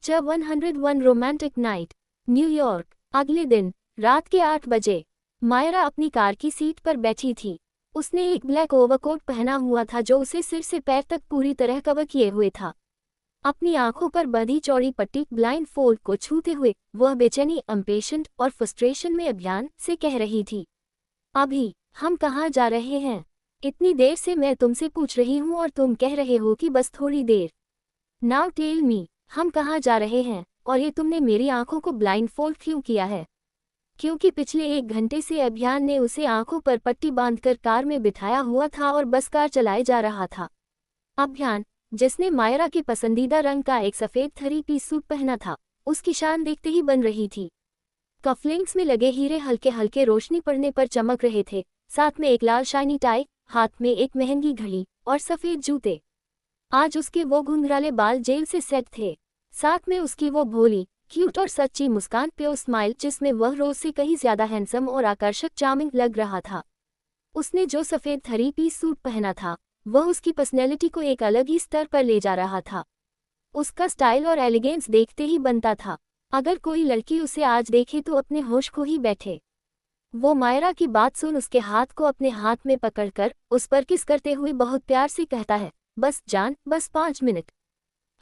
Picture 101 romantic night, New York. अगले दिन रात के 8 बजे मायरा अपनी कार की सीट पर बैठी थी। उसने एक ब्लैक ओवरकोट पहना हुआ था जो उसे सिर से पैर तक पूरी तरह कवर किए हुए था। अपनी आंखों पर बंधी चौड़ी पट्टी ब्लाइंड फोल्ड को छूते हुए वह बेचैनी, इम्पेशेंट और फ्रस्ट्रेशन में अभियान से कह रही थी, अभी हम कहाँ जा रहे हैं? इतनी देर से मैं तुमसे पूछ रही हूँ और तुम कह रहे हो कि बस थोड़ी देर। नाउ टेल मी, हम कहाँ जा रहे हैं? और ये तुमने मेरी आंखों को ब्लाइंड फोल्ड क्यों किया है? क्योंकि पिछले 1 घंटे से अभियान ने उसे आंखों पर पट्टी बांधकर कार में बिठाया हुआ था और बस कार चलाए जा रहा था। अभियान, जिसने मायरा के पसंदीदा रंग का एक सफ़ेद 3-पीस सूट पहना था, उसकी शान देखते ही बन रही थी। कफलिंग्स में लगे हीरे हल्के हल्के रोशनी पड़ने पर चमक रहे थे, साथ में एक लाल शाइनी टाई, हाथ में एक महंगी घड़ी और सफ़ेद जूते। आज उसके वो घुंघराले बाल जेल से सेट थे, साथ में उसकी वो भोली, क्यूट और सच्ची मुस्कान, प्योर स्माइल, जिसमें वह रोज से कहीं ज्यादा हैंडसम और आकर्षक चार्मिंग लग रहा था। उसने जो सफ़ेद 3-पीस सूट पहना था वह उसकी पर्सनैलिटी को एक अलग ही स्तर पर ले जा रहा था। उसका स्टाइल और एलिगेंस देखते ही बनता था, अगर कोई लड़की उसे आज देखे तो अपने होश खो ही बैठे। वो मायरा की बात सुन उसके हाथ को अपने हाथ में पकड़कर उस पर किस करते हुए बहुत प्यार से कहता है, बस जान, बस 5 मिनट,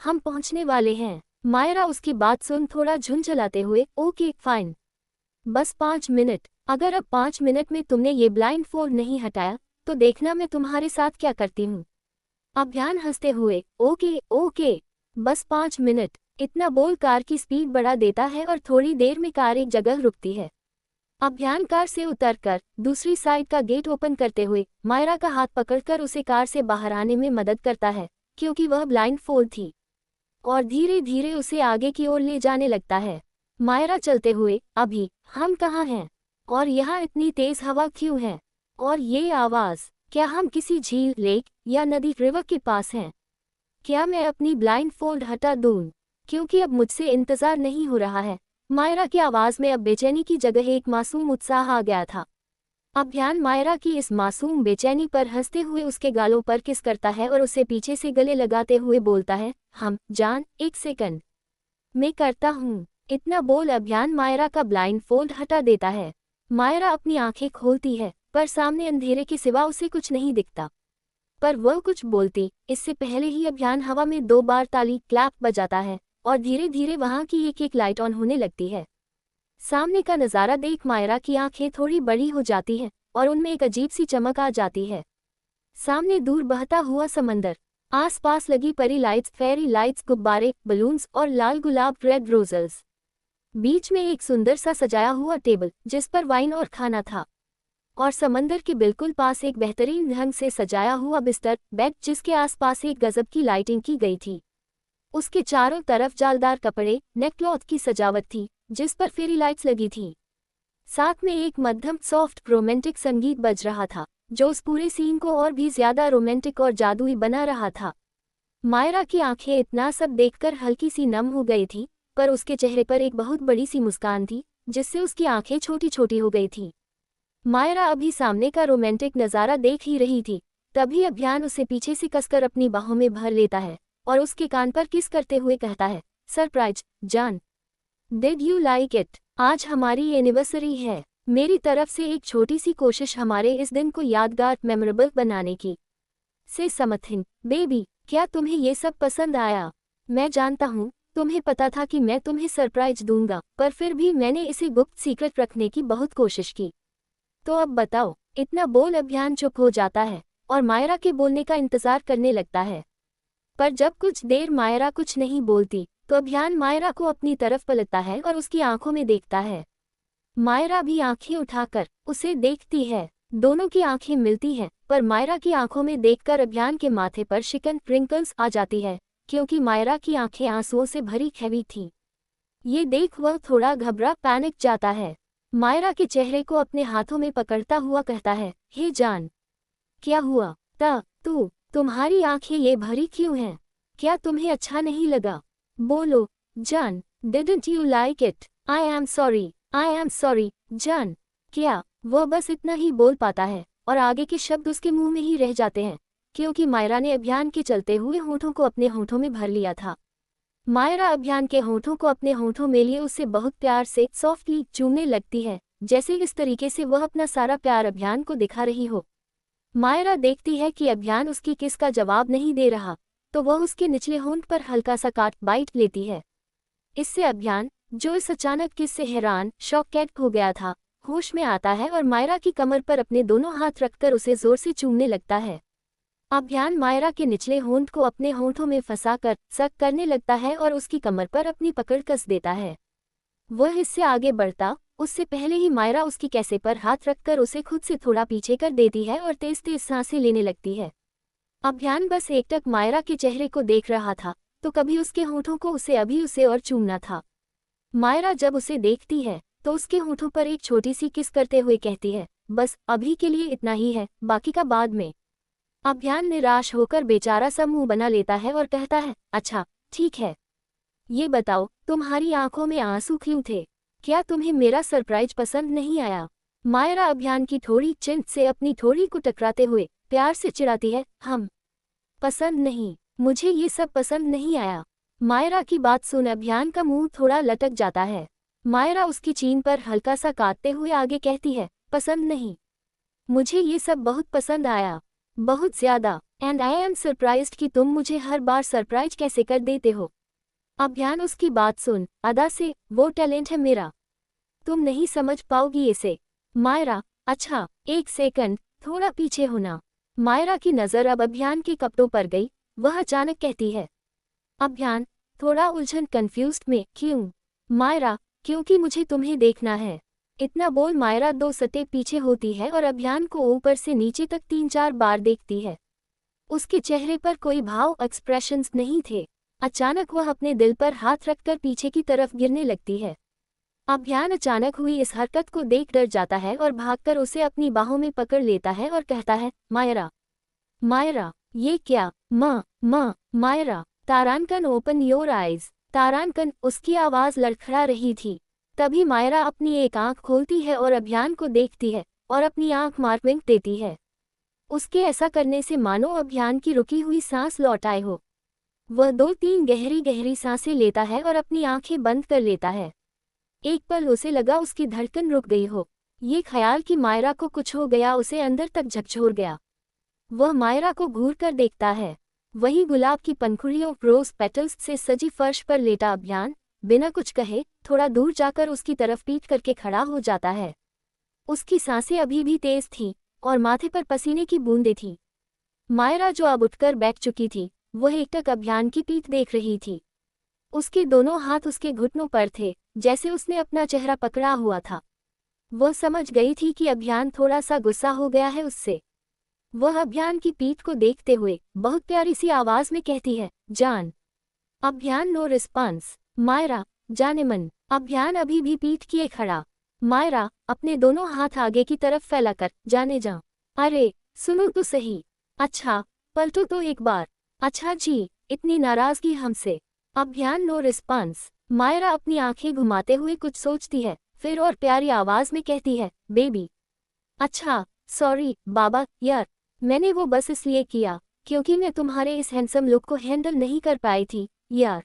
हम पहुंचने वाले हैं। मायरा उसकी बात सुन थोड़ा झुंझलाते हुए, ओके फाइन, बस 5 मिनट। अगर अब 5 मिनट में तुमने ये ब्लाइंड फोल्ड नहीं हटाया तो देखना मैं तुम्हारे साथ क्या करती हूँ। अभियान हंसते हुए, ओके ओके, बस 5 मिनट, इतना बोल कार की स्पीड बढ़ा देता है और थोड़ी देर में कार एक जगह रुकती है। अभियान कार से उतरकर दूसरी साइड का गेट ओपन करते हुए मायरा का हाथ पकड़कर उसे कार से बाहर आने में मदद करता है, क्योंकि वह ब्लाइंड फोल्ड थी, और धीरे धीरे उसे आगे की ओर ले जाने लगता है। मायरा चलते हुए, अभी हम कहाँ हैं? और यहाँ इतनी तेज हवा क्यों है? और ये आवाज़, क्या हम किसी झील, लेक या नदी, रिवर के पास हैं? क्या मैं अपनी ब्लाइंड फोल्ड हटा दूँ? क्योंकि अब मुझसे इंतज़ार नहीं हो रहा है। मायरा की आवाज़ में अब बेचैनी की जगह एक मासूम उत्साह आ गया था। अभियान मायरा की इस मासूम बेचैनी पर हंसते हुए उसके गालों पर किस करता है और उसे पीछे से गले लगाते हुए बोलता है, हम जान, 1 सेकंड, मैं करता हूँ। इतना बोल अभियान मायरा का ब्लाइंड फोल्ड हटा देता है। मायरा अपनी आंखें खोलती है, पर सामने अंधेरे के सिवा उसे कुछ नहीं दिखता। पर वह कुछ बोलती इससे पहले ही अभियान हवा में 2 बार ताली क्लैप बजाता है और धीरे धीरे वहां की एक एक लाइट ऑन होने लगती है। सामने का नज़ारा देख मायरा की आंखें थोड़ी बड़ी हो जाती हैं और उनमें एक अजीब सी चमक आ जाती है। सामने दूर बहता हुआ समंदर, आसपास लगी परी लाइट्स, फेरी लाइट्स, गुब्बारे, बलून्स और लाल गुलाब, रेड रोजेस। बीच में एक सुंदर सा सजाया हुआ टेबल जिस पर वाइन और खाना था, और समंदर के बिल्कुल पास एक बेहतरीन ढंग से सजाया हुआ बिस्तर, बेड, जिसके आसपास एक गजब की लाइटिंग की गई थी। उसके चारों तरफ जालदार कपड़े, नेकक्लॉथ की सजावट थी जिस पर फेरी लाइट्स लगी थी। साथ में एक मध्यम सॉफ्ट रोमांटिक संगीत बज रहा था जो उस पूरे सीन को और भी ज्यादा रोमांटिक और जादुई बना रहा था। मायरा की आंखें इतना सब देखकर हल्की सी नम हो गई थी, पर उसके चेहरे पर एक बहुत बड़ी सी मुस्कान थी जिससे उसकी आंखें छोटी छोटी हो गई थी। मायरा अभी सामने का रोमांटिक नज़ारा देख ही रही थी, तभी अभियान उसे पीछे से कसकर अपनी बाहों में भर लेता है और उसके कान पर किस करते हुए कहता है, सरप्राइज जान, डिड यू लाइक इट? आज हमारी एनिवर्सरी है, मेरी तरफ से एक छोटी सी कोशिश हमारे इस दिन को यादगार, मेमोरेबल बनाने की। से समथिंग बेबी, क्या तुम्हें ये सब पसंद आया? मैं जानता हूँ तुम्हें पता था कि मैं तुम्हें सरप्राइज दूंगा, पर फिर भी मैंने इसे गुप्त सीक्रेट रखने की बहुत कोशिश की। तो अब बताओ। इतना बोल अभियान चुप हो जाता है और मायरा के बोलने का इंतजार करने लगता है, पर जब कुछ देर मायरा कुछ नहीं बोलती तो अभियान मायरा को अपनी तरफ पलटता है और उसकी आंखों में देखता है। मायरा भी आंखें उठाकर उसे देखती है। दोनों की आंखें मिलती हैं, पर मायरा की आंखों में देखकर अभियान के माथे पर शिकन रिंकल्स आ जाती है, क्योंकि मायरा की आंखें आंसुओं से भरी हैवी थी। ये देख वह थोड़ा घबरा, पैनिक जाता है। मायरा के चेहरे को अपने हाथों में पकड़ता हुआ कहता है, हे जान, क्या हुआ? तुम्हारी आंखें ये भरी क्यों हैं? क्या तुम्हें अच्छा नहीं लगा? बोलो जान, didn't you like it? I am sorry जान। क्या? वह बस इतना ही बोल पाता है और आगे के शब्द उसके मुंह में ही रह जाते हैं, क्योंकि मायरा ने अभियान के चलते हुए होठों को अपने होठों में भर लिया था। मायरा अभियान के होठों को अपने होठों में लिए उससे बहुत प्यार से सॉफ्टली चूमने लगती है, जैसे इस तरीके से वह अपना सारा प्यार अभियान को दिखा रही हो। मायरा देखती है कि अभियान उसकी किस का जवाब नहीं दे रहा, तो वह उसके निचले होंठ पर हल्का सा काट बाइट लेती है। इससे अभियान, जो इस अचानक किस से हैरान शॉकेड हो गया था, होश में आता है और मायरा की कमर पर अपने दोनों हाथ रखकर उसे जोर से चूमने लगता है। अभियान मायरा के निचले होंठ को अपने होंठों में फंसाकर सक करने लगता है और उसकी कमर पर अपनी पकड़ कस देता है। वह इससे आगे बढ़ता उससे पहले ही मायरा उसकी कैसे पर हाथ रखकर उसे खुद से थोड़ा पीछे कर देती है और तेज तेज सांसें लेने लगती है। अभियान बस एकटक मायरा के चेहरे को देख रहा था, तो कभी उसके होठों को उसे और चूमना था। मायरा जब उसे देखती है तो उसके होठों पर एक छोटी सी किस करते हुए कहती है, बस अभी के लिए इतना ही है, बाकी का बाद में। अभियान निराश होकर बेचारा सा मुंह बना लेता है और कहता है, अच्छा ठीक है, ये बताओ तुम्हारी आंखों में आंसू क्यों थे? क्या तुम्हें मेरा सरप्राइज पसंद नहीं आया? मायरा अभियान की थोड़ी चिंत से अपनी थोड़ी को टकराते हुए प्यार से चिढ़ाती है, हम पसंद नहीं, मुझे ये सब पसंद नहीं आया। मायरा की बात सुन अभियान का मुंह थोड़ा लटक जाता है। मायरा उसकी चीन पर हल्का सा काटते हुए आगे कहती है, पसंद नहीं, मुझे ये सब बहुत पसंद आया, बहुत ज्यादा, एंड आई एम सरप्राइज्ड कि तुम मुझे हर बार सरप्राइज कैसे कर देते हो। अभियान उसकी बात सुन, अदा से, वो टैलेंट है मेरा, तुम नहीं समझ पाओगी इसे। मायरा, अच्छा एक सेकंड, थोड़ा पीछे होना। मायरा की नज़र अब अभियान के कपड़ों पर गई। वह अचानक कहती है, अभियान थोड़ा उलझन कंफ्यूज्ड में, क्यों? मायरा, क्योंकि मुझे तुम्हें देखना है। इतना बोल मायरा 2 स्टेप पीछे होती है और अभियान को ऊपर से नीचे तक 3-4 बार देखती है। उसके चेहरे पर कोई भाव एक्सप्रेशंस नहीं थे। अचानक वह अपने दिल पर हाथ रखकर पीछे की तरफ गिरने लगती है। अभियान अचानक हुई इस हरकत को देख डर जाता है और भागकर उसे अपनी बाहों में पकड़ लेता है और कहता है, मायरा, मायरा, ये क्या? मायरा, तारांकन ओपन योर आइज। तारांकन, उसकी आवाज़ लड़खड़ा रही थी। तभी मायरा अपनी एक आंख खोलती है और अभियान को देखती है और अपनी आंख मार्विंग देती है। उसके ऐसा करने से मानो अभियान की रुकी हुई सांस लौट आए हो। वह 2-3 गहरी गहरी सांसें लेता है और अपनी आंखें बंद कर लेता है। एक पल उसे लगा उसकी धड़कन रुक गई हो। ये ख्याल कि मायरा को कुछ हो गया उसे अंदर तक झकझोर गया। वह मायरा को घूर कर देखता है। वही गुलाब की पंखुड़ियों रोज पेटल्स से सजी फर्श पर लेटा अभियान बिना कुछ कहे थोड़ा दूर जाकर उसकी तरफ पीठ करके खड़ा हो जाता है। उसकी सांसें अभी भी तेज थीं और माथे पर पसीने की बूंदें थीं। मायरा जो अब उठकर बैठ चुकी थी, वह एकटक अभियान की पीठ देख रही थी। उसके दोनों हाथ उसके घुटनों पर थे, जैसे उसने अपना चेहरा पकड़ा हुआ था। वह समझ गई थी कि अभियान थोड़ा सा गुस्सा हो गया है उससे। वह अभियान की पीठ को देखते हुए बहुत प्यारी सी आवाज में कहती है, जान। अभियान नो रिस्पॉन्स। मायरा, जाने मन। अभियान अभी भी पीठ किए खड़ा। मायरा, अपने दोनों हाथ आगे की तरफ फैलाकर, जाने जा। अरे सुनो तो सही। अच्छा पलटो तो एक बार। अच्छा जी, इतनी नाराजगी हमसे। अभियान नो रिस्पॉन्स। मायरा अपनी आंखें घुमाते हुए कुछ सोचती है, फिर और प्यारी आवाज में कहती है, बेबी। अच्छा सॉरी बाबा यार, मैंने वो बस इसलिए किया क्योंकि मैं तुम्हारे इस हैंडसम लुक को हैंडल नहीं कर पाई थी यार।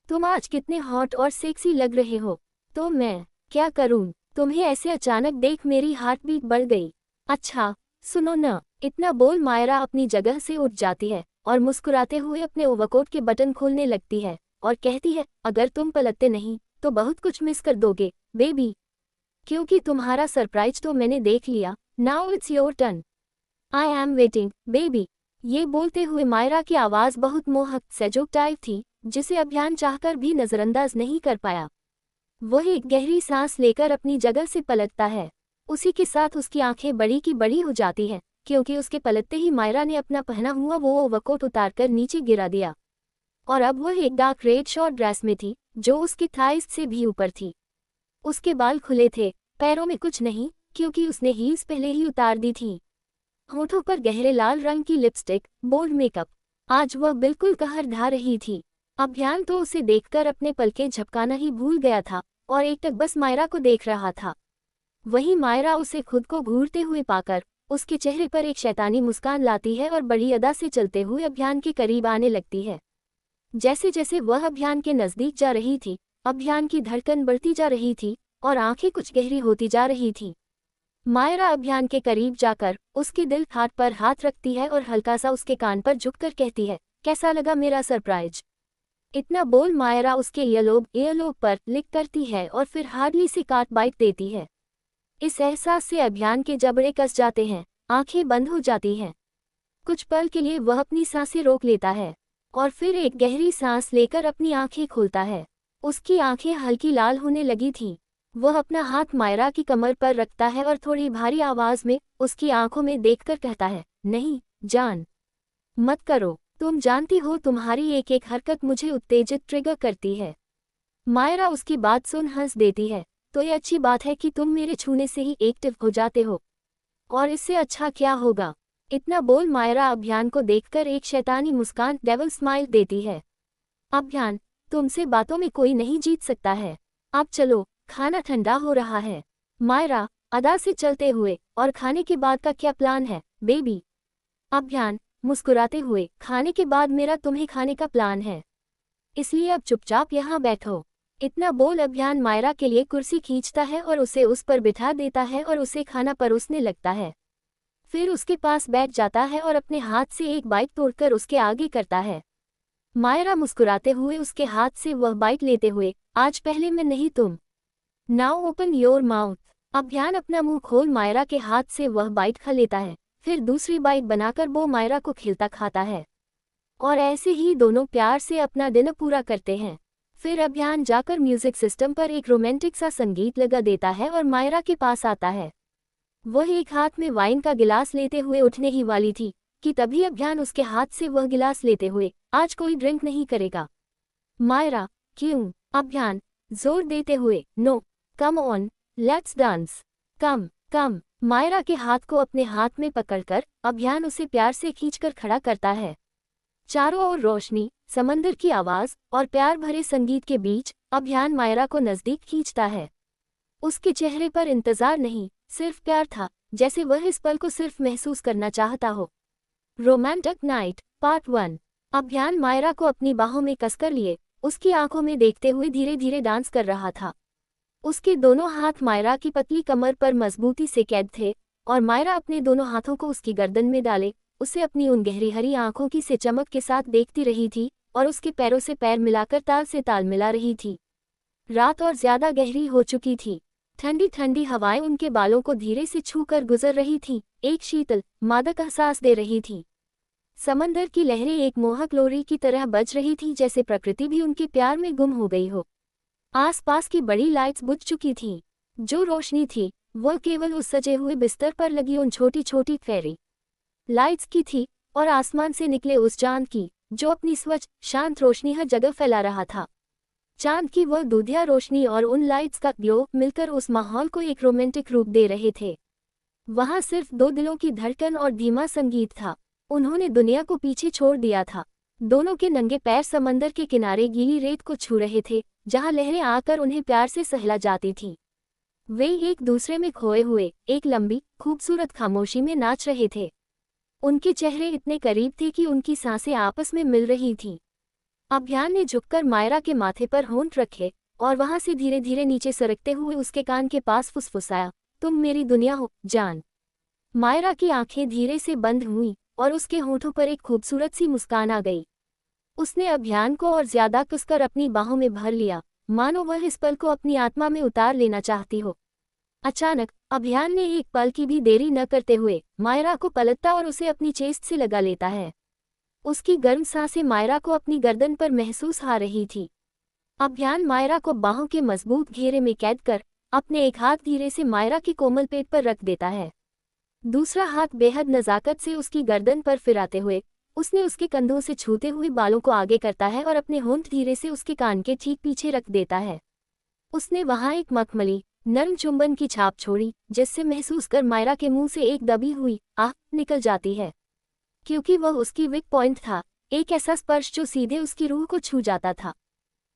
तुम आज कितने हॉट और सेक्सी लग रहे हो, तो मैं क्या करूं? तुम्हें ऐसे अचानक देख मेरी हार्ट बीट बढ़ गई। अच्छा सुनो न। इतना बोल मायरा अपनी जगह से उठ जाती है और मुस्कुराते हुए अपने ओवरकोट के बटन खोलने लगती है और कहती है, अगर तुम पलटते नहीं तो बहुत कुछ मिस कर दोगे बेबी, क्योंकि तुम्हारा सरप्राइज तो मैंने देख लिया। Now it's your turn. I am waiting baby. ये बोलते हुए मायरा की आवाज़ बहुत मोहक सेजोक टाइप थी, जिसे अभियान चाहकर भी नज़रअंदाज नहीं कर पाया। वह एक गहरी सांस लेकर अपनी जगह से पलटता है। उसी के साथ उसकी आंखें बड़ी की बड़ी हो जाती हैं, क्योंकि उसके पलटते ही मायरा ने अपना पहना हुआ वो ओवरकोट उतारकर नीचे गिरा दिया और अब वह एक डार्क रेड शॉर्ट ड्रेस में थी, जो उसकी थाइस से भी ऊपर थी। उसके बाल खुले थे, पैरों में कुछ नहीं, क्योंकि उसने हील्स पहले ही उतार दी थी। होठों पर गहरे लाल रंग की लिपस्टिक, बोल्ड मेकअप। आज वह बिल्कुल कहर ढा रही थी। अभियान तो उसे देखकर अपने पलकें झपकाना ही भूल गया था और एकटक बस मायरा को देख रहा था। वहीं मायरा उसे खुद को घूरते हुए पाकर उसके चेहरे पर एक शैतानी मुस्कान लाती है और बड़ी अदा से चलते हुए अभियान के करीब आने लगती है। जैसे जैसे वह अभियान के नजदीक जा रही थी, अभियान की धड़कन बढ़ती जा रही थी और आंखें कुछ गहरी होती जा रही थी। मायरा अभियान के करीब जाकर उसके दिल हाथ पर हाथ रखती है और हल्का सा उसके कान पर झुककर कहती है, कैसा लगा मेरा सरप्राइज। इतना बोल मायरा उसके ईयरलोब पर लिक करती है और फिर हार्डली से काट बाइट देती है। इस एहसास से अभियान के जबड़े कस जाते हैं, आंखें बंद हो जाती हैं। कुछ पल के लिए वह अपनी सांसें रोक लेता है और फिर एक गहरी सांस लेकर अपनी आंखें खोलता है। उसकी आंखें हल्की लाल होने लगी थीं। वह अपना हाथ मायरा की कमर पर रखता है और थोड़ी भारी आवाज में उसकी आंखों में देखकर कहता है, नहीं जान, मत करो। तुम जानती हो तुम्हारी एक एक हरकत मुझे उत्तेजित ट्रिगर करती है। मायरा उसकी बात सुन हंस देती है, तो ये अच्छी बात है कि तुम मेरे छूने से ही एक्टिव हो जाते हो, और इससे अच्छा क्या होगा। इतना बोल मायरा अभियान को देखकर एक शैतानी मुस्कान डेविल स्माइल देती है। अभियान, तुमसे बातों में कोई नहीं जीत सकता है। अब चलो, खाना ठंडा हो रहा है। मायरा अदा से चलते हुए, और खाने के बाद का क्या प्लान है बेबी। अभियान मुस्कुराते हुए, खाने के बाद मेरा तुम्हें खाने का प्लान है, इसलिए अब चुपचाप यहाँ बैठो। इतना बोल अभियान मायरा के लिए कुर्सी खींचता है और उसे उस पर बिठा देता है और उसे खाना परोसने लगता है। फिर उसके पास बैठ जाता है और अपने हाथ से एक बाइट तोड़कर उसके आगे करता है। मायरा मुस्कुराते हुए उसके हाथ से वह बाइट लेते हुए, आज पहले मैं नहीं तुम। Now open your mouth. अभियान अपना मुंह खोल मायरा के हाथ से वह बाइट खा लेता है, फिर दूसरी बाइट बनाकर वो मायरा को खिलता खाता है, और ऐसे ही दोनों प्यार से अपना दिन पूरा करते हैं। फिर अभियान जाकर म्यूजिक सिस्टम पर एक रोमांटिक सा संगीत लगा देता है और मायरा के पास आता है। वह एक हाथ में वाइन का गिलास लेते हुए उठने ही वाली थी कि तभी अभियान उसके हाथ से वह गिलास लेते हुए, आज कोई ड्रिंक नहीं करेगा। मायरा, क्यों। अभियान जोर देते हुए, no, come on, let's dance, come come. Myra के हाथ को अपने हाथ में पकड़कर अभियान उसे प्यार से खींचकर खड़ा करता है। चारों ओर रोशनी, समंदर की आवाज और प्यार भरे संगीत के बीच अभियान मायरा को नजदीक खींचता है। उसके चेहरे पर इंतजार नहीं, सिर्फ प्यार था, जैसे वह इस पल को सिर्फ महसूस करना चाहता हो। Romantic night part 1। अभियान मायरा को अपनी बाहों में कसकर लिए उसकी आंखों में देखते हुए धीरे धीरे डांस कर रहा था। उसके दोनों हाथ मायरा की पतली कमर पर मजबूती से कैद थे और मायरा अपने दोनों हाथों को उसकी गर्दन में डाले उसे अपनी उन गहरी हरी आंखों की से चमक के साथ देखती रही थी और उसके पैरों से पैर मिलाकर ताल से ताल मिला रही थी। रात और ज्यादा गहरी हो चुकी थी। ठंडी ठंडी हवाएं उनके बालों को धीरे से छूकर गुजर रही थीं, एक शीतल, मादक एहसास दे रही थी। समंदर की लहरें एक मोहक लोरी की तरह बज रही थीं, जैसे प्रकृति भी उनके प्यार में गुम हो गई हो। आसपास की बड़ी लाइट्स बुझ चुकी थीं। जो रोशनी थी वह केवल उस सजे हुए बिस्तर पर लगी उन छोटी छोटी फेरी लाइट्स की थी और आसमान से निकले उस चांद की, जो अपनी स्वच्छ शांत रोशनी हर जगह फैला रहा था। चांद की वह दूधिया रोशनी और उन लाइट्स का ग्लो मिलकर उस माहौल को एक रोमांटिक रूप दे रहे थे। वहां सिर्फ दो दिलों की धड़कन और धीमा संगीत था। उन्होंने दुनिया को पीछे छोड़ दिया था। दोनों के नंगे पैर समंदर के किनारे गीली रेत को छू रहे थे, जहां लहरें आकर उन्हें प्यार से सहला जाती थीं। वे एक दूसरे में खोए हुए एक लंबी खूबसूरत खामोशी में नाच रहे थे। उनके चेहरे इतने करीब थे कि उनकी सांसें आपस में मिल रही थीं। अभियान ने झुककर मायरा के माथे पर होंठ रखे और वहां से धीरे धीरे नीचे सरकते हुए उसके कान के पास फुसफुसाया, तुम मेरी दुनिया हो जान। मायरा की आंखें धीरे से बंद हुईं और उसके होठों पर एक खूबसूरत सी मुस्कान आ गई। उसने अभियान को और ज्यादा कसकर अपनी बाहों में भर लिया, मानो वह इस पल को अपनी आत्मा में उतार लेना चाहती हो। अचानक अभियान ने एक पल की भी देरी न करते हुए मायरा को पलटता और उसे अपनी चेस्ट से लगा लेता है। उसकी गर्म सांसें मायरा को अपनी गर्दन पर महसूस आ रही थी। अभियान मायरा को बाहों के मजबूत घेरे में कैद कर अपने एक हाथ धीरे से मायरा के कोमल पेट पर रख देता है। दूसरा हाथ बेहद नजाकत से उसकी गर्दन पर फिराते हुए उसने उसके कंधों से छूते हुए बालों को आगे करता है और अपने होंठ धीरे से उसके कान के ठीक पीछे रख देता है। उसने वहां एक मखमली नरम चुंबन की छाप छोड़ी, जिससे महसूस कर मायरा के मुंह से एक दबी हुई आह निकल जाती है, क्योंकि वह उसकी वीक पॉइंट था। एक ऐसा स्पर्श जो सीधे उसकी रूह को छू जाता था।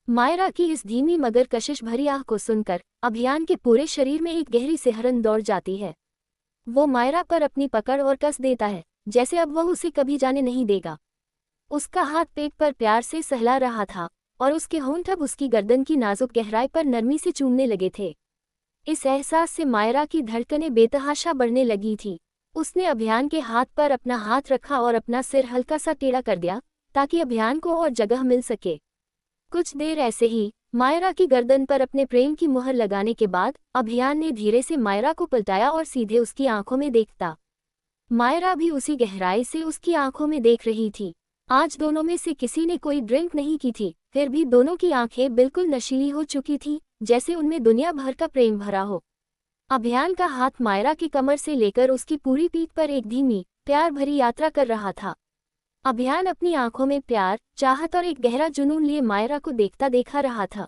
मायरा की इस धीमी मगर कशिश भरी आह को सुनकर अभियान के पूरे शरीर में एक गहरी सिहरन दौड़ जाती है। वो मायरा पर अपनी पकड़ और कस देता है, जैसे अब वह उसे कभी जाने नहीं देगा। उसका हाथ पेट पर प्यार से सहला रहा था और उसके होंठ अब उसकी गर्दन की नाजुक गहराई पर नरमी से चूमने लगे थे। इस एहसास से मायरा की धड़कनें बेतहाशा बढ़ने लगी थी। उसने अभियान के हाथ पर अपना हाथ रखा और अपना सिर हल्का सा टेढ़ा कर दिया ताकि अभियान को और जगह मिल सके। कुछ देर ऐसे ही मायरा की गर्दन पर अपने प्रेम की मुहर लगाने के बाद अभियान ने धीरे से मायरा को पलटाया और सीधे उसकी आंखों में देखता। मायरा भी उसी गहराई से उसकी आंखों में देख रही थी। आज दोनों में से किसी ने कोई ड्रिंक नहीं की थी, फिर भी दोनों की आंखें बिल्कुल नशीली हो चुकी थी, जैसे उनमें दुनिया भर का प्रेम भरा हो। अभियान का हाथ मायरा की कमर से लेकर उसकी पूरी पीठ पर एक धीमी, प्यार भरी यात्रा कर रहा था। अभियान अपनी आंखों में प्यार, चाहत और एक गहरा जुनून लिए मायरा को देखता देखा रहा था।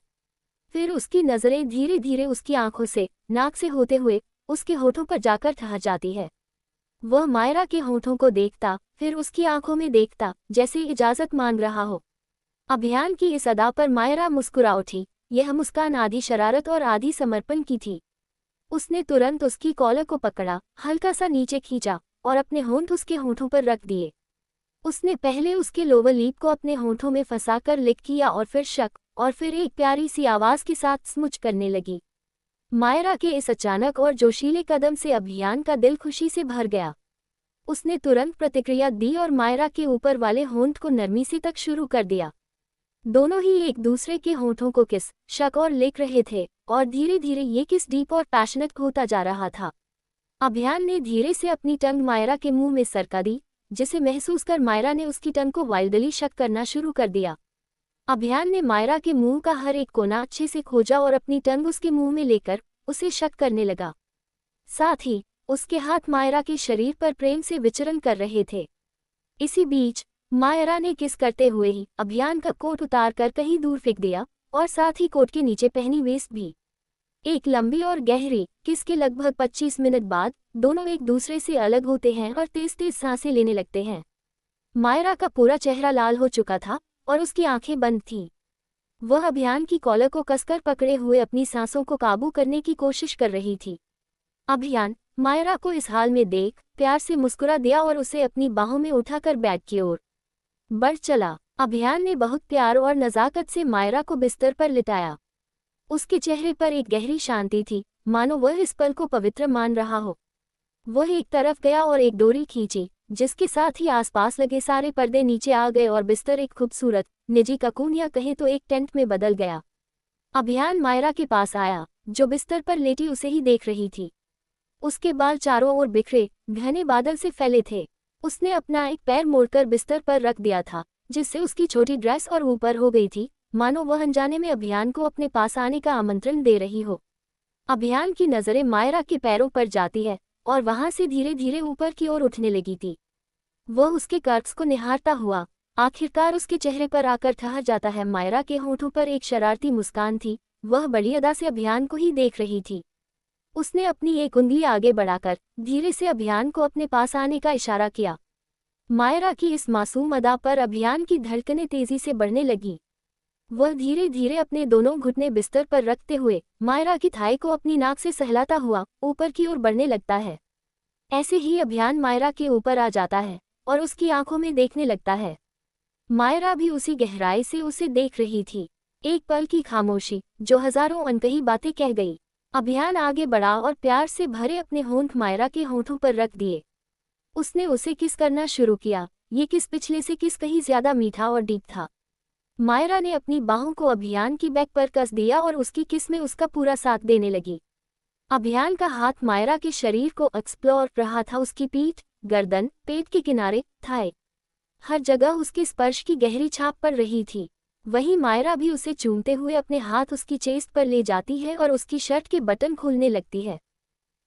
फिर उसकी नजरें धीरे धीरे उसकी आंखों से, नाक से होते हुए उसके होठों पर जाकर ठहर जाती है। वह मायरा के होठों को देखता, फिर उसकी आंखों में देखता, जैसे इजाजत मांग रहा हो। अभियान की इस अदा पर मायरा मुस्कुरा उठी। यह मुस्कान आधी शरारत और आधी समर्पण की थी। उसने तुरंत उसकी कॉलर को पकड़ा, हल्का सा नीचे खींचा और अपने होंठ उसके होठों पर रख दिए। उसने पहले उसके लोअर लिप को अपने होठों में फंसाकर लिक किया और फिर शक और फिर एक प्यारी सी आवाज के साथ स्मुच करने लगी। मायरा के इस अचानक और जोशीले कदम से अभियान का दिल खुशी से भर गया। उसने तुरंत प्रतिक्रिया दी और मायरा के ऊपर वाले होंठ को नरमी से तक शुरू कर दिया। दोनों ही एक दूसरे के होठों को किस, शक और लिख रहे थे और धीरे धीरे ये किस डीप और पैशनेट होता जा रहा था। अभियान ने धीरे से अपनी टंग मायरा के मुंह में सरका दी, जिसे महसूस कर मायरा ने उसकी टंग को वाइल्डली शक करना शुरू कर दिया। अभियान ने मायरा के मुंह का हर एक कोना अच्छे से खोजा और अपनी टंग उसके मुंह में लेकर उसे शक करने लगा। साथ ही उसके हाथ मायरा के शरीर पर प्रेम से विचरण कर रहे थे। इसी बीच मायरा ने किस करते हुए ही अभियान का कोट उतार कर कहीं दूर फेंक दिया और साथ ही कोट के नीचे पहनी वेस्ट भी। एक लंबी और गहरी किस के लगभग 25 मिनट बाद दोनों एक दूसरे से अलग होते हैं और तेज तेज सांसें लेने लगते हैं। मायरा का पूरा चेहरा लाल हो चुका था और उसकी आंखें बंद थीं। वह अभियान की कॉलर को कसकर पकड़े हुए अपनी सांसों को काबू करने की कोशिश कर रही थी। अभियान मायरा को इस हाल में देख प्यार से मुस्कुरा दिया और उसे अपनी बाहों में उठाकर बेड की ओर बढ़ चला। अभियान ने बहुत प्यार और नज़ाकत से मायरा को बिस्तर पर लिटाया। उसके चेहरे पर एक गहरी शांति थी, मानो वह इस पल को पवित्र मान रहा हो। वह एक तरफ गया और एक डोरी खींची, जिसके साथ ही आसपास लगे सारे पर्दे नीचे आ गए और बिस्तर एक खूबसूरत निजी ककून या कहें तो एक टेंट में बदल गया। अभियान मायरा के पास आया, जो बिस्तर पर लेटी उसे ही देख रही थी। उसके बाल चारों ओर बिखरे घने बादल से फैले थे। उसने अपना एक पैर मोड़कर बिस्तर पर रख दिया था, जिससे उसकी छोटी ड्रेस और ऊपर हो गई थी, मानो वह अनजाने में अभियान को अपने पास आने का आमंत्रण दे रही हो। अभियान की नज़रें मायरा के पैरों पर जाती है और वहां से धीरे धीरे ऊपर की ओर उठने लगी थी। वह उसके कर्व्स को निहारता हुआ आखिरकार उसके चेहरे पर आकर ठहर जाता है। मायरा के होठों पर एक शरारती मुस्कान थी। वह बड़ी अदा से अभियान को ही देख रही थी। उसने अपनी एक उंगली आगे बढ़ाकर धीरे से अभियान को अपने पास आने का इशारा किया। मायरा की इस मासूम अदा पर अभियान की धड़कनें तेजी से बढ़ने लगीं। वह धीरे धीरे अपने दोनों घुटने बिस्तर पर रखते हुए मायरा की थाई को अपनी नाक से सहलाता हुआ ऊपर की ओर बढ़ने लगता है। ऐसे ही अभियान मायरा के ऊपर आ जाता है और उसकी आंखों में देखने लगता है। मायरा भी उसी गहराई से उसे देख रही थी। एक पल की खामोशी जो हजारों अनकही बातें कह गई। अभियान आगे बढ़ा और प्यार से भरे अपने होंठ मायरा के होंठों पर रख दिए। उसने उसे किस करना शुरू किया। ये किस पिछले से किस कहीं ज्यादा मीठा और डीप था। मायरा ने अपनी बाहों को अभियान की बैक पर कस दिया और उसकी किस में उसका पूरा साथ देने लगी। अभियान का हाथ मायरा के शरीर को एक्सप्लोर रहा था। उसकी पीठ, गर्दन, पेट के किनारे, थाई, हर जगह उसके स्पर्श की गहरी छाप पड़ रही थी। वहीं मायरा भी उसे चूमते हुए अपने हाथ उसकी चेस्ट पर ले जाती है और उसकी शर्ट के बटन खोलने लगती है।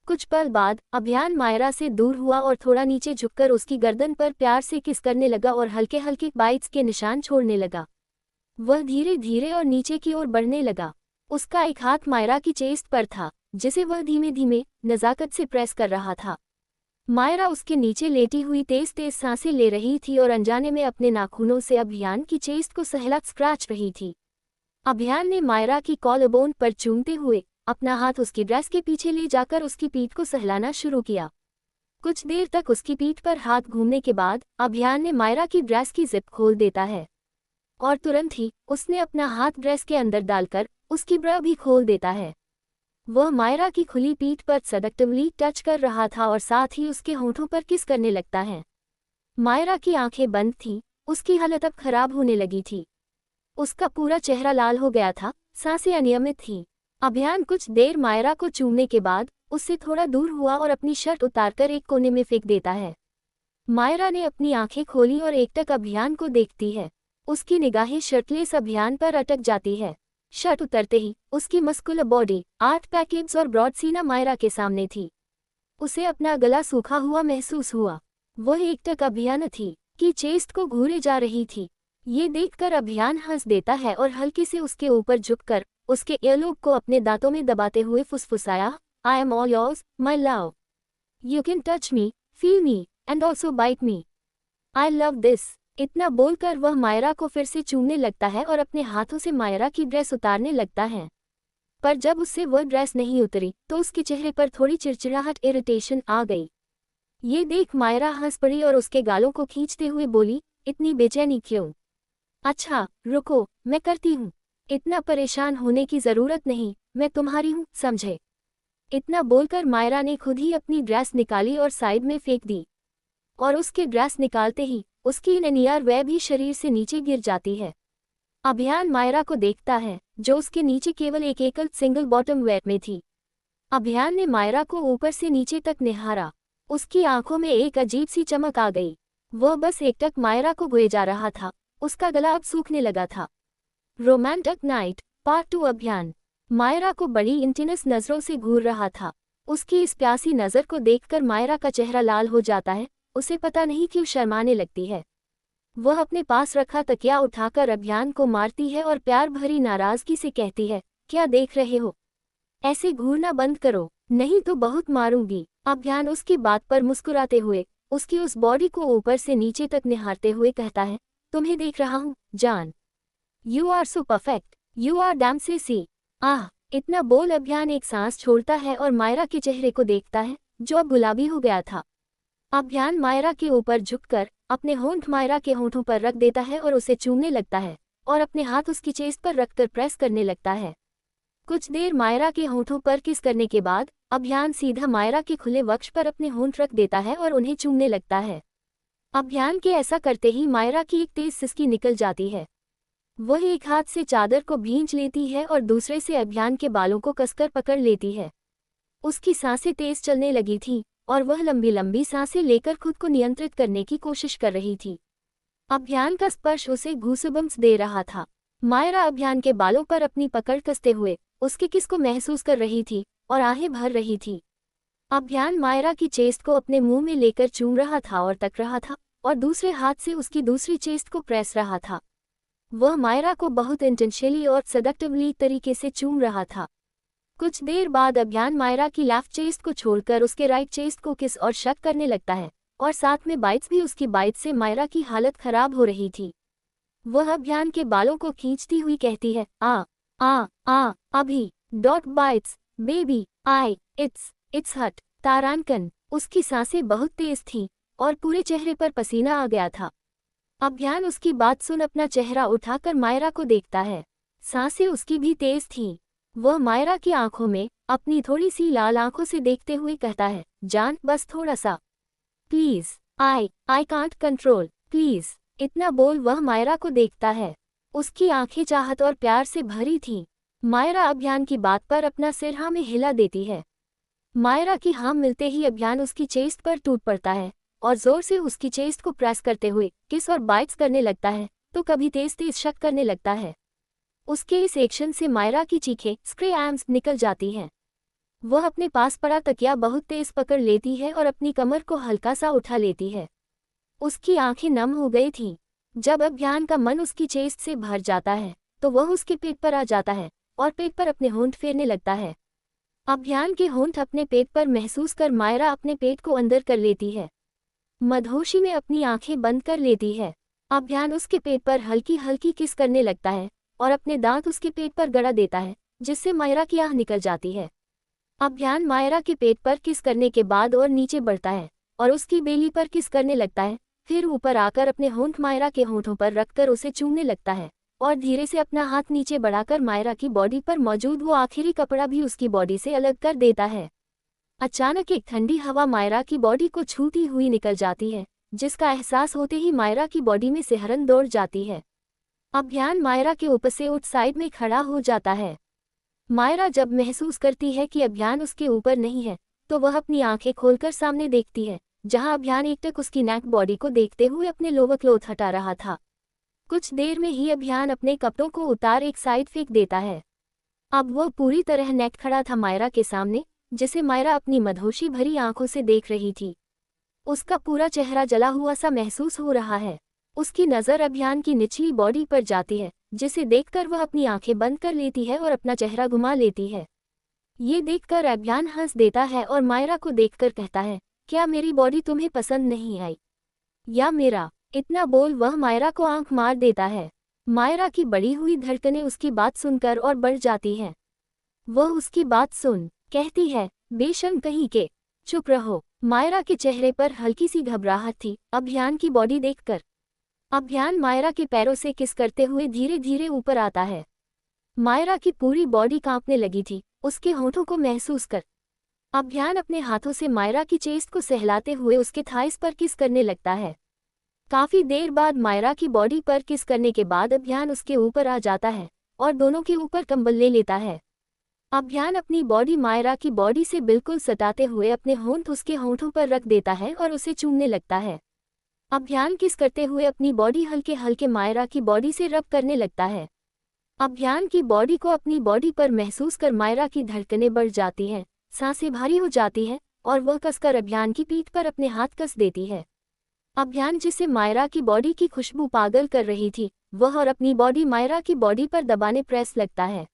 कुछ पल बाद अभियान मायरा से दूर हुआ और थोड़ा नीचे झुककर उसकी गर्दन पर प्यार से किस करने लगा और हल्के हल्के बाइट्स के निशान छोड़ने लगा। वह धीरे धीरे और नीचे की ओर बढ़ने लगा। उसका एक हाथ मायरा की चेस्ट पर था, जिसे वह धीमे धीमे नज़ाकत से प्रेस कर रहा था। मायरा उसके नीचे लेटी हुई तेज तेज सांसें ले रही थी और अनजाने में अपने नाखूनों से अभियान की चेस्ट को सहला स्क्रैच रही थी। अभियान ने मायरा की कॉलरबोन पर चूमते हुए अपना हाथ उसकी ड्रेस के पीछे ले जाकर उसकी पीठ को सहलाना शुरू किया। कुछ देर तक उसकी पीठ पर हाथ घूमने के बाद अभियान ने मायरा की ड्रेस की जिप खोल देता है और तुरंत ही उसने अपना हाथ ड्रेस के अंदर डालकर उसकी ब्रा भी खोल देता है। वह मायरा की खुली पीठ पर सडक्टिवली टच कर रहा था और साथ ही उसके होंठों पर किस करने लगता है। मायरा की आंखें बंद थीं, उसकी हालत अब खराब होने लगी थी। उसका पूरा चेहरा लाल हो गया था, सांसें अनियमित थीं। अभियान कुछ देर मायरा को चूमने के बाद उससे थोड़ा दूर हुआ और अपनी शर्ट उतारकर एक कोने में फेंक देता है। मायरा ने अपनी आंखें खोली और एकटक अभियान को देखती है। उसकी निगाहें शर्टलेस अभियान पर अटक जाती है। शर्ट उतरते ही उसकी मस्कुलर बॉडी, 8 पैक एब्स और ब्रॉड सीना मायरा के सामने थी। उसे अपना गला सूखा हुआ महसूस हुआ। वह एकटक अभियान थी कि चेस्ट को घूरे जा रही थी। ये देखकर अभियान हंस देता है और हल्के से उसके ऊपर झुककर उसके ईयरलोब को अपने दांतों में दबाते हुए फुसफुसाया, I am all yours, my love. You can touch me, feel me, and also bite me. I love this. इतना बोलकर वह मायरा को फिर से चूमने लगता है और अपने हाथों से मायरा की ड्रेस उतारने लगता है। पर जब उससे वह ड्रेस नहीं उतरी तो उसके चेहरे पर थोड़ी चिड़चिड़ाहट, इरिटेशन आ गई। ये देख मायरा हंस पड़ी और उसके गालों को खींचते हुए बोली, इतनी बेचैनी क्यों? अच्छा रुको, मैं करती हूँ। इतना परेशान होने की जरूरत नहीं, मैं तुम्हारी हूँ, समझे? इतना बोलकर मायरा ने खुद ही अपनी ड्रेस निकाली और साइड में फेंक दी। और उसके ड्रेस निकालते ही उसकी ननियार वह भी शरीर से नीचे गिर जाती है। अभियान मायरा को देखता है, जो उसके नीचे केवल एक एकल सिंगल बॉटम वेयर में थी। अभियान ने मायरा को ऊपर से नीचे तक निहारा। उसकी आंखों में एक अजीब सी चमक आ गई। वह बस एकटक मायरा को घुए जा रहा था। उसका गला अब सूखने लगा था। Romantic night part 2। अभियान मायरा को बड़ी इंटेंस नजरों से घूर रहा था। उसकी इस प्यासी नजर को देखकर मायरा का चेहरा लाल हो जाता है। उसे पता नहीं क्यों शर्माने लगती है। वह अपने पास रखा तकिया उठाकर अभियान को मारती है और प्यार भरी नाराजगी से कहती है, क्या देख रहे हो? ऐसे घूरना बंद करो, नहीं तो बहुत मारूंगी। अभियान उसकी बात पर मुस्कुराते हुए उसकी उस बॉडी को ऊपर से नीचे तक निहारते हुए कहता है, तुम्हें देख रहा हूँ जान। You are so perfect, you are damn sexy. Ah! इतना बोल अभियान एक सांस छोड़ता है और मायरा के चेहरे को देखता है, जो अब गुलाबी हो गया था। अभियान मायरा के ऊपर झुककर अपने होंठ मायरा के होंठों पर रख देता है और उसे चूमने लगता है और अपने हाथ उसकी चेस्ट पर रखकर प्रेस करने लगता है। कुछ देर मायरा के होंठों पर किस करने के बाद अभियान सीधा मायरा के खुले वक्ष पर अपने होंठ रख देता है और उन्हें चूमने लगता है। अभियान के ऐसा करते ही मायरा की एक तेज सिसकी निकल जाती है। वह एक हाथ से चादर को भींच लेती है और दूसरे से अभियान के बालों को कसकर पकड़ लेती है। उसकी सांसें तेज चलने लगी थीं और वह लंबी लंबी सांसें लेकर खुद को नियंत्रित करने की कोशिश कर रही थी। अभियान का स्पर्श उसे गूज़बम्प्स दे रहा था। मायरा अभियान के बालों पर अपनी पकड़ कसते हुए उसके किस को महसूस कर रही थी और आहें भर रही थी। अभियान मायरा की चेस्ट को अपने मुंह में लेकर चूम रहा था और तक रहा था और दूसरे हाथ से उसकी दूसरी चेस्ट को प्रेस रहा था। वह मायरा को बहुत इंटेंशनली और सडक्टिवली तरीके से चूम रहा था। कुछ देर बाद अभियान मायरा की लेफ्ट चेस्ट को छोड़कर उसके राइट चेस्ट को किस और शक करने लगता है और साथ में बाइट्स भी। उसकी बाइट्स से मायरा की हालत खराब हो रही थी। वह अभियान के बालों को खींचती हुई कहती है, आ अभी dot bites baby I it's हट। तारांकन। उसकी सांसें बहुत तेज थीं और पूरे चेहरे पर पसीना आ गया था। अभियान उसकी बात सुन अपना चेहरा उठाकर मायरा को देखता है। सांसें उसकी भी तेज थीं। वह मायरा की आंखों में अपनी थोड़ी सी लाल आंखों से देखते हुए कहता है, जान बस थोड़ा सा, please, I can't control, please. इतना बोल वह मायरा को देखता है। उसकी आंखें चाहत और प्यार से भरी थीं। मायरा अभियान की बात पर अपना सिर हाँ में हिला देती है। मायरा की हाँ मिलते ही अभियान उसकी चेस्ट पर टूट पड़ता है और जोर से उसकी चेस्ट को प्रेस करते हुए किस और बाइट्स करने लगता है, तो कभी तेज तेज शक करने लगता है। उसके इस एक्शन से मायरा की चीखें स्क्रीम्स निकल जाती हैं। वह अपने पास पड़ा तकिया बहुत तेज पकड़ लेती है और अपनी कमर को हल्का सा उठा लेती है। उसकी आंखें नम हो गई थीं। जब अभियान का मन उसकी चेस्ट से भर जाता है तो वह उसके पेट पर आ जाता है और पेट पर अपने होंठ फेरने लगता है। अभियान के होंठ अपने पेट पर महसूस कर मायरा अपने पेट को अंदर कर लेती है। मदहोशी में अपनी आंखें बंद कर लेती है। अभियान उसके पेट पर हल्की हल्की किस करने लगता है और अपने दांत उसके पेट पर गड़ा देता है, जिससे मायरा की आह निकल जाती है। अभियान मायरा के पेट पर किस करने के बाद और नीचे बढ़ता है और उसकी बेली पर किस करने लगता है। फिर ऊपर आकर अपने होंठ मायरा के होंठों पर रखकर उसे चूमने लगता है और धीरे से अपना हाथ नीचे बढ़ाकर मायरा की बॉडी पर मौजूद वो आखिरी कपड़ा भी उसकी बॉडी से अलग कर देता है। अचानक एक ठंडी हवा मायरा की बॉडी को छूती हुई निकल जाती है, जिसका एहसास होते ही मायरा की बॉडी में सिहरन दौड़ जाती है। अभियान मायरा के ऊपर से उठ साइड में खड़ा हो जाता है। मायरा जब महसूस करती है कि अभियान उसके ऊपर नहीं है, तो वह अपनी आंखें खोलकर सामने देखती है, जहां अभियान एकटक उसकी नेक बॉडी को देखते हुए अपने लोअर क्लोथ हटा रहा था। कुछ देर में ही अभियान अपने कपड़ों को उतार एक साइड फेंक देता है। अब वह पूरी तरह नेक खड़ा था मायरा के सामने, जिसे मायरा अपनी मदहोशी भरी आंखों से देख रही थी। उसका पूरा चेहरा जला हुआ सा महसूस हो रहा है। उसकी नज़र अभियान की निचली बॉडी पर जाती है, जिसे देखकर वह अपनी आंखें बंद कर लेती है और अपना चेहरा घुमा लेती है। ये देखकर अभियान हंस देता है और मायरा को देखकर कहता है, क्या मेरी बॉडी तुम्हें पसंद नहीं आई? या मेरा? इतना बोल वह मायरा को आंख मार देता है। मायरा की बढ़ी हुई धड़कनें उसकी बात सुनकर और बढ़ जाती हैं। वह उसकी बात सुन कहती है, बेशर्म कहीं के, चुप रहो। मायरा के चेहरे पर हल्की सी घबराहट थी अभियान की बॉडी देखकर। अभियान मायरा के पैरों से किस करते हुए धीरे धीरे ऊपर आता है। मायरा की पूरी बॉडी कांपने लगी थी उसके होंठों को महसूस कर। अभियान अपने हाथों से मायरा की चेस्ट को सहलाते हुए उसके थाइस पर किस करने लगता है। काफी देर बाद मायरा की बॉडी पर किस करने के बाद अभियान उसके ऊपर आ जाता है और दोनों के ऊपर कंबल ले लेता है। अभियान अपनी बॉडी मायरा की बॉडी से बिल्कुल सटाते हुए अपने होंठ उसके होंठों पर रख देता है और उसे चूमने लगता है। अभियान किस करते हुए अपनी बॉडी हल्के हल्के मायरा की बॉडी से रब करने लगता है। अभियान की बॉडी को अपनी बॉडी पर महसूस कर मायरा की धड़कनें बढ़ जाती हैं, सांसें भारी हो जाती हैं और वह कसकर अभियान की पीठ पर अपने हाथ कस देती है। अभियान जिसे मायरा की बॉडी की खुशबू पागल कर रही थी, वह और अपनी बॉडी मायरा की बॉडी पर दबाने प्रेस लगता है।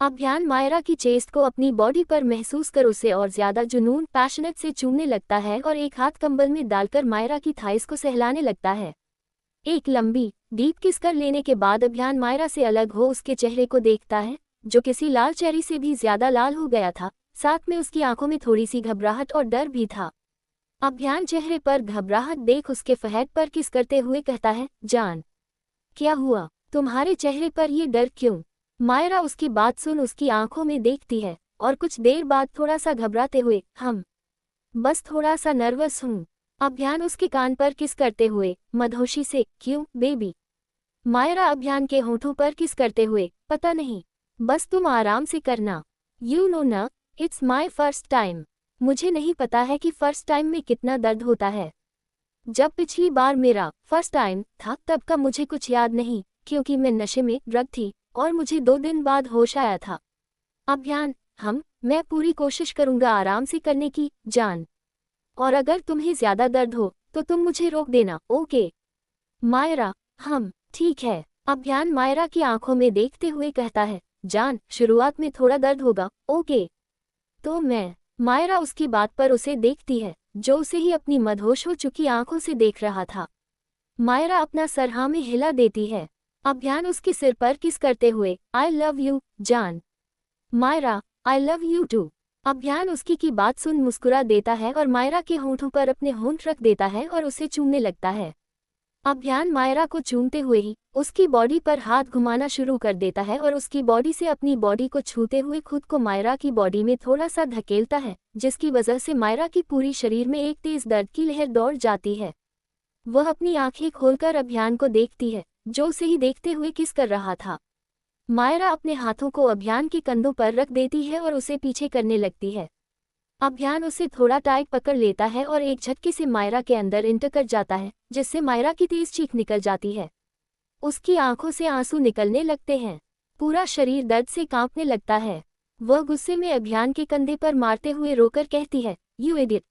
अभियान मायरा की चेस्ट को अपनी बॉडी पर महसूस कर उसे और ज्यादा जुनून पैशनेट से चूमने लगता है और एक हाथ कंबल में डालकर मायरा की थाइस को सहलाने लगता है। एक लंबी डीप किस कर लेने के बाद अभियान मायरा से अलग हो उसके चेहरे को देखता है, जो किसी लाल चेहरे से भी ज्यादा लाल हो गया था। साथ में उसकी आंखों में थोड़ी सी घबराहट और डर भी था। अभियान चेहरे पर घबराहट देख उसके फहद पर किस करते हुए कहता है, जान, क्या हुआ? तुम्हारे चेहरे पर ये डर क्यों? मायरा उसकी बात सुन उसकी आंखों में देखती है और कुछ देर बाद थोड़ा सा घबराते हुए, हम बस थोड़ा सा नर्वस हूँ। अभियान उसके कान पर किस करते हुए मदहोशी से, क्यों बेबी? मायरा अभियान के होंठों पर किस करते हुए, पता नहीं, बस तुम आराम से करना। यू नो ना, इट्स माई फर्स्ट टाइम। मुझे नहीं पता है कि फर्स्ट टाइम में कितना दर्द होता है। जब पिछली बार मेरा फर्स्ट टाइम था तब का मुझे कुछ याद नहीं, क्योंकि मैं नशे में ड्रग थी और मुझे 2 दिन बाद होश आया था। अभियान, मैं पूरी कोशिश करूंगा आराम से करने की, जान। और अगर तुम्हें ज्यादा दर्द हो तो तुम मुझे रोक देना, ओके? मायरा, ठीक है। अभियान मायरा की आंखों में देखते हुए कहता है, जान, शुरुआत में थोड़ा दर्द होगा, ओके? तो मायरा उसकी बात पर उसे देखती है, जो उसे ही अपनी मदहोश हो चुकी आंखों से देख रहा था। मायरा अपना सर हाँ में हिला देती है। अभियान उसके सिर पर किस करते हुए, आई लव यू, जान। Myra, I love you too. अभियान उसकी की बात सुन मुस्कुरा देता है और मायरा के होंठों पर अपने होंठ रख देता है और उसे चूमने लगता है। अभियान मायरा को चूमते हुए ही उसकी बॉडी पर हाथ घुमाना शुरू कर देता है और उसकी बॉडी से अपनी बॉडी को छूते हुए खुद को मायरा की बॉडी में थोड़ा सा धकेलता है, जिसकी वजह से मायरा की पूरी शरीर में एक तेज दर्द की लहर दौड़ जाती है। वह अपनी आंखें खोलकर अभियान को देखती है, जो उसे ही देखते हुए किस कर रहा था। मायरा अपने हाथों को अभियान के कंधों पर रख देती है और उसे पीछे करने लगती है। अभियान उसे थोड़ा टाइट पकड़ लेता है और एक झटके से मायरा के अंदर इंटर कर जाता है, जिससे मायरा की तेज चीख निकल जाती है। उसकी आंखों से आंसू निकलने लगते हैं। पूरा शरीर दर्द से कांपने लगता है। वह गुस्से में अभियान के कंधे पर मारते हुए रोकर कहती है, यू इडियट!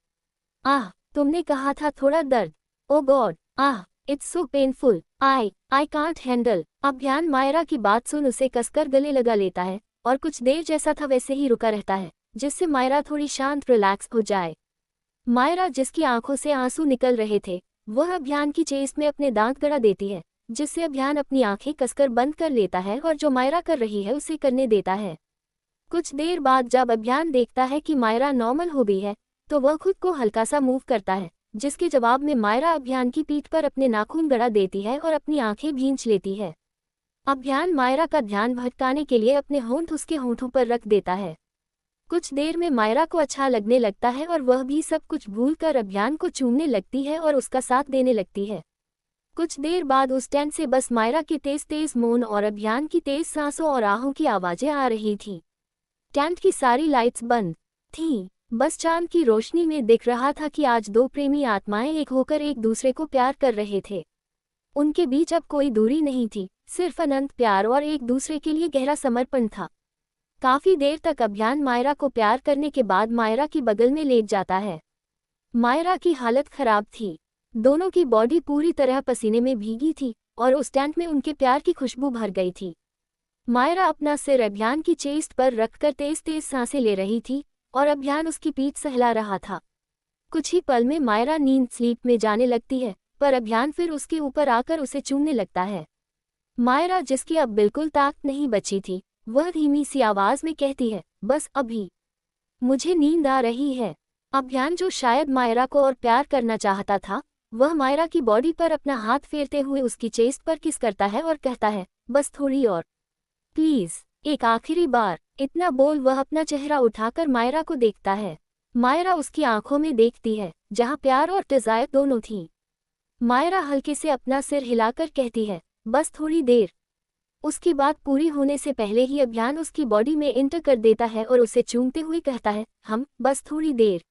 आह, तुमने कहा था थोड़ा दर्द। Oh God, ah, it's so painful. I can't handle. Abhiyan Myra की बात सुन उसे कसकर गले लगा लेता है और कुछ देर जैसा था वैसे ही रुका रहता है, जिससे मायरा थोड़ी शांत रिलैक्स हो जाए। मायरा, जिसकी आंखों से आंसू निकल रहे थे, वह अभियान की चेस्ट में अपने दांत गड़ा देती है, जिससे अभियान अपनी आंखें कसकर बंद कर लेता है और जो मायरा कर रही है उसे करने देता है। कुछ देर बाद जब अभियान देखता है कि मायरा नॉर्मल हो गई है, तो वह खुद को हल्का सा मूव करता है, जिसके जवाब में मायरा अभियान की पीठ पर अपने नाखून गड़ा देती है और अपनी आंखें भींच लेती है। अभियान मायरा का ध्यान भटकाने के लिए अपने होंठ उसके होंठों पर रख देता है। कुछ देर में मायरा को अच्छा लगने लगता है और वह भी सब कुछ भूलकर अभियान को चूमने लगती है और उसका साथ देने लगती है। कुछ देर बाद उस टेंट से बस मायरा के तेज तेज मौन और अभियान की तेज सांसों और आहों की आवाजें आ रही थीं। टेंट की सारी लाइट्स बंद थीं। बस चांद की रोशनी में दिख रहा था कि आज दो प्रेमी आत्माएं एक होकर एक दूसरे को प्यार कर रहे थे। उनके बीच अब कोई दूरी नहीं थी, सिर्फ अनंत प्यार और एक दूसरे के लिए गहरा समर्पण था। काफी देर तक अभियान मायरा को प्यार करने के बाद मायरा की बगल में लेट जाता है। मायरा की हालत खराब थी। दोनों की बॉडी पूरी तरह पसीने में भीगी थी और उस टेंट में उनके प्यार की खुशबू भर गई थी। मायरा अपना सिर अभियान की चेस्ट पर रखकर तेज तेज सांसें ले रही थी और अभियान उसकी पीठ सहला रहा था। कुछ ही पल में मायरा नींद स्लीप में जाने लगती है, पर अभियान फिर उसके ऊपर आकर उसे चूमने लगता है। मायरा, जिसकी अब बिल्कुल ताकत नहीं बची थी, वह धीमी सी आवाज में कहती है, बस अभी मुझे नींद आ रही है। अभियान, जो शायद मायरा को और प्यार करना चाहता था, वह मायरा की बॉडी पर अपना हाथ फेरते हुए उसकी चेस्ट पर किस करता है और कहता है, बस थोड़ी और, प्लीज, एक आखिरी बार। इतना बोल वह अपना चेहरा उठाकर मायरा को देखता है। मायरा उसकी आंखों में देखती है, जहां प्यार और डिजायर दोनों थीं। मायरा हल्के से अपना सिर हिलाकर कहती है, बस थोड़ी देर। उसकी बात पूरी होने से पहले ही अभियान उसकी बॉडी में एंटर कर देता है और उसे चूमते हुए कहता है, हम बस थोड़ी देर,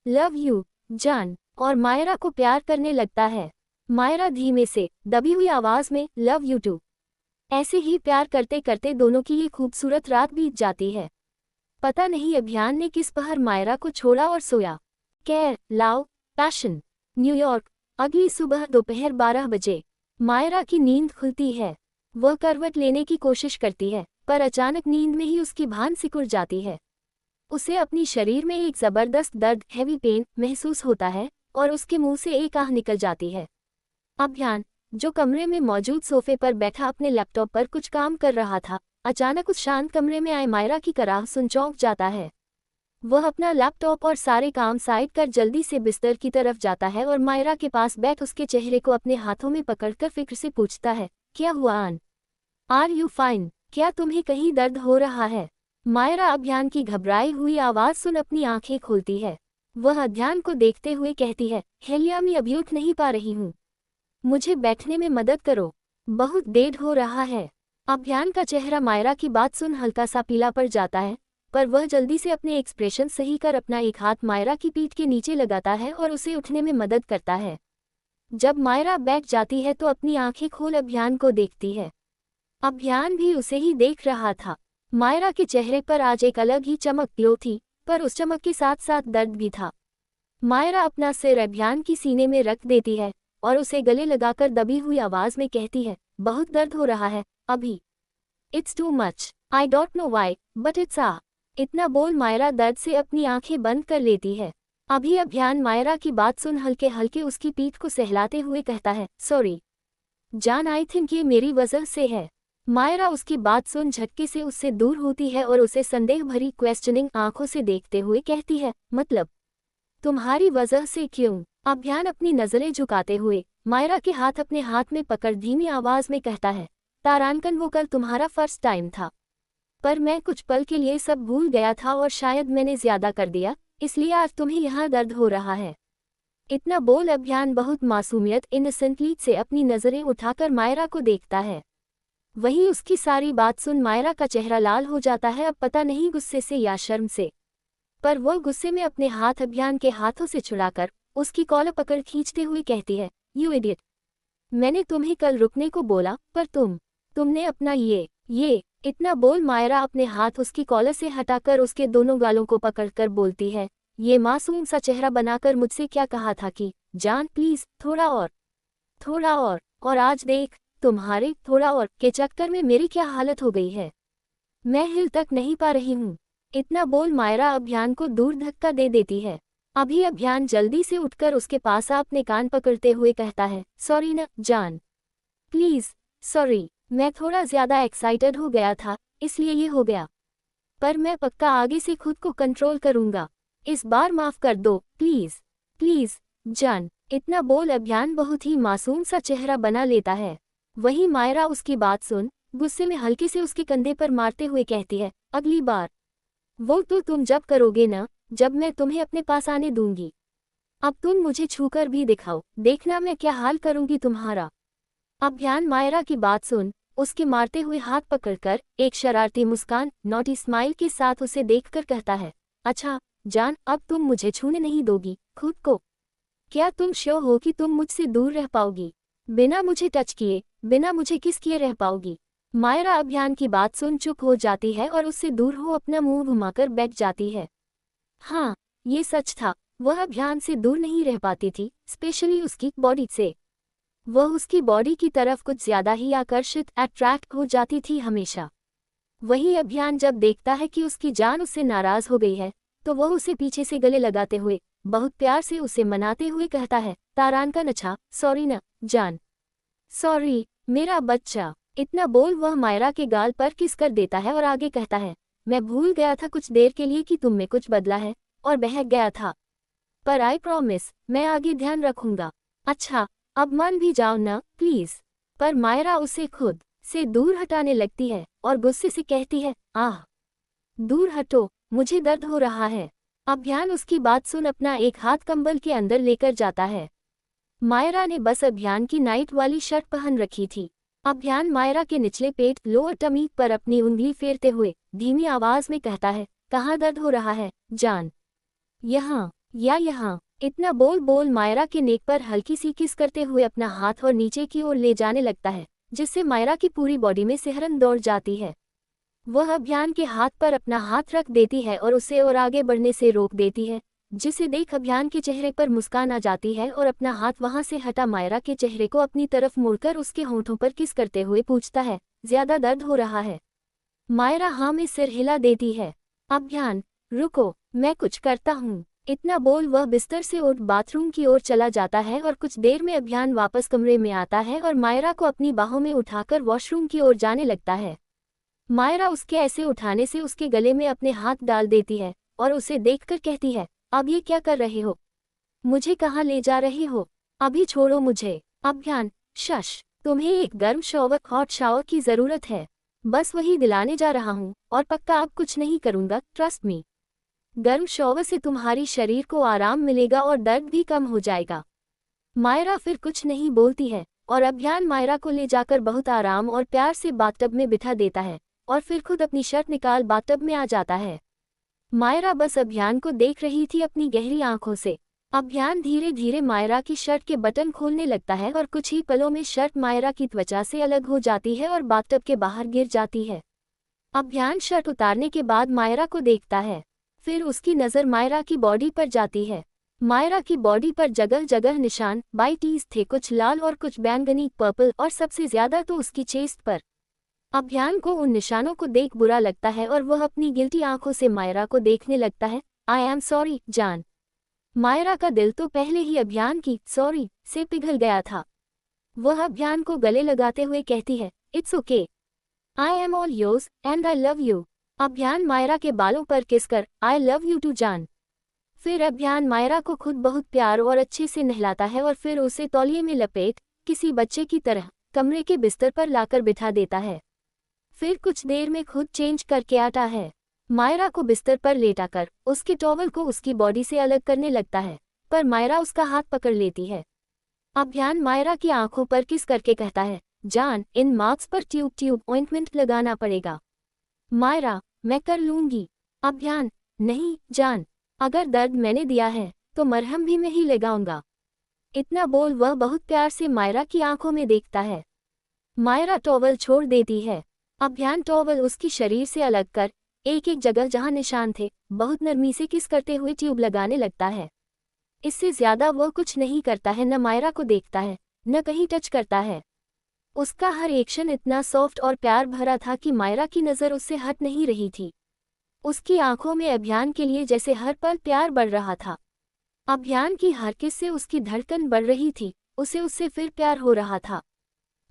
लव यू जान, और मायरा को प्यार करने लगता है। मायरा धीमे से दबी हुई आवाज में, लव यू टू। ऐसे ही प्यार करते करते दोनों की ये खूबसूरत रात बीत जाती है। पता नहीं अभियान ने किस पहर मायरा को छोड़ा और सोया। Care, love, passion, New York. अगली सुबह दोपहर 12 बजे मायरा की नींद खुलती है। वह करवट लेने की कोशिश करती है, पर अचानक नींद में ही उसकी भान सिकुड़ जाती है। उसे अपनी शरीर में एक जबरदस्त दर्द, हेवी पेन महसूस होता है और उसके मुंह से एक आह निकल जाती है। अभियान, जो कमरे में मौजूद सोफे पर बैठा अपने लैपटॉप पर कुछ काम कर रहा था, अचानक उस शांत कमरे में आए मायरा की कराह सुन चौंक जाता है। वह अपना लैपटॉप और सारे काम साइड कर जल्दी से बिस्तर की तरफ जाता है और मायरा के पास बैठ उसके चेहरे को अपने हाथों में पकड़कर फिक्र से पूछता है, क्या हुआ आन? Are you fine? क्या तुम्हें कहीं दर्द हो रहा है? मायरा अभियान की घबराई हुई आवाज सुन अपनी आंखें खोलती है। वह अभियान को देखते हुए कहती है, हेलिया, मैं अभी उठ नहीं पा रही हूँ, मुझे बैठने में मदद करो, बहुत देर हो रहा है। अभियान का चेहरा मायरा की बात सुन हल्का सा पीला पड़ जाता है, पर वह जल्दी से अपने एक्सप्रेशन सही कर अपना एक हाथ मायरा की पीठ के नीचे लगाता है और उसे उठने में मदद करता है। जब मायरा बैठ जाती है तो अपनी आंखें खोल अभियान को देखती है। अभियान भी उसे ही देख रहा था। मायरा के चेहरे पर आज एक अलग ही चमक ग्लो थी, पर उस चमक के साथ साथ दर्द भी था। मायरा अपना सिर अभियान की सीने में रख देती है और उसे गले लगाकर दबी हुई आवाज में कहती है, बहुत दर्द हो रहा है अभी, it's too much, I don't know why but it's ah. इतना बोल मायरा दर्द से अपनी आंखें बंद कर लेती है। अभी अभियान मायरा की बात सुन हल्के हल्के उसकी पीठ को सहलाते हुए कहता है, सॉरी जान, आई थिंक ये मेरी वजह से है। मायरा उसकी बात सुन झटके से उससे दूर होती है और उसे संदेह भरी क्वेश्चनिंग आंखों से देखते हुए कहती है, मतलब तुम्हारी वजह से क्यों? अभियान अपनी नजरें झुकाते हुए मायरा के हाथ अपने हाथ में पकड़ धीमी आवाज में कहता है, तारांकन, वो कल तुम्हारा फर्स्ट टाइम था, पर मैं कुछ पल के लिए सब भूल गया था और शायद मैंने ज्यादा कर दिया, इसलिए आज तुम्हें यहाँ दर्द हो रहा है। इतना बोल अभियान बहुत मासूमियत इनोसेंटली से अपनी नजरें उठाकर मायरा को देखता है। वहीं उसकी सारी बात सुन मायरा का चेहरा लाल हो जाता है, अब पता नहीं गुस्से से या शर्म से, पर वह गुस्से में अपने हाथ अभियान के हाथों से छुड़ाकर उसकी कॉलर पकड़ खींचते हुए कहती है, यू इडियट, मैंने तुम्हें कल रुकने को बोला, पर तुमने अपना ये। इतना बोल मायरा अपने हाथ उसकी कॉलर से हटाकर उसके दोनों गालों को पकड़कर बोलती है, ये मासूम सा चेहरा बनाकर मुझसे क्या कहा था कि जान प्लीज थोड़ा और आज देख, तुम्हारे थोड़ा और के चक्कर में मेरी क्या हालत हो गई है, मैं हिल तक नहीं पा रही हूँ। इतना बोल मायरा अभियान को दूर धक्का दे देती है। अभी अभियान जल्दी से उठकर उसके पास अपने कान पकड़ते हुए कहता है, सॉरी न जान, प्लीज सॉरी, मैं थोड़ा ज्यादा एक्साइटेड हो गया था इसलिए ये हो गया, पर मैं पक्का आगे से खुद को कंट्रोल करूंगा, इस बार माफ कर दो प्लीज। जान। इतना बोल अभियान बहुत ही मासूम सा चेहरा बना लेता है। वहीं मायरा उसकी बात सुन गुस्से में हल्के से उसके कंधे पर मारते हुए कहती है, अगली बार वो तो तुम जब करोगे ना, जब मैं तुम्हें अपने पास आने दूंगी। अब तुम मुझे छूकर भी दिखाओ, देखना मैं क्या हाल करूंगी तुम्हारा। अभियान मायरा की बात सुन उसके मारते हुए हाथ पकड़कर एक शरारती मुस्कान नॉटी स्माइल के साथ उसे देखकर कहता है, अच्छा जान, अब तुम मुझे छूने नहीं दोगी खुद को। क्या तुम श्योर हो कि तुम मुझसे दूर रह पाओगी? बिना मुझे टच किए, बिना मुझे किस किए रह पाओगी? मायरा अभियान की बात सुन चुप हो जाती है और उससे दूर हो अपना मुंह घुमाकर बैठ जाती है। हाँ, ये सच था, वह अभियान से दूर नहीं रह पाती थी, स्पेशली उसकी बॉडी से। वह उसकी बॉडी की तरफ कुछ ज्यादा ही आकर्षित अट्रैक्ट हो जाती थी हमेशा। वही अभियान जब देखता है कि उसकी जान उससे नाराज हो गई है, तो वह उसे पीछे से गले लगाते हुए बहुत प्यार से उसे मनाते हुए कहता है, तारान का नच्छा, सॉरी न जान, सॉरी मेरा बच्चा। इतना बोल वह मायरा के गाल पर किस कर देता है और आगे कहता है, मैं भूल गया था कुछ देर के लिए कि तुम में कुछ बदला है और बहक गया था, पर आई प्रॉमिस मैं आगे ध्यान रखूंगा। अच्छा अब मान भी जाओ ना प्लीज। पर मायरा उसे खुद से दूर हटाने लगती है और गुस्से से कहती है, आह दूर हटो, मुझे दर्द हो रहा है। अभियान उसकी बात सुन अपना एक हाथ कंबल के अंदर लेकर जाता है। मायरा ने बस अभियान की नाइट वाली शर्ट पहन रखी थी। अभियान मायरा के निचले पेट लोअर टमी पर अपनी उंगली फेरते हुए धीमी आवाज में कहता है, कहाँ दर्द हो रहा है जान? यहाँ या यहाँ? इतना बोल बोल मायरा के नेक पर हल्की सी किस करते हुए अपना हाथ और नीचे की ओर ले जाने लगता है, जिससे मायरा की पूरी बॉडी में सिहरन दौड़ जाती है। वह अभियान के हाथ पर अपना हाथ रख देती है और उसे और आगे बढ़ने से रोक देती है, जिसे देख अभियान के चेहरे पर मुस्कान आ जाती है और अपना हाथ वहां से हटा मायरा के चेहरे को अपनी तरफ मुड़कर उसके होंठों पर किस करते हुए पूछता है, ज्यादा दर्द हो रहा है? मायरा हाँ में सिर हिला देती है। अभियान रुको, मैं कुछ करता हूँ। इतना बोल वह बिस्तर से उठ बाथरूम की ओर चला जाता है और कुछ देर में अभियान वापस कमरे में आता है और मायरा को अपनी बाहों में उठाकर वॉशरूम की ओर जाने लगता है। मायरा उसके ऐसे उठाने से उसके गले में अपने हाथ डाल देती है और उसे देखकर कहती है, अब ये क्या कर रहे हो? मुझे कहाँ ले जा रहे हो? अभी छोड़ो मुझे। अभियान शश, तुम्हें एक गर्म शॉवर हॉट शावर की जरूरत है, बस वही दिलाने जा रहा हूँ और पक्का अब कुछ नहीं करूँगा, ट्रस्ट मी। गर्म शॉवर से तुम्हारी शरीर को आराम मिलेगा और दर्द भी कम हो जाएगा। मायरा फिर कुछ नहीं बोलती है और अभियान मायरा को ले जाकर बहुत आराम और प्यार से बाथटब में बिठा देता है और फिर खुद अपनी शर्ट निकाल बाथटब में आ जाता है। मायरा बस अभियान को देख रही थी अपनी गहरी आंखों से। अभियान धीरे धीरे मायरा की शर्ट के बटन खोलने लगता है और कुछ ही पलों में शर्ट मायरा की त्वचा से अलग हो जाती है और बाथटब के बाहर गिर जाती है। अभियान शर्ट उतारने के बाद मायरा को देखता है, फिर उसकी नज़र मायरा की बॉडी पर जाती है। मायरा की बॉडी पर जगह जगह निशान बाइटीज थे, कुछ लाल और कुछ बैंगनी पर्पल और सबसे ज्यादा तो उसकी चेस्ट पर। अभियान को उन निशानों को देख बुरा लगता है और वह अपनी गिल्टी आंखों से मायरा को देखने लगता है। आई एम सॉरी जान। मायरा का दिल तो पहले ही अभियान की सॉरी से पिघल गया था। वह अभियान को गले लगाते हुए कहती है, it's okay, I am all yours and I love you. अभियान मायरा के बालों पर किस कर, आई लव यू टू जान। फिर अभियान मायरा को खुद बहुत प्यार और अच्छे से नहलाता है और फिर उसे तौलिए में लपेट किसी बच्चे की तरह कमरे के बिस्तर पर लाकर बिठा देता है। फिर कुछ देर में खुद चेंज करके आता है। मायरा को बिस्तर पर लेटाकर उसके टॉवल को उसकी बॉडी से अलग करने लगता है, पर मायरा उसका हाथ पकड़ लेती है। अभियान मायरा की आंखों पर किस करके कहता है, जान इन मार्क्स पर ट्यूब ऑइंटमेंट लगाना पड़ेगा। मायरा, मैं कर लूंगी। अभियान, नहीं जान, अगर दर्द मैंने दिया है तो मरहम भी मैं ही लगाऊंगा। इतना बोल वह बहुत प्यार से मायरा की आंखों में देखता है। मायरा टॉवल छोड़ देती है। अभियान टॉवल उसकी शरीर से अलग कर एक एक जगह जहां निशान थे बहुत नरमी से किस करते हुए ट्यूब लगाने लगता है। इससे ज्यादा वह कुछ नहीं करता है, न मायरा को देखता है न कहीं टच करता है। उसका हर एक्शन इतना सॉफ्ट और प्यार भरा था कि मायरा की नज़र उससे हट नहीं रही थी। उसकी आंखों में अभियान के लिए जैसे हर पल प्यार बढ़ रहा था। अभियान की हर किस से उसकी धड़कन बढ़ रही थी, उसे उससे फिर प्यार हो रहा था।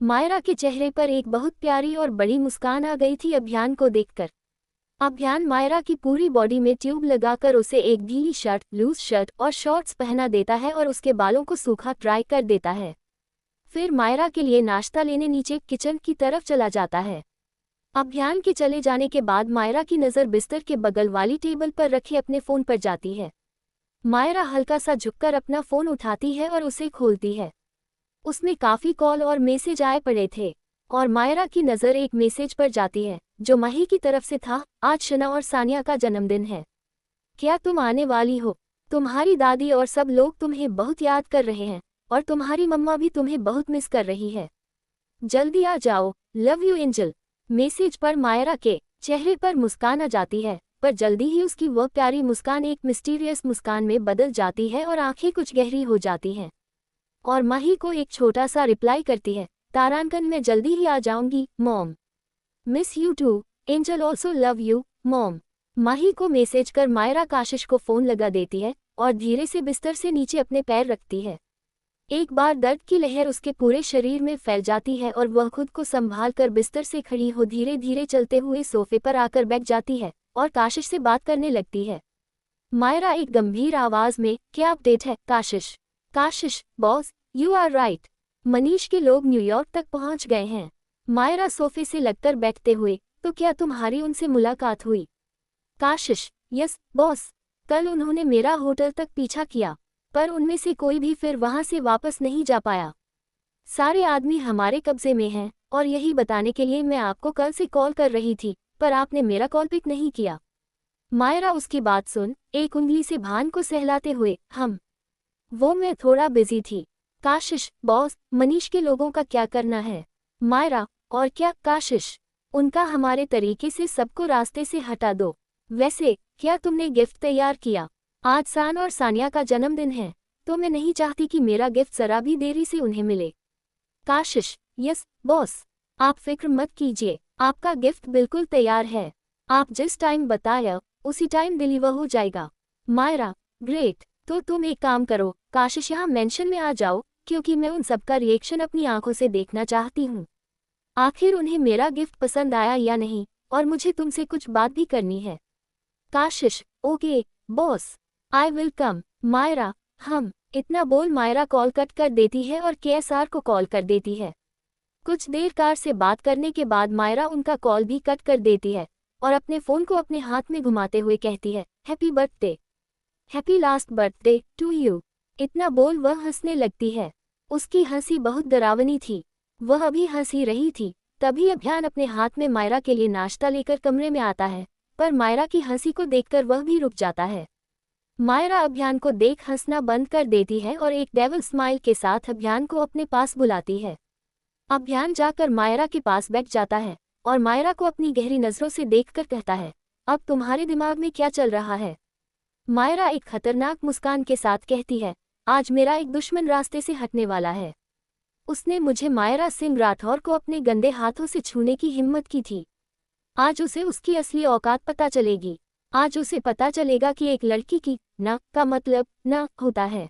मायरा के चेहरे पर एक बहुत प्यारी और बड़ी मुस्कान आ गई थी अभियान को देखकर। अभियान मायरा की पूरी बॉडी में ट्यूब लगाकर उसे एक ढीली शर्ट, लूज शर्ट और शॉर्ट्स पहना देता है और उसके बालों को सूखा ड्राई कर देता है। फिर मायरा के लिए नाश्ता लेने नीचे किचन की तरफ चला जाता है। अभियान के चले जाने के बाद मायरा की नज़र बिस्तर के बगल वाली टेबल पर रखे अपने फ़ोन पर जाती है। मायरा हल्का सा झुककर अपना फ़ोन उठाती है और उसे खोलती है। उसमें काफ़ी कॉल और मैसेज आए पड़े थे और मायरा की नज़र एक मैसेज पर जाती है जो माही की तरफ से था। आज शना और सानिया का जन्मदिन है। क्या तुम आने वाली हो? तुम्हारी दादी और सब लोग तुम्हें बहुत याद कर रहे हैं और तुम्हारी मम्मा भी तुम्हें बहुत मिस कर रही है। जल्दी आ जाओ, लव यू एंजल। मैसेज पर मायरा के चेहरे पर मुस्कान आ जाती है, पर जल्दी ही उसकी वह प्यारी मुस्कान एक मिस्टीरियस मुस्कान में बदल जाती है और आंखें कुछ गहरी हो जाती हैं। और माही को एक छोटा सा रिप्लाई करती है, तारांकन मैं जल्दी ही आ जाऊंगी mom. Miss you too angel, also love you mom. Mahi को मैसेज कर मायरा काशिश को फ़ोन लगा देती है और धीरे से बिस्तर से नीचे अपने पैर रखती है। एक बार दर्द की लहर उसके पूरे शरीर में फैल जाती है और वह खुद को संभाल कर बिस्तर से खड़ी हो धीरे धीरे चलते हुए सोफे पर आकर बैठ जाती है और काशिश से बात करने लगती है। मायरा एक गंभीर आवाज में, क्या अपडेट है Kashish? Kashish, boss, you are right. Manish के लोग न्यूयॉर्क तक पहुंच गए हैं। मायरा सोफे से लगकर बैठते हुए, तो क्या तुम्हारी उनसे मुलाकात हुई? काशिश, यस बॉस, कल उन्होंने मेरा होटल तक पीछा किया, पर उनमें से कोई भी फिर वहां से वापस नहीं जा पाया। सारे आदमी हमारे कब्जे में हैं और यही बताने के लिए मैं आपको कल से कॉल कर रही थी, पर आपने मेरा कॉल पिक नहीं किया। मायरा उसकी बात सुन एक उंगली से भान को सहलाते हुए, मैं थोड़ा बिजी थी। काशिश, बॉस, मनीष के लोगों का क्या करना है? मायरा, और क्या काशिश, उनका हमारे तरीके से सबको रास्ते से हटा दो। वैसे क्या तुमने गिफ्ट तैयार किया? आज सान और सानिया का जन्मदिन है, तो मैं नहीं चाहती कि मेरा गिफ्ट जरा भी देरी से उन्हें मिले। काशिश, यस बॉस, आप फिक्र मत कीजिए, आपका गिफ्ट बिल्कुल तैयार है। आप जिस टाइम बताया उसी टाइम डिलीवर हो जाएगा। मायरा, ग्रेट, तो तुम एक काम करो काशिश, यहाँ मेंशन में आ जाओ क्योंकि मैं उन सबका रिएक्शन अपनी आंखों से देखना चाहती हूँ। आखिर उन्हें मेरा गिफ्ट पसंद आया या नहीं, और मुझे तुमसे कुछ बात भी करनी है। Kashish, okay boss, I will come. Myra, इतना बोल मायरा कॉल कट कर देती है और केएसआर को कॉल कर देती है। कुछ देर कार से बात करने के बाद मायरा उनका कॉल भी कट कर देती है और अपने फ़ोन को अपने हाथ में घुमाते हुए कहती है, happy birthday, happy last birthday to you. इतना बोल वह हंसने लगती है। उसकी हंसी बहुत डरावनी थी। वह अभी हंस ही रही थी, तभी अभियान अपने हाथ में मायरा के लिए नाश्ता लेकर कमरे में आता है, पर मायरा की हंसी को देखकर वह भी रुक जाता है। मायरा अभियान को देख हंसना बंद कर देती है और एक डेविल स्माइल के साथ अभियान को अपने पास बुलाती है। अभियान जाकर मायरा के पास बैठ जाता है और मायरा को अपनी गहरी नज़रों से देखकर कहता है, अब तुम्हारे दिमाग में क्या चल रहा है? मायरा एक खतरनाक मुस्कान के साथ कहती है, आज मेरा एक दुश्मन रास्ते से हटने वाला है। उसने मुझे मायरा सिंह राठौर को अपने गंदे हाथों से छूने की हिम्मत की थी। आज उसे उसकी असली औकात पता चलेगी। आज उसे पता चलेगा कि एक लड़की की न का मतलब न होता है।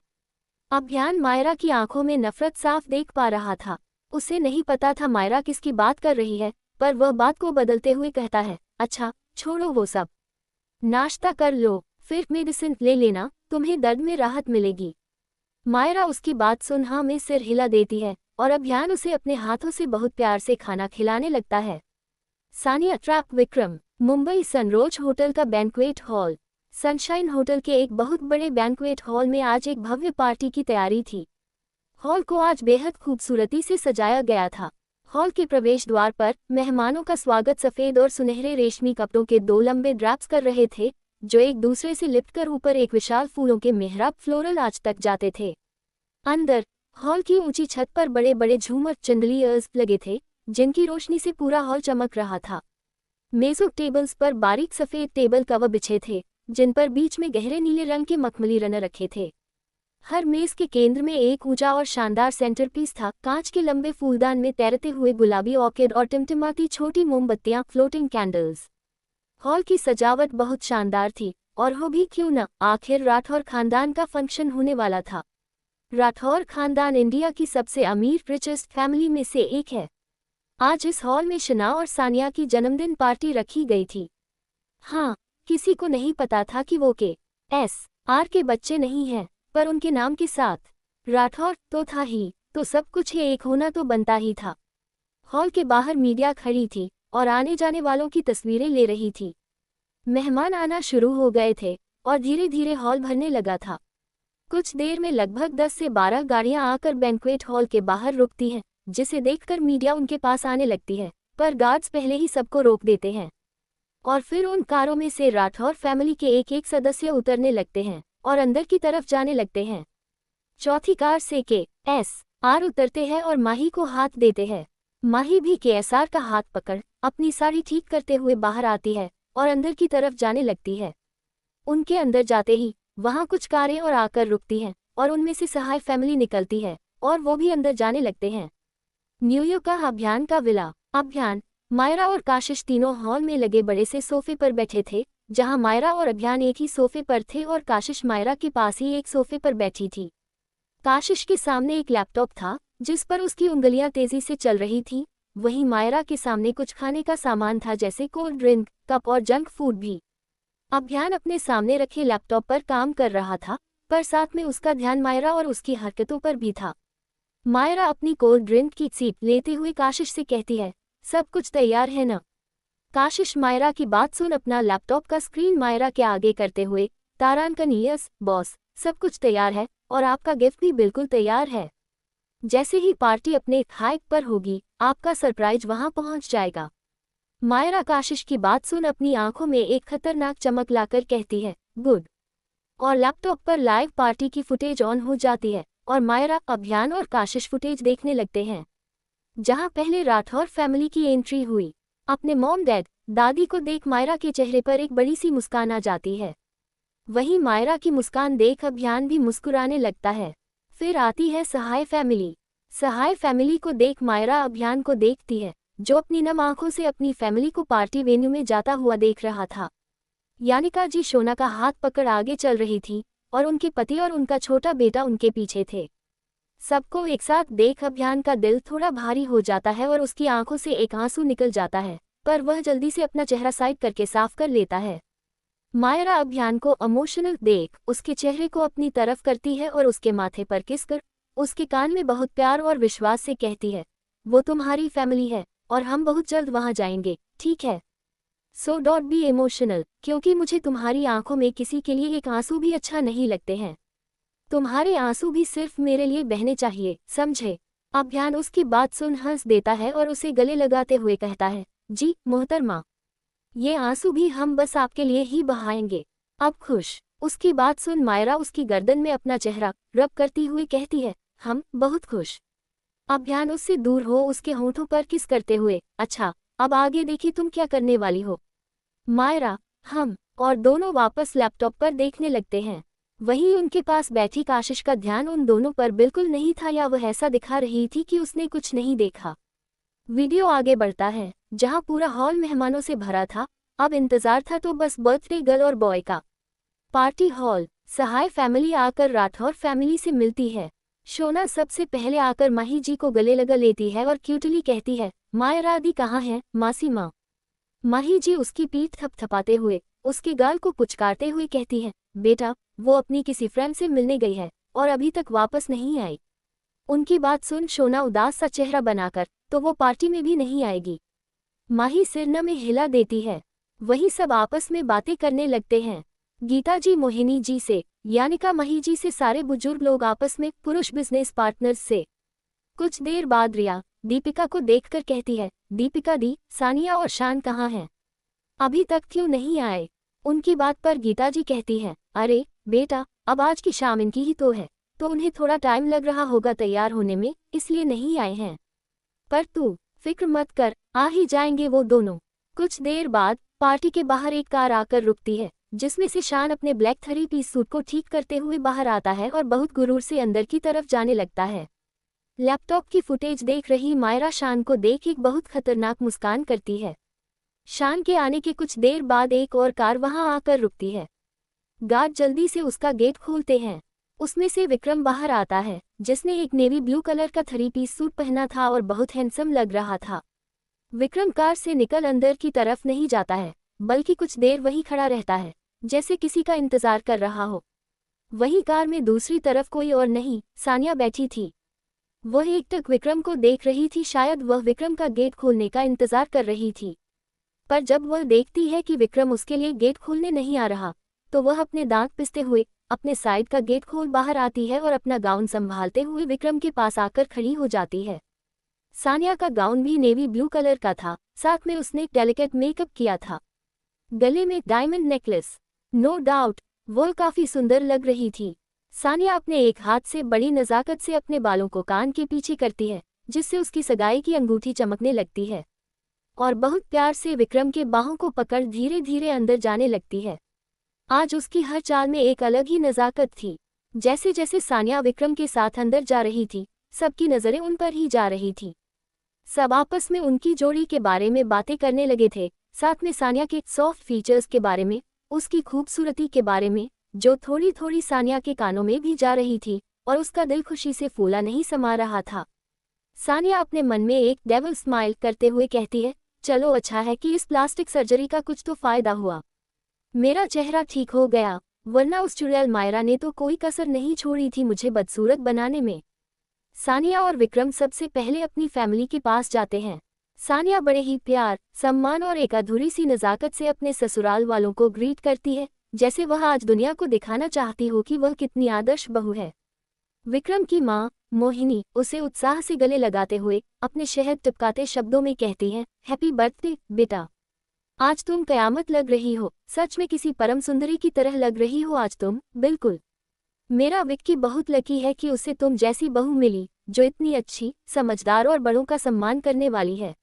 अभियान मायरा की आंखों में नफरत साफ देख पा रहा था। उसे नहीं पता था मायरा किसकी बात कर रही है, पर वह बात को बदलते हुए कहता है, अच्छा छोड़ो वो सब, नाश्ता कर लो, फिर मेडिसिन ले लेना, तुम्हें दर्द में राहत मिलेगी। मायरा उसकी बात सुन हाँ में सिर हिला देती है और अभियान उसे अपने हाथों से बहुत प्यार से खाना खिलाने लगता है। Sania trap Vikram, Mumbai sunrose hotel का बैंक्वेट हॉल। सनशाइन होटल के एक बहुत बड़े बैंक्वेट हॉल में आज एक भव्य पार्टी की तैयारी थी। हॉल को आज बेहद खूबसूरती से सजाया गया था। हॉल के प्रवेश द्वार पर मेहमानों का स्वागत सफ़ेद और सुनहरे रेशमी कपड़ों के दो लंबे ड्रैप्स कर रहे थे, जो एक दूसरे से लिपटकर ऊपर एक विशाल फूलों के मेहराब फ्लोरल आर्च तक जाते थे। अंदर हॉल की ऊंची छत पर बड़े बड़े झूमर चंदलियर्स लगे थे, जिनकी रोशनी से पूरा हॉल चमक रहा था। मेजों टेबल्स पर बारीक सफ़ेद टेबल कवर बिछे थे, जिन पर बीच में गहरे नीले रंग के मखमली रनर रखे थे। हर मेज के केंद्र में एक ऊंचा और शानदार सेंटरपीस था। कांच के लंबे फूलदान में तैरते हुए गुलाबी ऑर्किड और टिमटिमाती छोटी मोमबत्तियां, फ्लोटिंग कैंडल्स। हॉल की सजावट बहुत शानदार थी, और हो भी क्यों न, आखिर राठौर खानदान का फंक्शन होने वाला था। राठौर खानदान इंडिया की सबसे अमीर रिचेस्ट फैमिली में से एक है। आज इस हॉल में शना और सानिया की जन्मदिन पार्टी रखी गई थी। हाँ, किसी को नहीं पता था कि वो KSR के बच्चे नहीं हैं, पर उनके नाम के साथ राठौर तो था ही, तो सब कुछ ये एक होना तो बनता ही था। हॉल के बाहर मीडिया खड़ी थी और आने जाने वालों की तस्वीरें ले रही थी। मेहमान आना शुरू हो गए थे और धीरे धीरे हॉल भरने लगा था। कुछ देर में लगभग 10 से 12 गाड़ियां आकर बैंक्वेट हॉल के बाहर रुकती हैं, जिसे देखकर मीडिया उनके पास आने लगती है, पर गार्ड्स पहले ही सबको रोक देते हैं। और फिर उन कारों में से राठौर फैमिली के एक एक सदस्य उतरने लगते हैं और अंदर की तरफ जाने लगते हैं। चौथी कार से KSR उतरते हैं और माही को हाथ देते हैं। माही भी KSR का हाथ पकड़ अपनी साड़ी ठीक करते हुए बाहर आती है और अंदर की तरफ जाने लगती है। उनके अंदर जाते ही वहां कुछ कारें और आकर रुकती हैं और उनमें से सहाय फैमिली निकलती है और वो भी अंदर जाने लगते हैं। न्यूयॉर्क का अभियान का विला अभियान। मायरा और काशिश तीनों हॉल में लगे बड़े से सोफे पर बैठे थे, जहां मायरा और अभियान एक ही सोफे पर थे और काशिश मायरा के पास ही एक सोफे पर बैठी थी। काशिश के सामने एक लैपटॉप था जिस पर उसकी उंगलियां तेजी से चल रही थीं। वहीं मायरा के सामने कुछ खाने का सामान था, जैसे कोल्ड ड्रिंक, कप और जंक फूड भी। अभियान अपने सामने रखे लैपटॉप पर काम कर रहा था, पर साथ में उसका ध्यान मायरा और उसकी हरकतों पर भी था। मायरा अपनी कोल्ड ड्रिंक की सिप लेते हुए काशिश से कहती है, सब कुछ तैयार है ना? काशिश मायरा की बात सुन अपना लैपटॉप का स्क्रीन मायरा के आगे करते हुए, तारानकनियस बॉस, सब कुछ तैयार है और आपका गिफ्ट भी बिल्कुल तैयार है। जैसे ही पार्टी अपने हाइक पर होगी, आपका सरप्राइज वहां पहुंच जाएगा। मायरा काशिश की बात सुन अपनी आंखों में एक खतरनाक चमक लाकर कहती है, गुड। और लैपटॉप पर लाइव पार्टी की फुटेज ऑन हो जाती है और मायरा, अभियान और काशिश फुटेज देखने लगते हैं, जहां पहले राठौर फैमिली की एंट्री हुई। अपने मॉम डैड दादी को देख मायरा के चेहरे पर एक बड़ी सी मुस्कान आ जाती है। वहीं मायरा की मुस्कान देख अभियान भी मुस्कुराने लगता है। फिर आती है सहाय फैमिली। सहाय फैमिली को देख मायरा अभियान को देखती है, जो अपनी नम आंखों से अपनी फैमिली को पार्टी वेन्यू में जाता हुआ देख रहा था। यानिका जी शोना का हाथ पकड़ आगे चल रही थी और उनके पति और उनका छोटा बेटा उनके पीछे थे। सबको एक साथ देख अभियान का दिल थोड़ा भारी हो जाता है और उसकी आंखों से एक आंसू निकल जाता है, पर वह जल्दी से अपना चेहरा साइड करके साफ कर लेता है। मायरा अभियान को इमोशनल देख उसके चेहरे को अपनी तरफ करती है और उसके माथे पर किस कर उसके कान में बहुत प्यार और विश्वास से कहती है, वो तुम्हारी फैमिली है और हम बहुत जल्द वहां जाएंगे, ठीक है? सो डोंट बी इमोशनल, क्योंकि मुझे तुम्हारी आंखों में किसी के लिए एक आंसू भी अच्छा नहीं लगते हैं। तुम्हारे आंसू भी सिर्फ मेरे लिए बहने चाहिए, समझे? अभियान उसकी बात सुन हंस देता है और उसे गले लगाते हुए कहता है, जी मोहतरमा, ये आंसू भी हम बस आपके लिए ही बहाएंगे। अब खुश? उसकी बात सुन मायरा उसकी गर्दन में अपना चेहरा रब करती हुई कहती है, हम बहुत खुश। अभियान उससे दूर हो उसके होंठों पर किस करते हुए, अच्छा अब आगे देखिए तुम क्या करने वाली हो। मायरा, हम और दोनों वापस लैपटॉप पर देखने लगते हैं। वहीं उनके पास बैठी काशिश का ध्यान उन दोनों पर बिल्कुल नहीं था, या वह ऐसा दिखा रही थी कि उसने कुछ नहीं देखा। वीडियो आगे बढ़ता है, जहां पूरा हॉल मेहमानों से भरा था। अब इंतजार था तो बस बर्थडे गर्ल और बॉय का। Party hall. सहाय फैमिली आकर राठौर फैमिली से मिलती है। शोना सबसे पहले आकर माही जी को गले लगा लेती है और क्यूटली कहती है, मायरा दी कहाँ है मासी माँ? माही जी उसकी पीठ थपथपाते हुए उसके गाल को पुचकारते हुए कहती है, बेटा वो अपनी किसी फ्रेंड से मिलने गई है और अभी तक वापस नहीं आई। उनकी बात सुन शोना उदास सा चेहरा बनाकर, तो वो पार्टी में भी नहीं आएगी। माही सिर में हिला देती है। वही सब आपस में बातें करने लगते हैं। गीता जी मोहिनी जी से, यानिका माही जी से, सारे बुजुर्ग लोग आपस में, पुरुष बिजनेस पार्टनर्स से। कुछ देर बाद रिया दीपिका को देखकर कहती है, दीपिका दी, सानिया और शान कहाँ हैं? अभी तक क्यों नहीं आए? उनकी बात पर गीता जी कहती है, अरे बेटा अब आज की शाम इनकी ही तो है, तो उन्हें थोड़ा टाइम लग रहा होगा तैयार होने में, इसलिए नहीं आए हैं। पर तू फिक्र मत कर, आ ही जाएंगे वो दोनों। कुछ देर बाद पार्टी के बाहर एक कार आकर रुकती है, जिसमें से शान अपने ब्लैक 3 पीस सूट को ठीक करते हुए बाहर आता है और बहुत गुरूर से अंदर की तरफ जाने लगता है। लैपटॉप की फुटेज देख रही मायरा शान को देख एक बहुत खतरनाक मुस्कान करती है। शान के आने के कुछ देर बाद एक और कार वहां आकर रुकती है। गार्ड जल्दी से उसका गेट खोलते हैं। उसमें से विक्रम बाहर आता है, जिसने एक नेवी ब्लू कलर का 3 पीस सूट पहना था और बहुत हैंडसम लग रहा था। विक्रम कार से निकल अंदर की तरफ नहीं जाता है, बल्कि कुछ देर वहीं खड़ा रहता है, जैसे किसी का इंतजार कर रहा हो। वहीं कार में दूसरी तरफ कोई और नहीं, सानिया बैठी थी। वह एकटक विक्रम को देख रही थी, शायद वह विक्रम का गेट खोलने का इंतजार कर रही थी। पर जब वह देखती है कि विक्रम उसके लिए गेट खोलने नहीं आ रहा, तो वह अपने दांत पिसते हुए अपने साइड का गेट खोल बाहर आती है और अपना गाउन संभालते हुए विक्रम के पास आकर खड़ी हो जाती है। सानिया का गाउन भी नेवी ब्लू कलर का था, साथ में उसने डेलिकेट मेकअप किया था। गले में डायमंड नेकलेस, नो डाउट वो काफी सुंदर लग रही थी। सानिया अपने एक हाथ से बड़ी नजाकत से अपने बालों को कान के पीछे करती है, जिससे उसकी सगाई की अंगूठी चमकने लगती है, और बहुत प्यार से विक्रम के बाहों को पकड़ धीरे धीरे अंदर जाने लगती है। आज उसकी हर चाल में एक अलग ही नजाकत थी। जैसे जैसे सानिया विक्रम के साथ अंदर जा रही थी, सबकी नजरें उन पर ही जा रही थी। सब आपस में उनकी जोड़ी के बारे में बातें करने लगे थे, साथ में सानिया के सॉफ्ट फीचर्स के बारे में, उसकी खूबसूरती के बारे में, जो थोड़ी थोड़ी सानिया के कानों में भी जा रही थी, और उसका दिल खुशी से फूला नहीं समा रहा था। सानिया अपने मन में एक डेविल स्माइल करते हुए कहती है, चलो अच्छा है कि इस प्लास्टिक सर्जरी का कुछ तो फायदा हुआ, मेरा चेहरा ठीक हो गया, वरना उस चुड़ैल मायरा ने तो कोई कसर नहीं छोड़ी थी मुझे बदसूरत बनाने में। सानिया और विक्रम सबसे पहले अपनी फैमिली के पास जाते हैं। सानिया बड़े ही प्यार, सम्मान और एक अधूरी सी नज़ाकत से अपने ससुराल वालों को ग्रीट करती है, जैसे वह आज दुनिया को दिखाना चाहती हो कि वह कितनी आदर्श बहू है। विक्रम की माँ मोहिनी उसे उत्साह से गले लगाते हुए अपने शहद टपकाते शब्दों में कहती है, हैप्पी बर्थडे बेटा, आज तुम कयामत लग रही हो, सच में किसी परम सुंदरी की तरह लग रही हो आज तुम, बिल्कुल। मेरा विक्की बहुत लकी है कि उसे तुम जैसी बहू मिली, जो इतनी अच्छी, समझदार और बड़ों का सम्मान करने वाली है।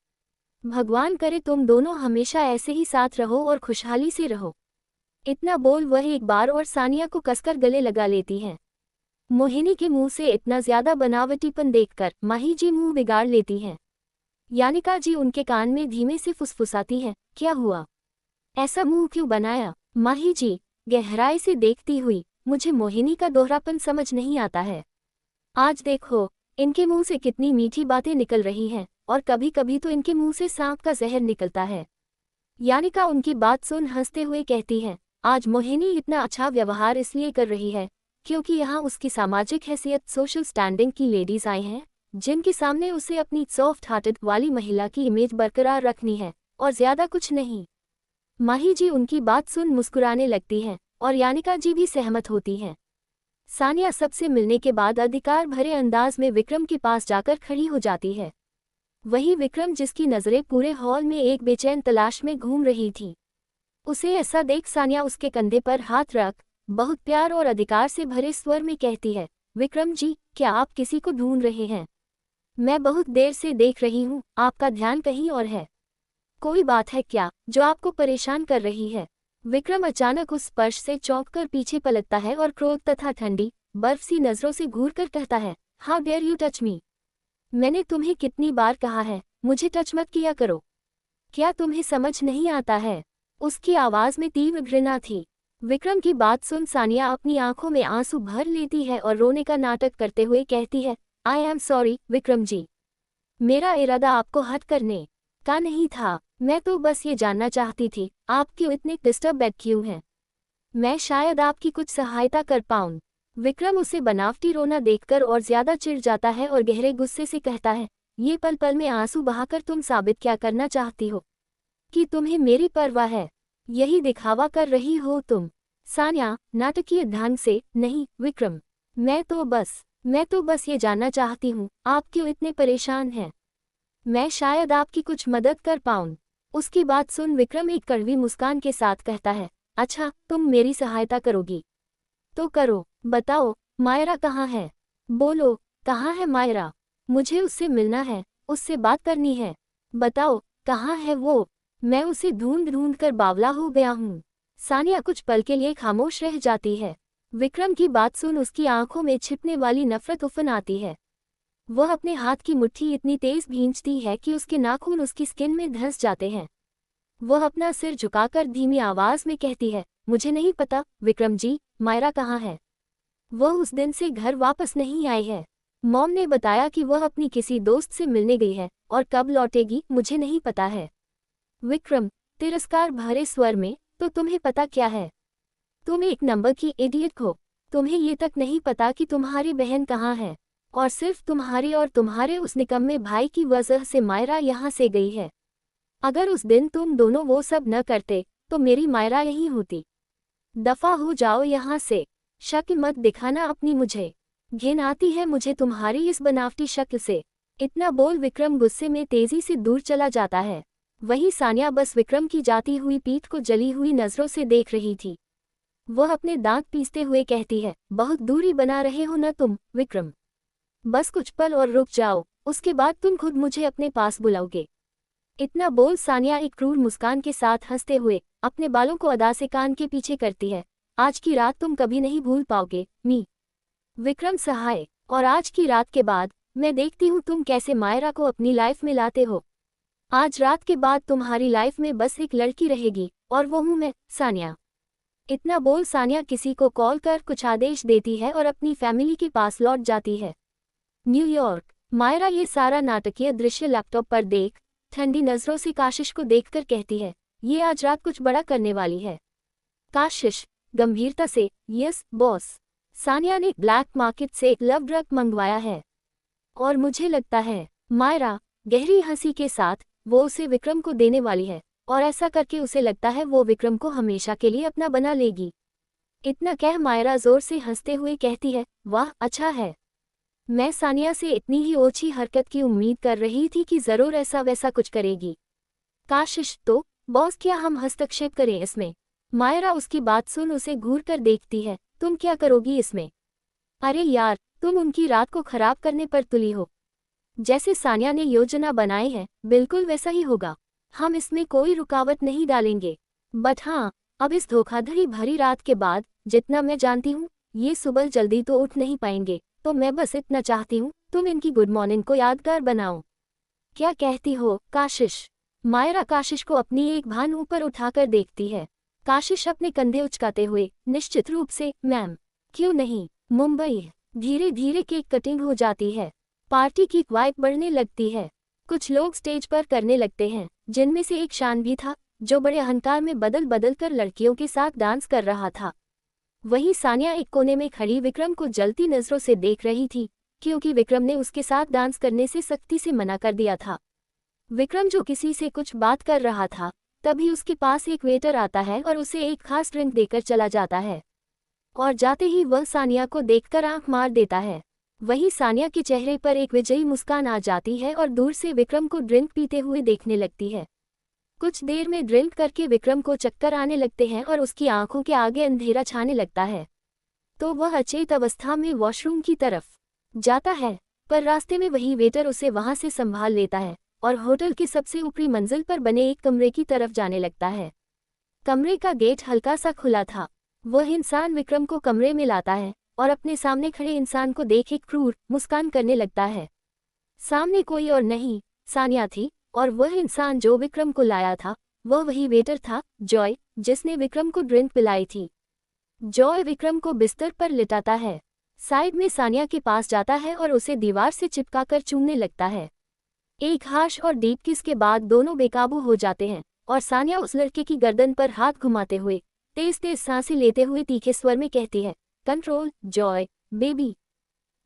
भगवान करे तुम दोनों हमेशा ऐसे ही साथ रहो और खुशहाली से रहो। इतना बोल वह एक बार और सानिया को कसकर गले लगा लेती है। मोहिनी के मुंह से इतना ज्यादा बनावटीपन देखकर माही जी मुंह बिगाड़ लेती हैं। यानिका जी उनके कान में धीमे से फुसफुसाती है, क्या हुआ, ऐसा मुंह क्यों बनाया? माही जी गहराई से देखती हुई, मुझे मोहिनी का दोहरापन समझ नहीं आता है। आज देखो इनके मुंह से कितनी मीठी बातें निकल रही हैं, और कभी कभी तो इनके मुंह से सांप का जहर निकलता है। यानिका उनकी बात सुन हंसते हुए कहती है, आज मोहिनी इतना अच्छा व्यवहार इसलिए कर रही है क्योंकि यहाँ उसकी सामाजिक हैसियत, सोशल स्टैंडिंग की लेडीज आई हैं, जिनके सामने उसे अपनी सॉफ्ट हार्टेड वाली महिला की इमेज बरकरार रखनी है, और ज्यादा कुछ नहीं। माही जी उनकी बात सुन मुस्कुराने लगती हैं, और यानिका जी भी सहमत होती हैं। सानिया सबसे मिलने के बाद अधिकार भरे अंदाज में विक्रम के पास जाकर खड़ी हो जाती है। वही विक्रम जिसकी नजरें पूरे हॉल में एक बेचैन तलाश में घूम रही थी। उसे ऐसा देख सानिया उसके कंधे पर हाथ रख बहुत प्यार और अधिकार से भरे स्वर में कहती है, विक्रम जी क्या आप किसी को ढूंढ रहे हैं? मैं बहुत देर से देख रही हूँ, आपका ध्यान कहीं और है। कोई बात है क्या जो आपको परेशान कर रही है? विक्रम अचानक उस स्पर्श से चौंककर पीछे पलटता है और क्रोध तथा ठंडी बर्फ सी नजरों से घूरकर कहता है, how dare you touch me? मैंने तुम्हें कितनी बार कहा है मुझे टच मत किया करो, क्या तुम्हें समझ नहीं आता है? उसकी आवाज में तीव्र घृणा थी। विक्रम की बात सुन सानिया अपनी आंखों में आंसू भर लेती है और रोने का नाटक करते हुए कहती है, I am sorry Vikram ji, मेरा इरादा आपको हर्ट करने का नहीं था। मैं तो बस ये जानना चाहती थी आप क्यों इतने डिस्टर्ब क्यों हैं? मैं शायद आपकी कुछ सहायता कर पाऊं। विक्रम उसे बनावटी रोना देखकर और ज्यादा चिढ़ जाता है और गहरे गुस्से से कहता है, ये पल पल में आंसू बहाकर तुम साबित क्या करना चाहती हो कि तुम्हें मेरी परवाह है? यही दिखावा कर रही हो तुम? सानिया नाटकीय ढंग से, नहीं विक्रम, मैं तो बस ये जानना चाहती हूँ आप क्यों इतने परेशान हैं, मैं शायद आपकी कुछ मदद कर पाऊं। उसकी बात सुन विक्रम एक कड़वी मुस्कान के साथ कहता है, अच्छा तुम मेरी सहायता करोगी तो करो, बताओ मायरा कहाँ है? बोलो कहाँ है मायरा? मुझे उससे मिलना है, उससे बात करनी है, बताओ कहाँ है वो? मैं उसे ढूंढ ढूंढ कर बावला हो गया हूँ। सानिया कुछ पल के लिए खामोश रह जाती है। विक्रम की बात सुन उसकी आंखों में छिपने वाली नफरत उफन आती है। वह अपने हाथ की मुट्ठी इतनी तेज भींचती है कि उसके नाखून उसकी स्किन में धंस जाते हैं। वह अपना सिर झुकाकर धीमी आवाज में कहती है, मुझे नहीं पता विक्रम जी, मायरा कहाँ है? वह उस दिन से घर वापस नहीं आई है। मॉम ने बताया कि वह अपनी किसी दोस्त से मिलने गई है, और कब लौटेगी मुझे नहीं पता है। विक्रम तिरस्कार भरे स्वर में, तो तुम्हें पता क्या है? तुम एक नंबर की इडियट हो। तुम्हें ये तक नहीं पता कि तुम्हारी बहन कहाँ है, और सिर्फ तुम्हारी और तुम्हारे उस निकम्मे भाई की वजह से मायरा यहाँ से गई है। अगर उस दिन तुम दोनों वो सब न करते तो मेरी मायरा यहीं होती। दफा हो जाओ यहाँ से। शक्ल मत दिखाना अपनी मुझे। घिन आती है मुझे तुम्हारी इस बनावटी शक्ल से। इतना बोल विक्रम गुस्से में तेजी से दूर चला जाता है। वहीं सानिया बस विक्रम की जाती हुई पीठ को जली हुई नजरों से देख रही थी। वह अपने दांत पीसते हुए कहती है, बहुत दूरी बना रहे हो न तुम, विक्रम। बस कुछ पल और रुक जाओ, उसके बाद तुम खुद मुझे अपने पास बुलाओगे। इतना बोल सानिया एक क्रूर मुस्कान के साथ हंसते हुए अपने बालों को अदा से कान के पीछे करती है। आज की रात तुम कभी नहीं भूल पाओगे, मी विक्रम सहाय। और आज की रात के बाद मैं देखती हूँ तुम कैसे मायरा को अपनी लाइफ में लाते हो। आज रात के बाद तुम्हारी लाइफ में बस एक लड़की रहेगी, और वो हूँ मैं, सानिया। इतना बोल सानिया किसी को कॉल कर कुछ आदेश देती है और अपनी फैमिली के पास लौट जाती है। न्यूयॉर्क। मायरा ये सारा नाटकीय दृश्य लैपटॉप पर देख ठंडी नजरों से काशिश को देखकर कहती है, ये आज रात कुछ बड़ा करने वाली है। काशिश गंभीरता से, यस बॉस। सानिया ने ब्लैक मार्केट से एक लव ड्रग मंगवाया है, और मुझे लगता है, मायरा गहरी हंसी के साथ, वो उसे विक्रम को देने वाली है, और ऐसा करके उसे लगता है वो विक्रम को हमेशा के लिए अपना बना लेगी। इतना कह मायरा जोर से हंसते हुए कहती है, वाह अच्छा है। मैं सानिया से इतनी ही ओछी हरकत की उम्मीद कर रही थी कि जरूर ऐसा वैसा कुछ करेगी। काशिश तो, बॉस क्या हम हस्तक्षेप करें इसमें? मायरा उसकी बात सुन उसे घूर कर देखती है, तुम क्या करोगी इसमें? अरे यार, तुम उनकी रात को खराब करने पर तुली हो। जैसे सानिया ने योजना बनाई है, बिल्कुल वैसा ही होगा। हम इसमें कोई रुकावट नहीं डालेंगे। बट हाँ, अब इस धोखाधड़ी भरी रात के बाद, जितना मैं जानती हूँ, ये सुबह जल्दी तो उठ नहीं पाएंगे, तो मैं बस इतना चाहती हूँ, तुम इनकी गुड मॉर्निंग को यादगार बनाओ। क्या कहती हो, काशिश? मायरा काशिश को अपनी एक भान ऊपर उठाकर देखती है। काशिश अपने कंधे उचकाते हुए, निश्चित रूप से, मैम। क्यों नहीं, मुंबई। धीरे धीरे केक कटिंग हो जाती है। पार्टी की वाइब बढ़ने लगती है। कुछ लोग स्टेज पर करने लगते हैं, जिनमें से एक शान भी था, जो बड़े अहंकार में बदल बदल कर लड़कियों के साथ डांस कर रहा था। वहीं सानिया एक कोने में खड़ी विक्रम को जलती नजरों से देख रही थी, क्योंकि विक्रम ने उसके साथ डांस करने से सख्ती से मना कर दिया था। विक्रम जो किसी से कुछ बात कर रहा था, तभी उसके पास एक वेटर आता है और उसे एक खास ड्रिंक देकर चला जाता है, और जाते ही वह सानिया को देखकर आंख मार देता है। वहीं सानिया के चेहरे पर एक विजयी मुस्कान आ जाती है और दूर से विक्रम को ड्रिंक पीते हुए देखने लगती है। कुछ देर में ड्रिंक करके विक्रम को चक्कर आने लगते हैं और उसकी आंखों के आगे अंधेरा छाने लगता है, तो वह अचेत अवस्था में वॉशरूम की तरफ जाता है, पर रास्ते में वही वेटर उसे वहां से संभाल लेता है और होटल की सबसे ऊपरी मंजिल पर बने एक कमरे की तरफ जाने लगता है। कमरे का गेट हल्का सा खुला था। वह इंसान विक्रम को कमरे में लाता है और अपने सामने खड़े इंसान को देख एक क्रूर मुस्कान करने लगता है। सामने कोई और नहीं, सानिया थी, और वह इंसान जो विक्रम को लाया था, वह वही वेटर था, जॉय, जिसने विक्रम को ड्रिंक पिलाई थी। जॉय विक्रम को बिस्तर पर लिटाता है, साइड में सानिया के पास जाता है और उसे दीवार से चिपकाकर चूमने लगता है। एक हाश और डीप किस के बाद दोनों बेकाबू हो जाते हैं और सानिया उस लड़के की गर्दन पर हाथ घुमाते हुए तेज तेज सांसें लेते हुए तीखे स्वर में कहती है, कंट्रोल, जॉय, बेबी।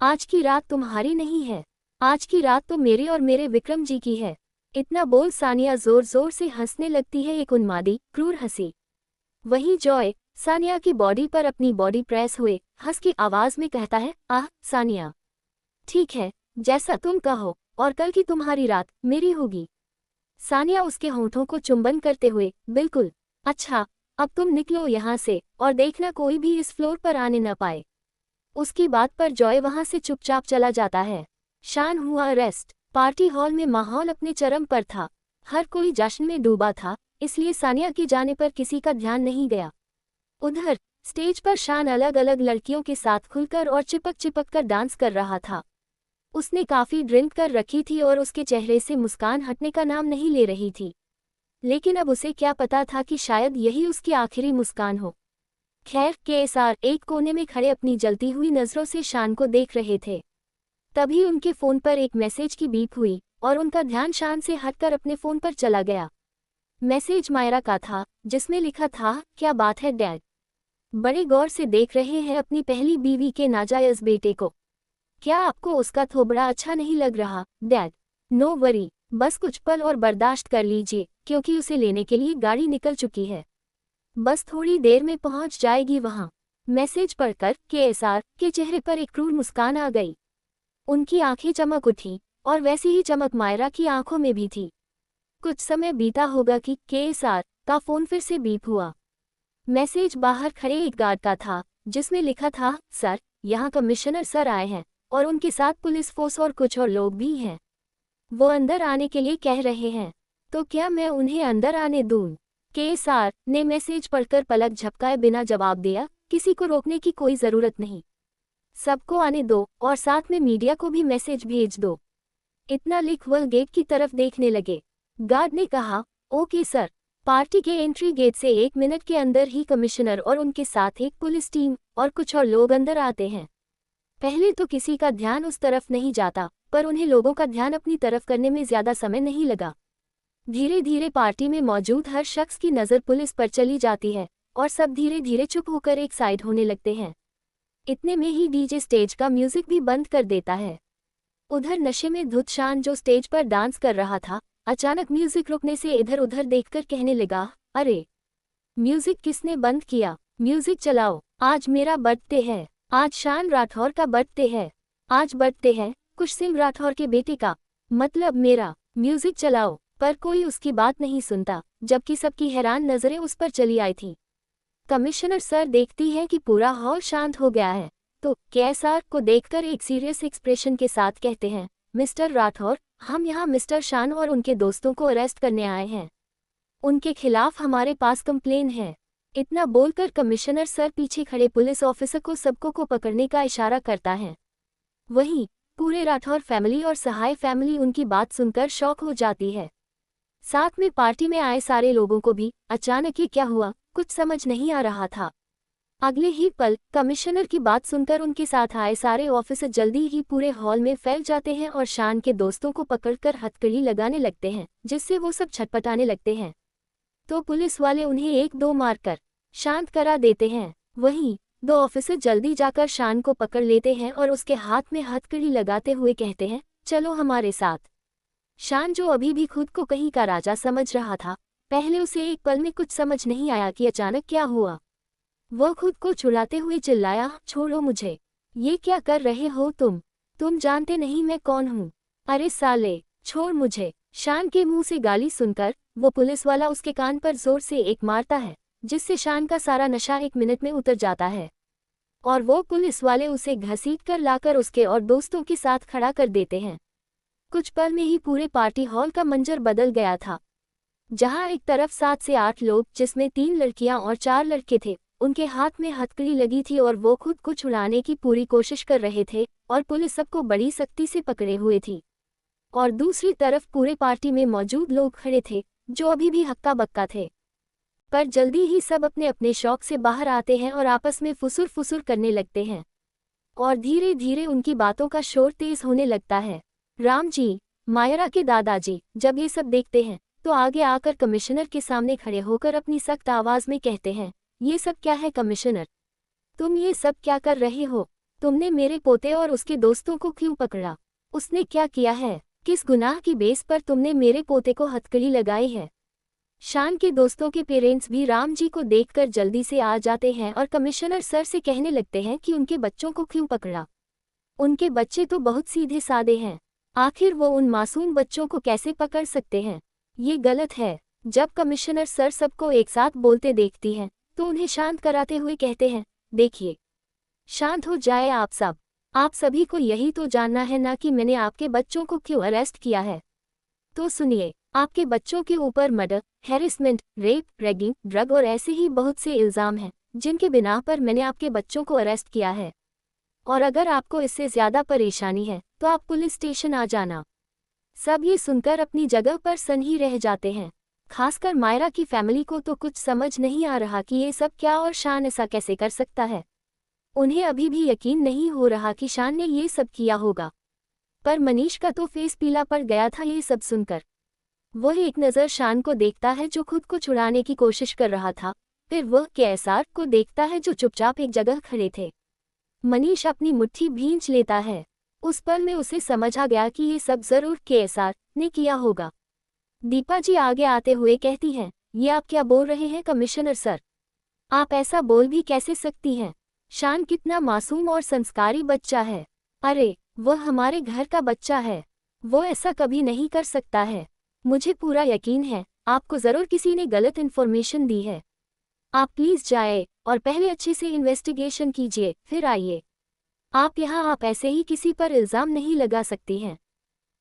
आज की रात तुम्हारी नहीं है, आज की रात तो मेरे और मेरे विक्रम जी की है। इतना बोल सानिया जोर जोर से हंसने लगती है, एक उन्मादी, क्रूर हंसी। वहीं जॉय सानिया की बॉडी पर अपनी बॉडी प्रेस हुए हंस की आवाज में कहता है, आह सानिया, ठीक है, जैसा तुम कहो, और कल की तुम्हारी रात मेरी होगी। सानिया उसके होंठों को चुंबन करते हुए, बिल्कुल। अच्छा, अब तुम निकलो यहाँ से और देखना कोई भी इस फ्लोर पर आने न पाए। उसकी बात पर जॉय वहां से चुपचाप चला जाता है। शान हुआ अरेस्ट। पार्टी हॉल में माहौल अपने चरम पर था। हर कोई जश्न में डूबा था, इसलिए सानिया के जाने पर किसी का ध्यान नहीं गया। उधर स्टेज पर शान अलग अलग लड़कियों के साथ खुलकर और चिपक चिपक कर डांस कर रहा था। उसने काफी ड्रिंक कर रखी थी और उसके चेहरे से मुस्कान हटने का नाम नहीं ले रही थी, लेकिन अब उसे क्या पता था कि शायद यही उसकी आखिरी मुस्कान हो। खैर, केएसआर एक कोने में खड़े अपनी जलती हुई नजरों से शान को देख रहे थे। तभी उनके फोन पर एक मैसेज की बीप हुई और उनका ध्यान शान से हटकर अपने फोन पर चला गया। मैसेज मायरा का था, जिसमें लिखा था, क्या बात है डैड, बड़े गौर से देख रहे हैं अपनी पहली बीवी के नाजायज बेटे को। क्या आपको उसका थोबड़ा अच्छा नहीं लग रहा डैड? नो वरी, बस कुछ पल और बर्दाश्त कर लीजिए, क्योंकि उसे लेने के लिए गाड़ी निकल चुकी है। बस थोड़ी देर में पहुंच जाएगी वहां। मैसेज पढ़कर केएसआर के चेहरे पर एक क्रूर मुस्कान आ गई। उनकी आंखें चमक उठी, और वैसी ही चमक मायरा की आंखों में भी थी। कुछ समय बीता होगा कि केएसआर का फोन फिर से बीप हुआ। मैसेज बाहर खड़े एक गार्ड का था, जिसमें लिखा था, सर, यहाँ कमिश्नर सर आए हैं, और उनके साथ पुलिस फोर्स और कुछ और लोग भी हैं। वो अंदर आने के लिए कह रहे हैं। तो क्या मैं उन्हें अंदर आने दूं? केएसआर ने मैसेज पढ़कर पलक झपकाए बिना जवाब दिया, किसी को रोकने की कोई जरूरत नहीं। सबको आने दो, और साथ में मीडिया को भी मैसेज भेज दो। इतना लिख वह गेट की तरफ देखने लगे। गार्ड ने कहा, ओके सर। पार्टी के एंट्री गेट से 1 मिनट के अंदर ही कमिश्नर और उनके साथ एक पुलिस टीम और कुछ और लोग अंदर आते हैं। पहले तो किसी का ध्यान उस तरफ नहीं जाता, पर उन्हें लोगों का ध्यान अपनी तरफ करने में ज्यादा समय नहीं लगा। धीरे धीरे पार्टी में मौजूद हर शख्स की नज़र पुलिस पर चली जाती है, और सब धीरे धीरे चुप होकर एक साइड होने लगते हैं। इतने में ही डीजे स्टेज का म्यूजिक भी बंद कर देता है। उधर नशे में धुत शान जो स्टेज पर डांस कर रहा था, अचानक म्यूजिक रुकने से इधर उधर देखकर कहने लगा, अरे, म्यूजिक किसने बंद किया? म्यूजिक चलाओ, आज मेरा बर्थडे है। आज शान राठौर का बर्थडे है। आज बर्थडे है कुश सिंह राठौर के बेटे का, मतलब मेरा। म्यूजिक चलाओ। पर कोई उसकी बात नहीं सुनता, जबकि सबकी हैरान नजरें उस पर चली आई थी। कमिश्नर सर देखती है कि पूरा हॉल शांत हो गया है, तो केएसआर को देखकर एक सीरियस एक्सप्रेशन के साथ कहते हैं, मिस्टर राठौर, हम यहाँ मिस्टर शान और उनके दोस्तों को अरेस्ट करने आए हैं। उनके खिलाफ हमारे पास कंप्लेन है। इतना बोलकर कमिश्नर सर पीछे खड़े पुलिस ऑफिसर को सबको को पकड़ने का इशारा करता है। वहीं पूरे राठौर फैमिली और सहाय फैमिली उनकी बात सुनकर शॉक हो जाती है। साथ में पार्टी में आए सारे लोगों को भी अचानक ये क्या हुआ, कुछ समझ नहीं आ रहा था। अगले ही पल कमिश्नर की बात सुनकर उनके साथ आए सारे ऑफिसर जल्दी ही पूरे हॉल में फैल जाते हैं और शान के दोस्तों को पकड़कर हथकड़ी लगाने लगते हैं, जिससे वो सब छटपटाने लगते हैं। तो पुलिस वाले उन्हें 1-2 मारकर शांत करा देते हैं। वहीं 2 ऑफिसर जल्दी जाकर शान को पकड़ लेते हैं और उसके हाथ में हथकड़ी लगाते हुए कहते हैं, चलो हमारे साथ। शान जो अभी भी खुद को कहीं का राजा समझ रहा था, पहले उसे एक पल में कुछ समझ नहीं आया कि अचानक क्या हुआ। वह खुद को छुड़ाते हुए चिल्लाया, छोड़ो मुझे। ये क्या कर रहे हो तुम जानते नहीं मैं कौन हूँ? अरे साले, छोड़ मुझे। शान के मुंह से गाली सुनकर वो पुलिस वाला उसके कान पर जोर से एक मारता है, जिससे शान का सारा नशा 1 मिनट में उतर जाता है, और वो पुलिस वाले उसे घसीट कर लाकर उसके और दोस्तों के साथ खड़ा कर देते हैं। कुछ पल में ही पूरे पार्टी हॉल का मंजर बदल गया था। जहां एक तरफ 7 से 8 लोग, जिसमें 3 लड़कियां और 4 लड़के थे, उनके हाथ में हथकड़ी लगी थी और वो खुद को छुड़ाने की पूरी कोशिश कर रहे थे, और पुलिस सबको बड़ी सख्ती से पकड़े हुए थी। और दूसरी तरफ पूरे पार्टी में मौजूद लोग खड़े थे, जो अभी भी हक्का बक्का थे। पर जल्दी ही सब अपने अपने शौक से बाहर आते हैं और आपस में फुसुर फुसुर करने लगते हैं, और धीरे धीरे उनकी बातों का शोर तेज होने लगता है। राम जी, मायरा के दादाजी जब ये सब देखते हैं, तो आगे आकर कमिश्नर के सामने खड़े होकर अपनी सख्त आवाज में कहते हैं, ये सब क्या है कमिश्नर? तुम ये सब क्या कर रहे हो? तुमने मेरे पोते और उसके दोस्तों को क्यों पकड़ा? उसने क्या किया है? किस गुनाह की बेस पर तुमने मेरे पोते को हथकड़ी लगाई है? शान के दोस्तों के पेरेंट्स भी राम जी को देखकर जल्दी से आ जाते हैं और कमिश्नर सर से कहने लगते हैं कि उनके बच्चों को क्यों पकड़ा। उनके बच्चे तो बहुत सीधे सादे हैं, आखिर वो उन मासूम बच्चों को कैसे पकड़ सकते हैं? ये गलत है। जब कमिश्नर सर सबको एक साथ बोलते देखती हैं, तो उन्हें शांत कराते हुए कहते हैं, देखिए, शांत हो जाए आप सब। आप सभी को यही तो जानना है ना कि मैंने आपके बच्चों को क्यों अरेस्ट किया है। तो सुनिए, आपके बच्चों के ऊपर murder, harassment, rape, ragging, drug और ऐसे ही बहुत से इल्जाम हैं, जिनके बिना पर मैंने आपके बच्चों को अरेस्ट किया है। और अगर आपको इससे ज्यादा परेशानी है, तो आप पुलिस स्टेशन आ जाना। सब ये सुनकर अपनी जगह पर सनही रह जाते हैं। खासकर मायरा की फैमिली को तो कुछ समझ नहीं आ रहा कि ये सब क्या और शान ऐसा कैसे कर सकता है। उन्हें अभी भी यकीन नहीं हो रहा कि शान ने ये सब किया होगा। पर मनीष का तो फेस पीला पड़ गया था ये सब सुनकर। वह एक नज़र शान को देखता है जो खुद को छुड़ाने की कोशिश कर रहा था, फिर वह केएसआर को देखता है जो चुपचाप एक जगह खड़े थे। मनीष अपनी मुट्ठी भींच लेता है। उस पल में उसे समझ आ गया कि ये सब जरूर केएसआर ने किया होगा। दीपा जी आगे आते हुए कहती हैं, ये आप क्या बोल रहे हैं कमिश्नर सर? आप ऐसा बोल भी कैसे सकती हैं? शान कितना मासूम और संस्कारी बच्चा है। अरे, वह हमारे घर का बच्चा है, वो ऐसा कभी नहीं कर सकता है। मुझे पूरा यकीन है आपको ज़रूर किसी ने गलत इन्फॉर्मेशन दी है। आप प्लीज़ जाए और पहले अच्छे से इन्वेस्टिगेशन कीजिए, फिर आइए। आप ऐसे ही किसी पर इल्ज़ाम नहीं लगा सकती हैं।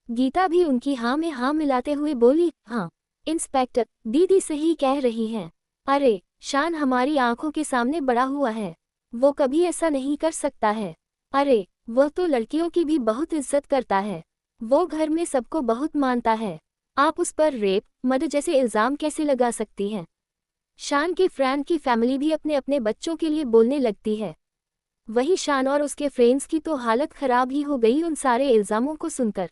गीता भी उनकी हाँ में हाँ मिलाते हुए बोली, हाँ इंस्पेक्टर, दीदी सही कह रही हैं। अरे, शान हमारी आंखों के सामने बड़ा हुआ है, वो कभी ऐसा नहीं कर सकता है। अरे, वह तो लड़कियों की भी बहुत इज्जत करता है, वो घर में सबको बहुत मानता है। आप उस पर रेप, मर्डर जैसे इल्ज़ाम कैसे लगा सकती हैं? शान के फ्रेंड की फैमिली भी अपने अपने बच्चों के लिए बोलने लगती है। वही शान और उसके फ्रेंड्स की तो हालत खराब ही हो गई उन सारे इल्ज़ामों को सुनकर।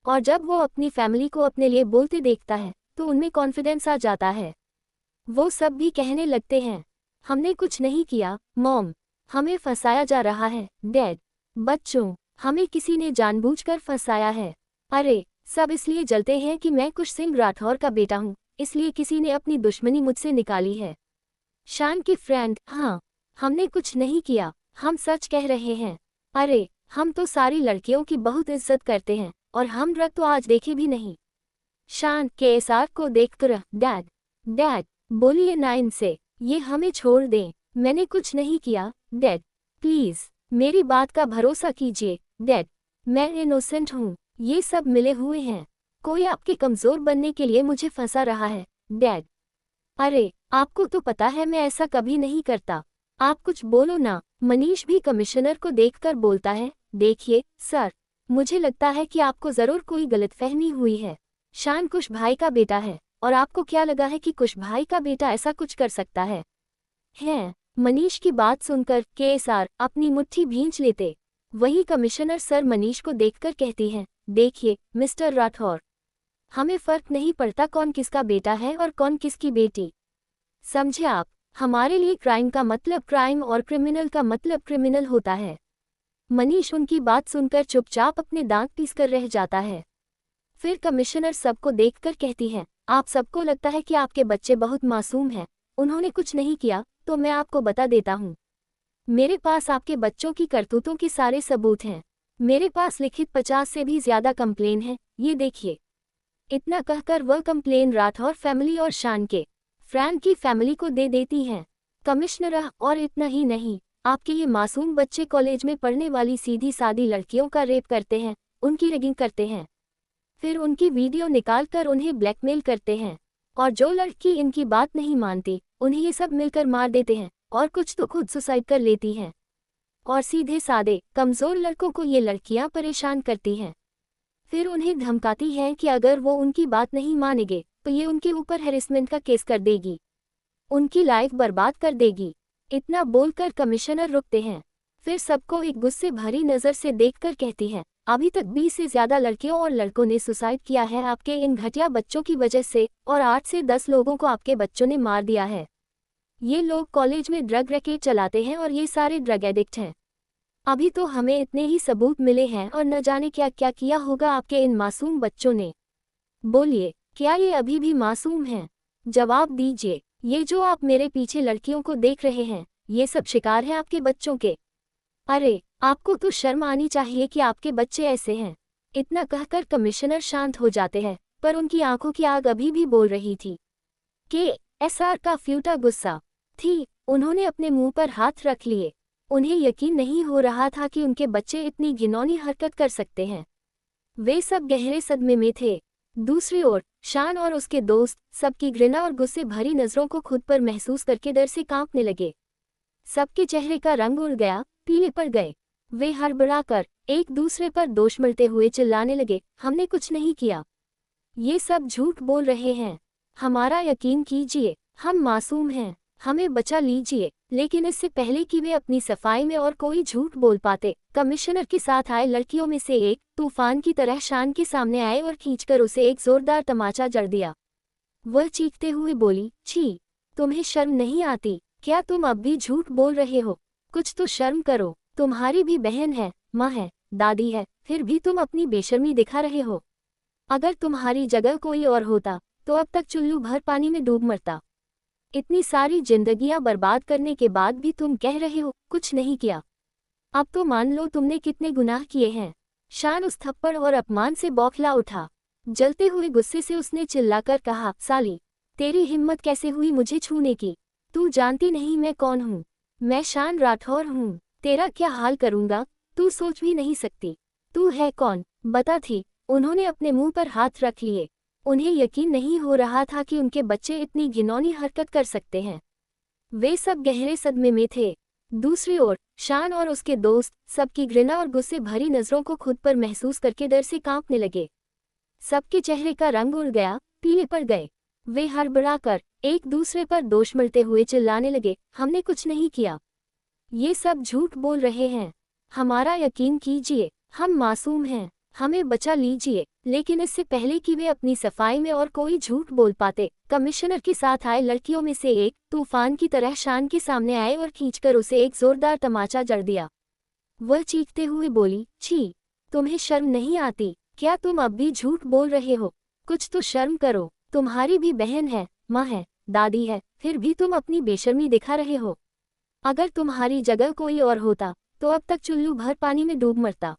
और जब वो अपनी फैमिली को अपने लिए बोलते देखता है तो उनमें कॉन्फिडेंस आ जाता है। वो सब भी कहने लगते हैं, हमने कुछ नहीं किया मॉम, हमें फंसाया जा रहा है डैड। बच्चों, हमें किसी ने जानबूझकर फंसाया है। अरे, सब इसलिए जलते हैं कि मैं कुश सिंह राठौर का बेटा हूँ, इसलिए किसी ने अपनी दुश्मनी मुझसे निकाली है। शान की फ्रेंड, हाँ, हमने कुछ नहीं किया, हम सच कह रहे हैं। अरे, हम तो सारी लड़कियों की बहुत इज्जत करते हैं और हम ड्रग तो आज देखे भी नहीं। शान केएसआर को देखकर, डैड डैड बोलिए ना इनसे, ये हमें छोड़ दें, मैंने कुछ नहीं किया डैड, प्लीज़ मेरी बात का भरोसा कीजिए डैड, मैं इनोसेंट हूँ, ये सब मिले हुए हैं, कोई आपके कमज़ोर बनने के लिए मुझे फंसा रहा है डैड। अरे, आपको तो पता है मैं ऐसा कभी नहीं करता, आप कुछ बोलो ना। मनीष भी कमिश्नर को देखकर बोलता है, देखिए सर, मुझे लगता है कि आपको ज़रूर कोई गलतफहमी हुई है। शान कुश भाई का बेटा है और आपको क्या लगा है कि कुश भाई का बेटा ऐसा कुछ कर सकता है? मनीष की बात सुनकर केएसआर अपनी मुट्ठी भींच लेते। वही कमिश्नर सर मनीष को देखकर कहती हैं, देखिए मिस्टर राठौर, हमें फर्क नहीं पड़ता कौन किसका बेटा है और कौन किसकी बेटी, समझे आप? हमारे लिए क्राइम का मतलब क्राइम और क्रिमिनल का मतलब क्रिमिनल होता है। मनीष उनकी बात सुनकर चुपचाप अपने दांत पीसकर रह जाता है। फिर कमिश्नर सबको देखकर कहती हैं, आप सबको लगता है कि आपके बच्चे बहुत मासूम हैं, उन्होंने कुछ नहीं किया, तो मैं आपको बता देता हूँ। मेरे पास आपके बच्चों की करतूतों के सारे सबूत हैं। मेरे पास लिखित 50 से भी ज़्यादा कंप्लेन हैं, ये देखिए। इतना कहकर वह कंप्लेन राठौर फैमिली और शान के फ्रेंड की फैमिली को दे देती हैं। कमिश्नर, और इतना ही नहीं, आपके ये मासूम बच्चे कॉलेज में पढ़ने वाली सीधी सादी लड़कियों का रेप करते हैं, उनकी रैगिंग करते हैं, फिर उनकी वीडियो निकालकर उन्हें ब्लैकमेल करते हैं, और जो लड़की इनकी बात नहीं मानती उन्हें ये सब मिलकर मार देते हैं, और कुछ तो खुद सुसाइड कर लेती हैं। और सीधे सादे कमज़ोर लड़कों को ये लड़कियां परेशान करती हैं, फिर उन्हें धमकाती हैं कि अगर वो उनकी बात नहीं मानेंगे तो ये उनके ऊपर हैरेसमेंट का केस कर देगी, उनकी लाइफ बर्बाद कर देगी। इतना बोलकर कमिश्नर रुकते हैं। फिर सबको एक गुस्से भरी नज़र से देखकर कहती हैं, अभी तक 20 से ज़्यादा लड़कियों और लड़कों ने सुसाइड किया है आपके इन घटिया बच्चों की वजह से, और 8 से 10 लोगों को आपके बच्चों ने मार दिया है। ये लोग कॉलेज में ड्रग रैकेट चलाते हैं और ये सारे ड्रग एडिक्ट हैं। अभी तो हमें इतने ही सबूत मिले हैं और न जाने क्या क्या किया होगा आपके इन मासूम बच्चों ने। बोलिए, क्या ये अभी भी मासूम हैं? जवाब दीजिए। ये जो आप मेरे पीछे लड़कियों को देख रहे हैं, ये सब शिकार हैं आपके बच्चों के। अरे, आपको तो शर्म आनी चाहिए कि आपके बच्चे ऐसे हैं। इतना कहकर कमिश्नर शांत हो जाते हैं, पर उनकी आंखों की आग अभी भी बोल रही थी। केएसआर का फ्यूटा गुस्सा थी, उन्होंने अपने मुंह पर हाथ रख लिए। उन्हें यकीन नहीं हो रहा था कि उनके बच्चे इतनी घिनौनी हरकत कर सकते हैं। वे सब गहरे सदमे में थे। दूसरी ओर शान और उसके दोस्त सबकी घृणा और गुस्से भरी नज़रों को खुद पर महसूस करके डर से कांपने लगे। सबके चेहरे का रंग उड़ गया, पीले पड़ गए। वे हड़बड़ाकर एक दूसरे पर दोष मलते हुए चिल्लाने लगे, हमने कुछ नहीं किया, ये सब झूठ बोल रहे हैं, हमारा यकीन कीजिए, हम मासूम हैं, हमें बचा लीजिए। लेकिन इससे पहले कि वे अपनी सफाई में और कोई झूठ बोल पाते, कमिश्नर के साथ आए लड़कियों में से एक तूफान की तरह शान के सामने आए और खींचकर उसे एक जोरदार तमाचा जड़ दिया। वह चीखते हुए बोली, छी, तुम्हें शर्म नहीं आती? क्या तुम अब भी झूठ बोल रहे हो? कुछ तो शर्म करो। तुम्हारी भी बहन है, माँ है, दादी है, फिर भी तुम अपनी बेशर्मी दिखा रहे हो। अगर तुम्हारी जगह कोई और होता तो अब तक चुल्लू भर पानी में डूब मरता। इतनी सारी जिंदगियां बर्बाद करने के बाद भी तुम कह रहे हो कुछ नहीं किया। अब तो मान लो तुमने कितने गुनाह किए हैं। शान उस थप्पड़ और अपमान से बौखला उठा। जलते हुए गुस्से से उसने चिल्लाकर कहा, साली, तेरी हिम्मत कैसे हुई मुझे छूने की? तू जानती नहीं मैं कौन हूँ? मैं शान राठौर हूँ। तेरा क्या हाल करूँगा तू सोच भी नहीं सकती। तू है कौन बता? थी उन्होंने अपने मुंह पर हाथ रख लिए। उन्हें यकीन नहीं हो रहा था कि उनके बच्चे इतनी घिनौनी हरकत कर सकते हैं। वे सब गहरे सदमे में थे। दूसरी ओर शान और उसके दोस्त सबकी घृणा और गुस्से भरी नजरों को खुद पर महसूस करके डर से कांपने लगे। सबके चेहरे का रंग उड़ गया, पीले पड़ गए। वे हड़बड़ाकर एक दूसरे पर दोष मलते हुए चिल्लाने लगे, हमने कुछ नहीं किया। ये सब झूठ बोल रहे हैं। हमारा यकीन कीजिए, हम मासूम हैं, हमें बचा लीजिए। लेकिन इससे पहले कि वे अपनी सफाई में और कोई झूठ बोल पाते, कमिश्नर के साथ आए लड़कियों में से एक तूफान की तरह शान के सामने आए और खींचकर उसे एक जोरदार तमाचा जड़ दिया। वह चीखते हुए बोली, छी, तुम्हें शर्म नहीं आती? क्या तुम अब भी झूठ बोल रहे हो? कुछ तो शर्म करो। तुम्हारी भी बहन है, माँ है, दादी है, फिर भी तुम अपनी बेशर्मी दिखा रहे हो। अगर तुम्हारी जगह कोई और होता तो अब तक चुल्लू भर पानी में डूब मरता।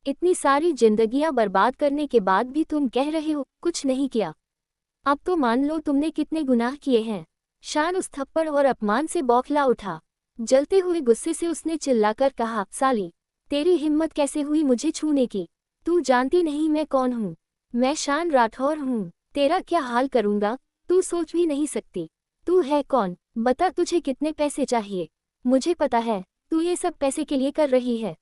इतनी सारी जिंदगियां बर्बाद करने के बाद भी तुम कह रहे हो कुछ नहीं किया। अब तो मान लो तुमने कितने गुनाह किए हैं। शान उस थप्पड़ और अपमान से बौखला उठा। जलते हुए गुस्से से उसने चिल्लाकर कहा, साली, तेरी हिम्मत कैसे हुई मुझे छूने की? तू जानती नहीं मैं कौन हूँ? मैं शान राठौर हूँ। तेरा क्या हाल करूँगा तू सोच भी नहीं सकती। तू है कौन बता? तुझे कितने पैसे चाहिए? मुझे पता है तू ये सब पैसे के लिए कर रही है।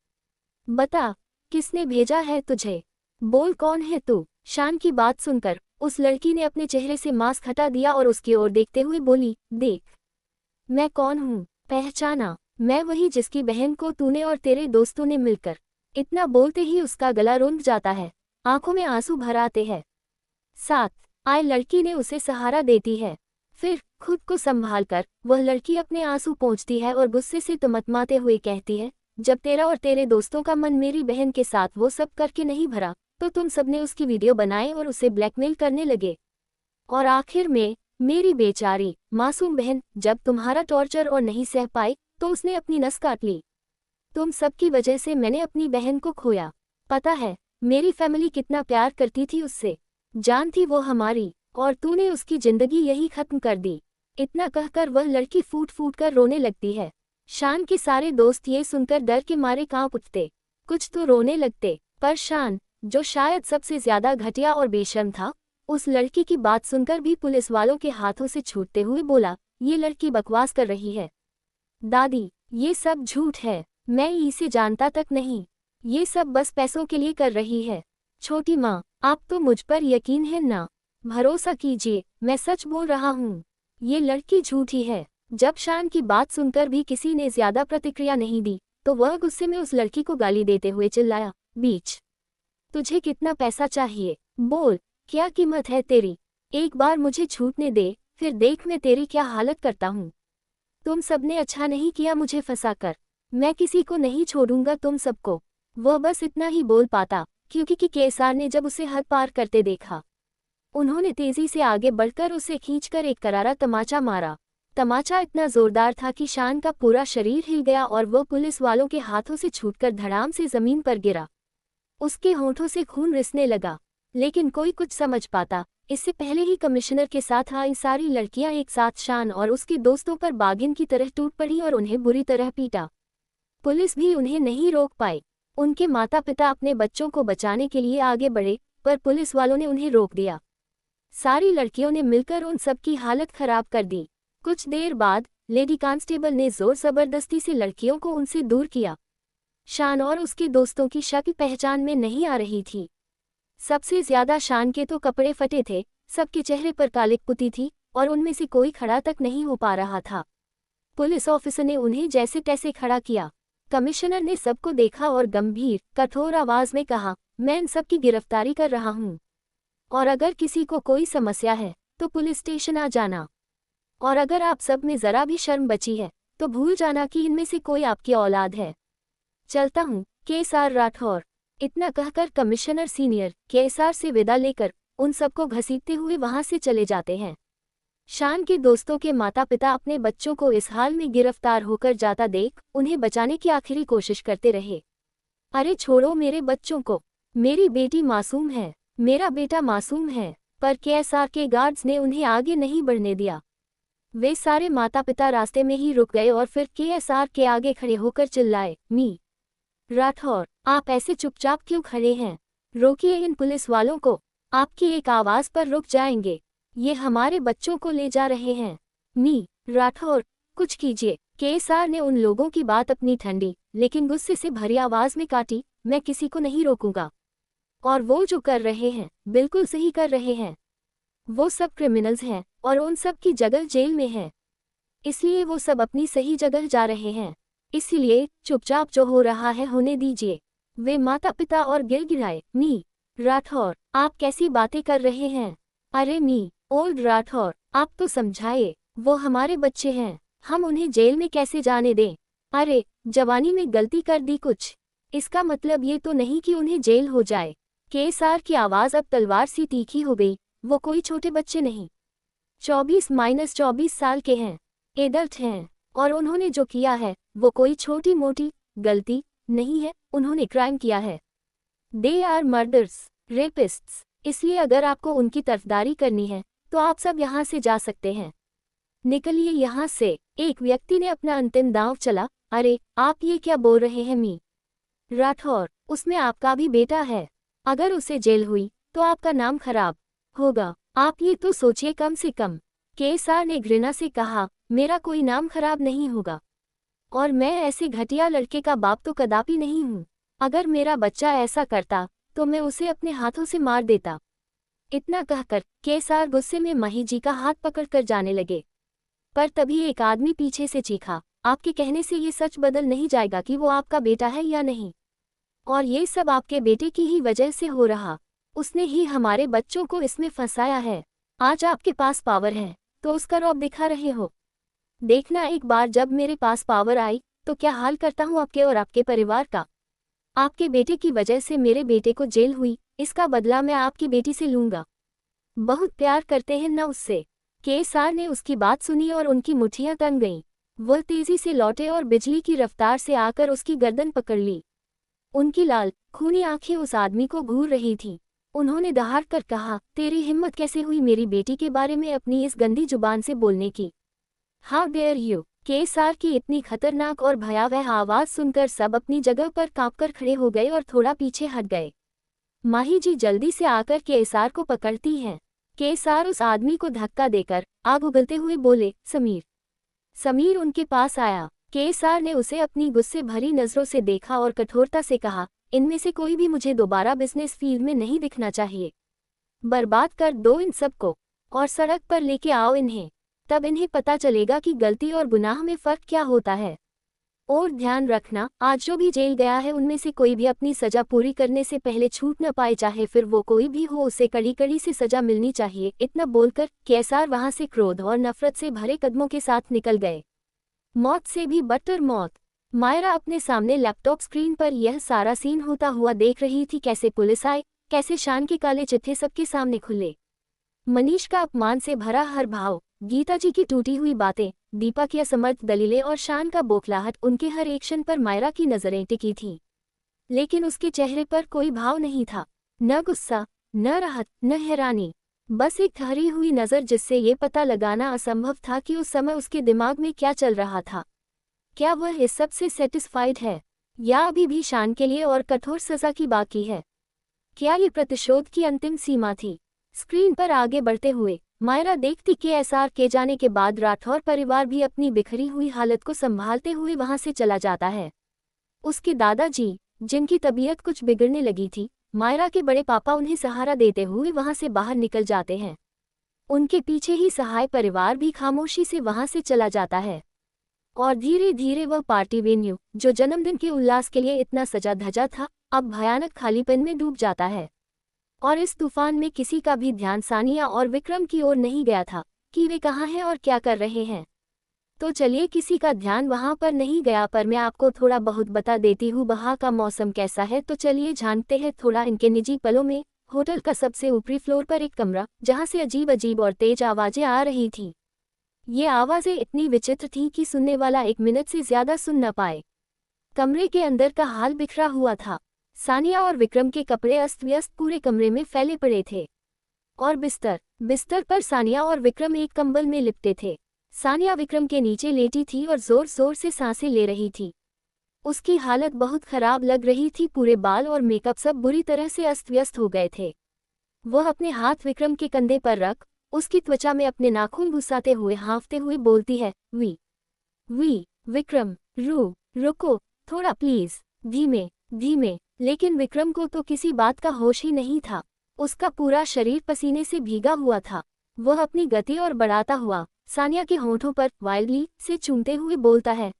बता, किसने भेजा है तुझे? बोल, कौन है तू? शान की बात सुनकर उस लड़की ने अपने चेहरे से मास्क हटा दिया और उसकी ओर देखते हुए बोली, देख, मैं कौन हूँ? पहचाना? मैं वही जिसकी बहन को तूने और तेरे दोस्तों ने मिलकर। इतना बोलते ही उसका गला रुंध जाता है, आंखों में आंसू भर आते हैं। साथ आए लड़की ने उसे सहारा देती है। फिर खुद को संभालकर वह लड़की अपने आंसू पोंछती है और गुस्से से तमतमाते हुए कहती है, जब तेरा और तेरे दोस्तों का मन मेरी बहन के साथ वो सब करके नहीं भरा तो तुम सबने उसकी वीडियो बनाए और उसे ब्लैकमेल करने लगे। और आखिर में मेरी बेचारी मासूम बहन जब तुम्हारा टॉर्चर और नहीं सह पाई तो उसने अपनी नस काट ली। तुम सबकी वजह से मैंने अपनी बहन को खोया। पता है मेरी फैमिली कितना प्यार करती थी उससे, जान थी वो हमारी, और तूने उसकी जिंदगी यही खत्म कर दी। इतना कहकर वह लड़की फूट फूट कर रोने लगती है। शान के सारे दोस्त ये सुनकर डर के मारे कांप उठते, कुछ तो रोने लगते, पर शान, जो शायद सबसे ज्यादा घटिया और बेशर्म था, उस लड़की की बात सुनकर भी पुलिस वालों के हाथों से छूटते हुए बोला, ये लड़की बकवास कर रही है। दादी, ये सब झूठ है, मैं इसे जानता तक नहीं। ये सब बस पैसों के लिए कर रही है। छोटी माँ, आप तो मुझ पर यकीन है ना? भरोसा कीजिए, मैं सच बोल रहा हूँ। ये लड़की झूठी है। जब शान की बात सुनकर भी किसी ने ज्यादा प्रतिक्रिया नहीं दी तो वह गुस्से में उस लड़की को गाली देते हुए चिल्लाया, बीच, तुझे कितना पैसा चाहिए? बोल, क्या कीमत है तेरी? एक बार मुझे छूटने दे, फिर देख मैं तेरी क्या हालत करता हूँ। तुम सबने अच्छा नहीं किया मुझे फंसाकर। मैं किसी को नहीं छोड़ूंगा तुम सबको। वह बस इतना ही बोल पाता क्योंकि केएसआर ने जब उसे हद पार करते देखा, उन्होंने तेजी से आगे बढ़कर उसे खींचकर एक करारा तमाचा मारा। तमाचा इतना जोरदार था कि शान का पूरा शरीर हिल गया और वह पुलिस वालों के हाथों से छूटकर धड़ाम से जमीन पर गिरा। उसके होंठों से खून रिसने लगा, लेकिन कोई कुछ समझ पाता। इससे पहले ही कमिश्नर के साथ आई सारी लड़कियां एक साथ शान और उसके दोस्तों पर बाघिन की तरह टूट पड़ी और उन्हें बुरी तरह पीटा। पुलिस भी उन्हें नहीं रोक पाई। उनके माता पिता अपने बच्चों को बचाने के लिए आगे बढ़े, पर पुलिस वालों ने उन्हें रोक दिया। सारी लड़कियों ने मिलकर उन सबकी हालत खराब कर दी। कुछ देर बाद लेडी कांस्टेबल ने जोर जबरदस्ती से लड़कियों को उनसे दूर किया। शान और उसके दोस्तों की शक्ल पहचान में नहीं आ रही थी। सबसे ज्यादा शान के तो कपड़े फटे थे, सबके चेहरे पर कालिक पुती थी और उनमें से कोई खड़ा तक नहीं हो पा रहा था। पुलिस ऑफिसर ने उन्हें जैसे तैसे खड़ा किया। कमिश्नर ने सबको देखा और गंभीर, कठोर आवाज में कहा, मैं इन सब की गिरफ्तारी कर रहा हूँ। और अगर किसी को कोई समस्या है तो पुलिस स्टेशन आ जाना। और अगर आप सब में जरा भी शर्म बची है तो भूल जाना कि इनमें से कोई आपकी औलाद है। चलता हूँ, केएसआर राठौर। इतना कहकर कमिश्नर सीनियर केएसआर से विदा लेकर उन सबको घसीटते हुए वहां से चले जाते हैं। शान के दोस्तों के माता पिता अपने बच्चों को इस हाल में गिरफ्तार होकर जाता देख उन्हें बचाने की आखिरी कोशिश करते रहे। अरे छोड़ो मेरे बच्चों को, मेरी बेटी मासूम है, मेरा बेटा मासूम है। पर केएसआर के गार्ड्स ने उन्हें आगे नहीं बढ़ने दिया। वे सारे माता पिता रास्ते में ही रुक गए और फिर केएसआर के आगे खड़े होकर चिल्लाए, मी राठौर, आप ऐसे चुपचाप क्यों खड़े हैं? रोकिए इन पुलिस वालों को, आपकी एक आवाज पर रुक जाएंगे। ये हमारे बच्चों को ले जा रहे हैं। मी राठौर, कुछ कीजिए। केएसआर ने उन लोगों की बात अपनी ठंडी लेकिन गुस्से से भरी आवाज में काटी, मैं किसी को नहीं रोकूंगा। और वो जो कर रहे हैं बिल्कुल सही कर रहे हैं। वो सब क्रिमिनल्स हैं और उन सब की जगह जेल में है, इसलिए वो सब अपनी सही जगह जा रहे हैं। इसलिए चुपचाप जो हो रहा है होने दीजिए। वे माता पिता और गिड़गिड़ाए, मी राठौर, आप कैसी बातें कर रहे हैं? अरे मी ओल्ड राठौर, आप तो समझाइए, वो हमारे बच्चे हैं, हम उन्हें जेल में कैसे जाने दें? अरे जवानी में गलती कर दी कुछ, इसका मतलब ये तो नहीं कि उन्हें जेल हो जाए। केएसआर की आवाज़ अब तलवार सी तीखी हो गई। वो कोई छोटे बच्चे नहीं, 24-24 साल के हैं, एडल्ट हैं। और उन्होंने जो किया है वो कोई छोटी मोटी गलती नहीं है, उन्होंने क्राइम किया है। They are murders, rapists. इसलिए अगर आपको उनकी तरफदारी करनी है तो आप सब यहाँ से जा सकते हैं। निकलिए यहाँ से। एक व्यक्ति ने अपना अंतिम दांव चला। अरे आप ये क्या बोल रहे हैं मी राठौर? उसमें आपका भी बेटा है, अगर उसे जेल हुई तो आपका नाम खराब होगा। आप ये तो सोचिए कम से कम। केएसआर ने घृणा से कहा, मेरा कोई नाम खराब नहीं होगा और मैं ऐसे घटिया लड़के का बाप तो कदापि नहीं हूँ। अगर मेरा बच्चा ऐसा करता तो मैं उसे अपने हाथों से मार देता। इतना कहकर केएसआर गुस्से में माही जी का हाथ पकड़कर जाने लगे। पर तभी एक आदमी पीछे से चीखा, आपके कहने से ये सच बदल नहीं जाएगा कि वो आपका बेटा है या नहीं, और ये सब आपके बेटे की ही वजह से हो रहा। उसने ही हमारे बच्चों को इसमें फंसाया है। आज आपके पास पावर है तो उसका रौब दिखा रहे हो। देखना एक बार जब मेरे पास पावर आई तो क्या हाल करता हूँ आपके और आपके परिवार का। आपके बेटे की वजह से मेरे बेटे को जेल हुई, इसका बदला मैं आपकी बेटी से लूंगा। बहुत प्यार करते हैं न उससे। केएसआर ने उसकी बात सुनी और उनकी मुट्ठियां तन गईं। वह तेजी से लौटे और बिजली की रफ्तार से आकर उसकी गर्दन पकड़ ली। उनकी लाल खूनी आंखें उस आदमी को घूर रही थीं। उन्होंने दहाड़ कर कहा, तेरी हिम्मत कैसे हुई मेरी बेटी के बारे में अपनी इस गंदी जुबान से बोलने की? How dare you? केएसआर की इतनी खतरनाक और भयावह आवाज सुनकर सब अपनी जगह पर कांपकर खड़े हो गए और थोड़ा पीछे हट गए। माही जी जल्दी से आकर केएसआर को पकड़ती हैं। केएसआर उस आदमी को धक्का देकर आग उगलते हुए बोले, समीर। समीर उनके पास आया। केएसआर ने उसे अपनी गुस्से भरी नजरों से देखा और कठोरता से कहा, इनमें से कोई भी मुझे दोबारा बिजनेस फील्ड में नहीं दिखना चाहिए। बर्बाद कर दो इन सबको और सड़क पर लेके आओ इन्हें, तब इन्हें पता चलेगा कि गलती और गुनाह में फर्क क्या होता है। और ध्यान रखना, आज जो भी जेल गया है उनमें से कोई भी अपनी सजा पूरी करने से पहले छूट न पाए, चाहे फिर वो कोई भी हो, उसे कड़ी कड़ी से सजा मिलनी चाहिए। इतना बोलकर केएसआर वहां से क्रोध और नफरत से भरे कदमों के साथ निकल गए। मौत से भी बदतर मौत। मायरा अपने सामने लैपटॉप स्क्रीन पर यह सारा सीन होता हुआ देख रही थी। कैसे पुलिस आए, कैसे शान के काले चिट्ठे सबके सामने खुले, मनीष का अपमान से भरा हर भाव, गीता जी की टूटी हुई बातें, दीपा की असमर्थ दलीलें और शान का बौखलाहट, उनके हर एक्शन पर मायरा की नजरें टिकी थीं। लेकिन उसके चेहरे पर कोई भाव नहीं था, न गुस्सा, न राहत, न हैरानी, बस एक ठहरी हुई नज़र जिससे ये पता लगाना असंभव था कि उस समय उसके दिमाग में क्या चल रहा था। क्या वह इस सब से सेटिस्फाइड है या अभी भी शान के लिए और कठोर सजा की बाकी है? क्या ये प्रतिशोध की अंतिम सीमा थी? स्क्रीन पर आगे बढ़ते हुए मायरा देखती कि एसआर के जाने के बाद राठौर परिवार भी अपनी बिखरी हुई हालत को संभालते हुए वहां से चला जाता है। उसके दादाजी, जिनकी तबीयत कुछ बिगड़ने लगी थी, मायरा के बड़े पापा उन्हें सहारा देते हुए वहां से बाहर निकल जाते हैं। उनके पीछे ही सहाय परिवार भी खामोशी से वहां से चला जाता है। और धीरे धीरे वह पार्टी वेन्यू, जो जन्मदिन के उल्लास के लिए इतना सजा धजा था, अब भयानक खालीपन में डूब जाता है। और इस तूफान में किसी का भी ध्यान सानिया और विक्रम की ओर नहीं गया था कि वे कहाँ हैं और क्या कर रहे हैं। तो चलिए, किसी का ध्यान वहां पर नहीं गया, पर मैं आपको थोड़ा बहुत बता देती हूँ वहां का मौसम कैसा है। तो चलिए जानते हैं थोड़ा इनके निजी पलों में। होटल का सबसे ऊपरी फ्लोर पर एक कमरा, जहां से अजीब अजीब और तेज आवाजें आ रही थी। ये आवाजें इतनी विचित्र थीं कि सुनने वाला 1 मिनट से ज्यादा सुन न पाए। कमरे के अंदर का हाल बिखरा हुआ था। सानिया और विक्रम के कपड़े अस्त व्यस्त पूरे कमरे में फैले पड़े थे। और बिस्तर पर सानिया और विक्रम एक कंबल में लिपटे थे। सानिया विक्रम के नीचे लेटी थी और जोर जोर से सांसें ले रही थी। उसकी हालत बहुत खराब लग रही थी, पूरे बाल और मेकअप सब बुरी तरह से अस्त व्यस्त हो गए थे। वह अपने हाथ विक्रम के कंधे पर रख उसकी त्वचा में अपने नाखून घुसाते हुए हाँफते हुए बोलती है, वी विक्रम, रुको थोड़ा प्लीज, धीमे धीमे। लेकिन विक्रम को तो किसी बात का होश ही नहीं था। उसका पूरा शरीर पसीने से भीगा हुआ था। वह अपनी गति और बढ़ाता हुआ सानिया के होठों पर वाइल्डली से चूमते हुए बोलता है,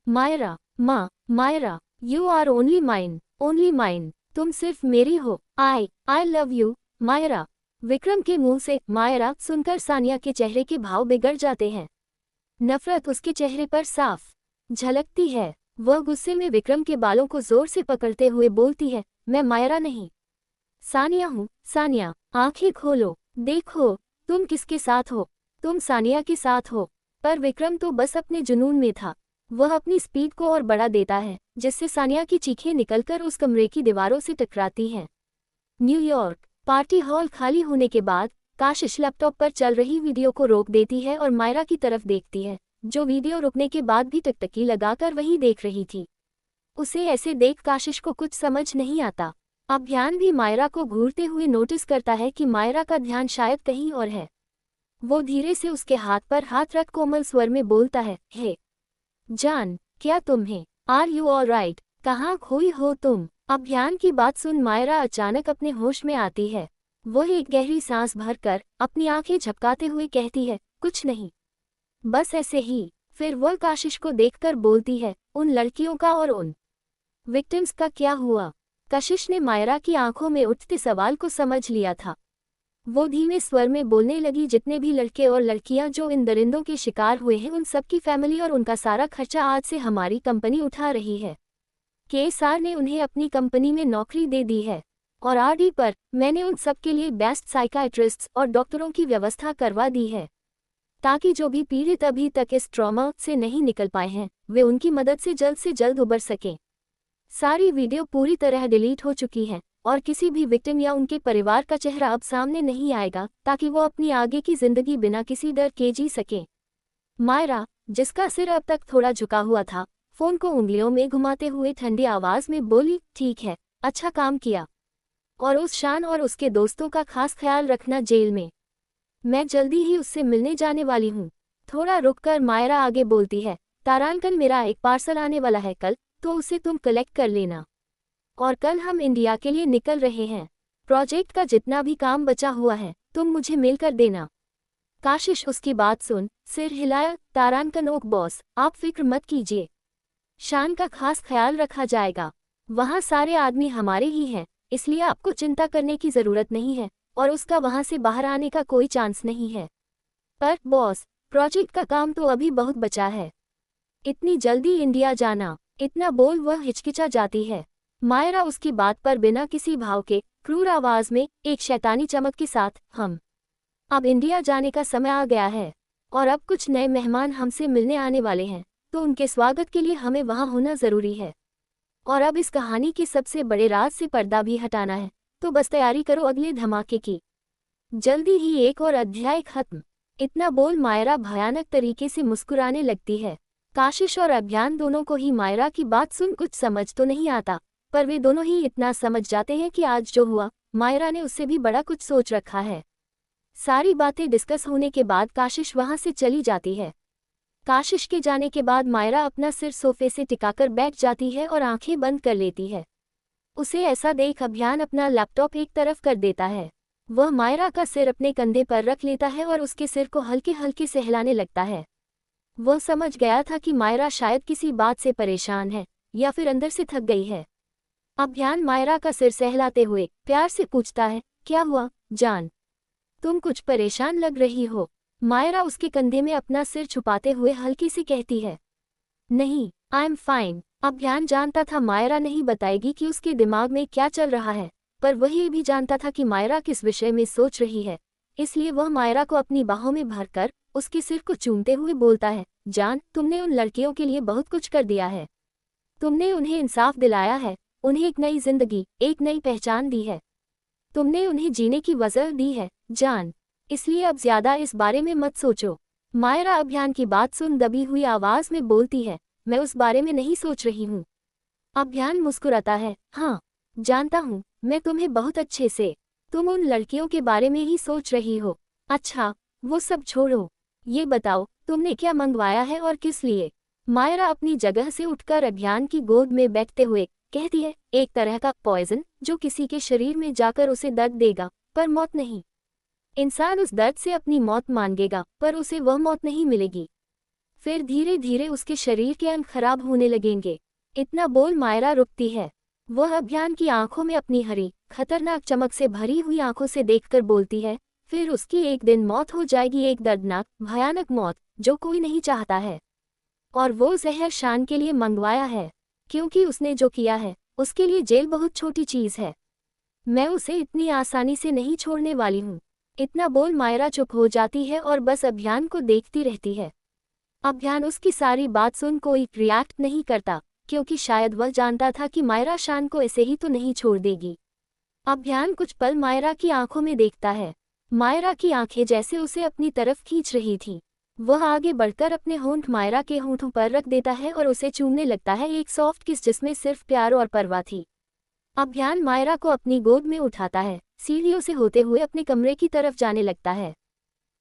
Myra, you are only mine, तुम सिर्फ मेरी हो। I love you Myra. Vikram के मुंह से मायरा सुनकर सानिया के चेहरे के भाव बिगड़ जाते हैं। नफरत उसके चेहरे पर साफ झलकती है। वह गुस्से में विक्रम के बालों को जोर से पकड़ते हुए बोलती है, मैं मायरा नहीं, सानिया हूँ। सानिया, आंखें खोलो, देखो तुम किसके साथ हो। तुम सानिया के साथ हो। पर विक्रम तो बस अपने जुनून में था। वह अपनी स्पीड को और बढ़ा देता है, जिससे सानिया की चीखें निकलकर उस कमरे की दीवारों से टकराती हैं। न्यूयॉर्क पार्टी हॉल खाली होने के बाद काशिश लैपटॉप पर चल रही वीडियो को रोक देती है और मायरा की तरफ देखती है, जो वीडियो रुकने के बाद भी टकटकी लगाकर वहीं देख रही थी। उसे ऐसे देख काशिश को कुछ समझ नहीं आता। अभियान भी मायरा को घूरते हुए नोटिस करता है कि मायरा का ध्यान शायद कहीं और है। वो धीरे से उसके हाथ पर हाथ रख कोमल स्वर में बोलता है, हे जान, क्या तुम्हें आर यू ऑल राइट, कहाँ खोई हो तुम। अभियान की बात सुन मायरा अचानक अपने होश में आती है। वह एक गहरी सांस भरकर अपनी आंखें झपकाते हुए कहती है, कुछ नहीं, बस ऐसे ही। फिर वह काशिश को देखकर बोलती है, उन लड़कियों का और उन विक्टिम्स का क्या हुआ। काशिश ने मायरा की आंखों में उठते सवाल को समझ लिया था। वो धीमे स्वर में बोलने लगी, जितने भी लड़के और लड़कियां जो इन दरिंदों के शिकार हुए हैं, उन सबकी फैमिली और उनका सारा खर्चा आज से हमारी कंपनी उठा रही है। केएसआर ने उन्हें अपनी कंपनी में नौकरी दे दी है और आरडी पर मैंने उन सब के लिए बेस्ट साइकाइट्रिस्ट्स और डॉक्टरों की व्यवस्था करवा दी है, ताकि जो भी पीड़ित अभी तक इस ट्रॉमा से नहीं निकल पाए हैं, वे उनकी मदद से जल्द उबर सकें। सारी वीडियो पूरी तरह डिलीट हो चुकी है और किसी भी विक्टिम या उनके परिवार का चेहरा अब सामने नहीं आएगा, ताकि वो अपनी आगे की जिंदगी बिना किसी डर के जी सकें। मायरा, जिसका सिर अब तक थोड़ा झुका हुआ था, फोन को उंगलियों में घुमाते हुए ठंडी आवाज में बोली, ठीक है, अच्छा काम किया, और उस शान और उसके दोस्तों का खास ख्याल रखना जेल में। मैं जल्दी ही उससे मिलने जाने वाली हूँ। थोड़ा रुककर मायरा आगे बोलती है, तारांकन, मेरा एक पार्सल आने वाला है कल, तो उसे तुम कलेक्ट कर लेना। और कल हम इंडिया के लिए निकल रहे हैं। प्रोजेक्ट का जितना भी काम बचा हुआ है तुम मुझे मेल कर देना। काशिश उसकी बात सुन सिर हिलाया, तारांकन, ओक बॉस, आप फिक्र मत कीजिए, शान का खास ख्याल रखा जाएगा। वहाँ सारे आदमी हमारे ही हैं, इसलिए आपको चिंता करने की जरूरत नहीं है और उसका वहाँ से बाहर आने का कोई चांस नहीं है। पर बॉस, प्रोजेक्ट का काम तो अभी बहुत बचा है, इतनी जल्दी इंडिया जाना। इतना बोल वह हिचकिचा जाती है। मायरा उसकी बात पर बिना किसी भाव के क्रूर आवाज में एक शैतानी चमक के साथ, हम अब इंडिया जाने का समय आ गया है और अब कुछ नए मेहमान हमसे मिलने आने वाले हैं, तो उनके स्वागत के लिए हमें वहां होना जरूरी है। और अब इस कहानी के सबसे बड़े राज से पर्दा भी हटाना है, तो बस तैयारी करो अगले धमाके की, जल्दी ही एक और अध्याय खत्म। इतना बोल मायरा भयानक तरीके से मुस्कुराने लगती है। काशिश और अभियान दोनों को ही मायरा की बात सुन कुछ समझ तो नहीं आता, पर वे दोनों ही इतना समझ जाते हैं कि आज जो हुआ, मायरा ने उससे भी बड़ा कुछ सोच रखा है। सारी बातें डिस्कस होने के बाद काशिश वहां से चली जाती है। काशिश के जाने के बाद मायरा अपना सिर सोफे से टिकाकर बैठ जाती है और आंखें बंद कर लेती है। उसे ऐसा देख अभियान अपना लैपटॉप एक तरफ कर देता है। वह मायरा का सिर अपने कंधे पर रख लेता है और उसके सिर को हल्के हल्के सहलाने लगता है। वह समझ गया था कि मायरा शायद किसी बात से परेशान है या फिर अंदर से थक गई है। अभियान मायरा का सिर सहलाते हुए प्यार से पूछता है, क्या हुआ जान? तुम कुछ परेशान लग रही हो। मायरा उसके कंधे में अपना सिर छुपाते हुए हल्की सी कहती है, नहीं, आई एम फाइन। अभियान जानता था मायरा नहीं बताएगी कि उसके दिमाग में क्या चल रहा है, पर वह ये भी जानता था कि मायरा किस विषय में सोच रही है, इसलिए वह मायरा को अपनी बाहों में भरकर उसके सिर को चूमते हुए बोलता है, जान, तुमने उन लड़कियों के लिए बहुत कुछ कर दिया है। तुमने उन्हें इंसाफ दिलाया है, उन्हें एक नई जिंदगी, एक नई पहचान दी है। तुमने उन्हें जीने की वजह दी है, जान। इसलिए अब ज्यादा इस बारे में मत सोचो। मायरा अभियान की बात सुन दबी हुई आवाज में बोलती है, मैं उस बारे में नहीं सोच रही हूँ। अभियान मुस्कुराता है, हाँ, जानता हूँ, मैं तुम्हें बहुत अच्छे से। तुम उन लड़कियों के बारे में ही सोच रही हो। अच्छा, वो सब छोड़ो, ये बताओ तुमने क्या मंगवाया है और किस लिए? मायरा अपनी जगह से उठकर अभियान की गोद में बैठते हुए कहती है, एक तरह का पॉइजन जो किसी के शरीर में जाकर उसे दर्द देगा, पर मौत नहीं। इंसान उस दर्द से अपनी मौत मांगेगा, पर उसे वह मौत नहीं मिलेगी। फिर धीरे धीरे उसके शरीर के अंग खराब होने लगेंगे। इतना बोल मायरा रुकती है। वह अभियान की आंखों में अपनी हरी, खतरनाक चमक से भरी हुई आंखों से देखकर बोलती है, फिर उसकी एक दिन मौत हो जाएगी, एक दर्दनाक, भयानक मौत जो कोई नहीं चाहता है। और वो जहर शान के लिए मंगवाया है, क्योंकि उसने जो किया है उसके लिए जेल बहुत छोटी चीज है। मैं उसे इतनी आसानी से नहीं छोड़ने वाली हूँ। इतना बोल मायरा चुप हो जाती है और बस अभियान को देखती रहती है। अभियान उसकी सारी बात सुन कोई रिएक्ट नहीं करता, क्योंकि शायद वह जानता था कि मायरा शान को ऐसे ही तो नहीं छोड़ देगी। अभियान कुछ पल मायरा की आंखों में देखता है। मायरा की आंखें जैसे उसे अपनी तरफ खींच रही थी। वह आगे बढ़कर अपने होंठ मायरा के होंठों पर रख देता है और उसे चूमने लगता है, एक सॉफ्ट किस जिसमें सिर्फ प्यार और परवाह थी। अभियान मायरा को अपनी गोद में उठाता है, सीढ़ियों से होते हुए अपने कमरे की तरफ जाने लगता है।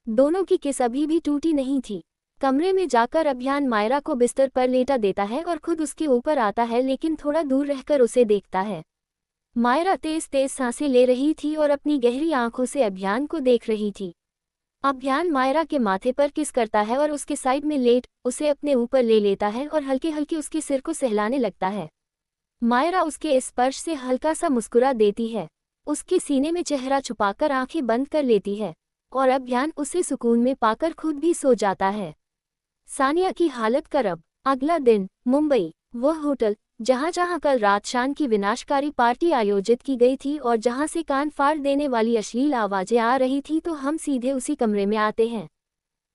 दोनों की किस अभी भी टूटी नहीं थी। कमरे में जाकर अभियान मायरा को बिस्तर पर लेटा देता है और खुद उसके ऊपर आता है, लेकिन थोड़ा दूर रहकर उसे देखता है। मायरा तेज तेज सांसें ले रही थी और अपनी गहरी आंखों से अभियान को देख रही थी। अभियान मायरा के माथे पर किस करता है और उसके साइड में लेट उसे अपने ऊपर ले लेता है और हल्के हल्के उसके सिर को सहलाने लगता है। मायरा उसके स्पर्श से हल्का सा मुस्कुरा देती है, उसके सीने में चेहरा छुपाकर आंखें बंद कर लेती है और अभियान उसे सुकून में पाकर खुद भी सो जाता है। सानिया की हालत खराब। अगला दिन मुंबई, वह होटल जहां कल रात शान की विनाशकारी पार्टी आयोजित की गई थी और जहां से कान फाड़ देने वाली अश्लील आवाजें आ रही थी, तो हम सीधे उसी कमरे में आते हैं।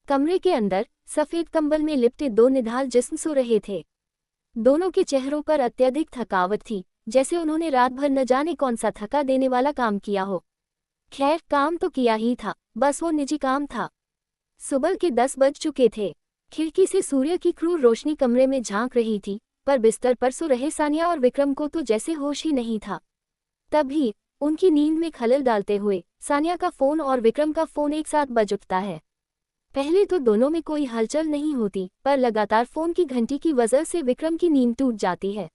कमरे के अंदर सफेद कंबल में लिपटे दो निढाल जिस्म सो रहे थे। दोनों के चेहरों पर अत्यधिक थकावट थी, जैसे उन्होंने रात भर न जाने कौन सा थका देने वाला काम किया हो। खैर, काम तो किया ही था, बस वो निजी काम था। सुबह के 10 बज चुके थे। खिड़की से सूर्य की क्रूर रोशनी कमरे में झांक रही थी, पर बिस्तर पर सो रहे सानिया और विक्रम को तो जैसे होश ही नहीं था। तभी उनकी नींद में खलल डालते हुए सानिया का फोन और विक्रम का फोन एक साथ बज उठता है। पहले तो दोनों में कोई हलचल नहीं होती, पर लगातार फोन की घंटी की वजह से विक्रम की नींद टूट जाती है।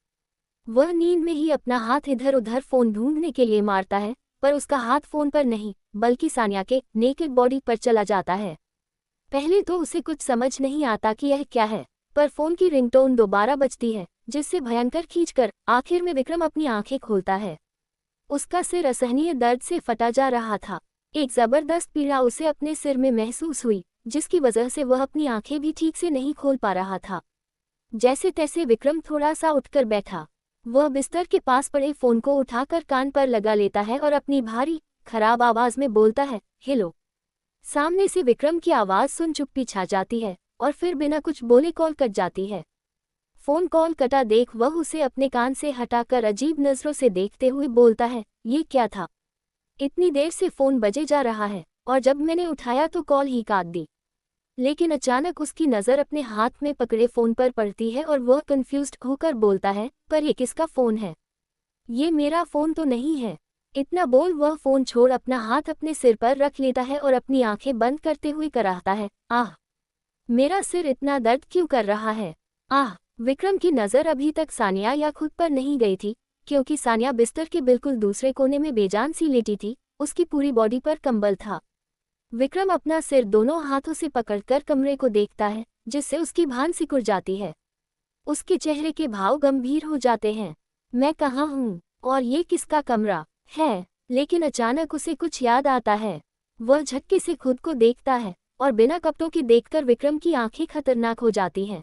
वह नींद में ही अपना हाथ इधर उधर फोन ढूंढने के लिए मारता है, पर उसका हाथ फोन पर नहीं बल्कि सानिया के नेकेड बॉडी पर चला जाता है। पहले तो उसे कुछ समझ नहीं आता कि यह क्या है, पर फोन की रिंगटोन दोबारा बजती है, जिससे भयंकर खींचकर आखिर में विक्रम अपनी आंखें खोलता है। उसका सिर असहनीय दर्द से फटा जा रहा था। एक जबरदस्त पीड़ा उसे अपने सिर में महसूस हुई, जिसकी वजह से वह अपनी आंखें भी ठीक से नहीं खोल पा रहा था। जैसे तैसे विक्रम थोड़ा सा उठकर बैठा। वह बिस्तर के पास पड़े फोन को उठाकर कान पर लगा लेता है और अपनी भारी, खराब आवाज में बोलता है, हेलो। सामने से विक्रम की आवाज सुन चुप्पी छा जाती है और फिर बिना कुछ बोले कॉल कट जाती है। फोन कॉल कटा देख वह उसे अपने कान से हटाकर अजीब नजरों से देखते हुए बोलता है, ये क्या था? इतनी देर से फोन बजे जा रहा है और जब मैंने उठाया तो कॉल ही काट दी। लेकिन अचानक उसकी नज़र अपने हाथ में पकड़े फोन पर पड़ती है और वह कंफ्यूज्ड होकर बोलता है, पर ये किसका फोन है? ये मेरा फोन तो नहीं है। इतना बोल वह फोन छोड़ अपना हाथ अपने सिर पर रख लेता है और अपनी आंखें बंद करते हुए कराहता है, आह, मेरा सिर इतना दर्द क्यों कर रहा है, आह। विक्रम की नज़र अभी तक सानिया या खुद पर नहीं गई थी, क्योंकि सानिया बिस्तर के बिल्कुल दूसरे कोने में बेजान सी लेटी थी, उसकी पूरी बॉडी पर कंबल था। विक्रम अपना सिर दोनों हाथों से पकड़कर कमरे को देखता है, जिससे उसकी भान सिकुड़ जाती है। उसके चेहरे के भाव गंभीर हो जाते हैं। मैं कहाँ हूँ और ये किसका कमरा है? लेकिन अचानक उसे कुछ याद आता है। वह झटके से खुद को देखता है और बिना कपड़ों के देखकर विक्रम की आंखें खतरनाक हो जाती हैं।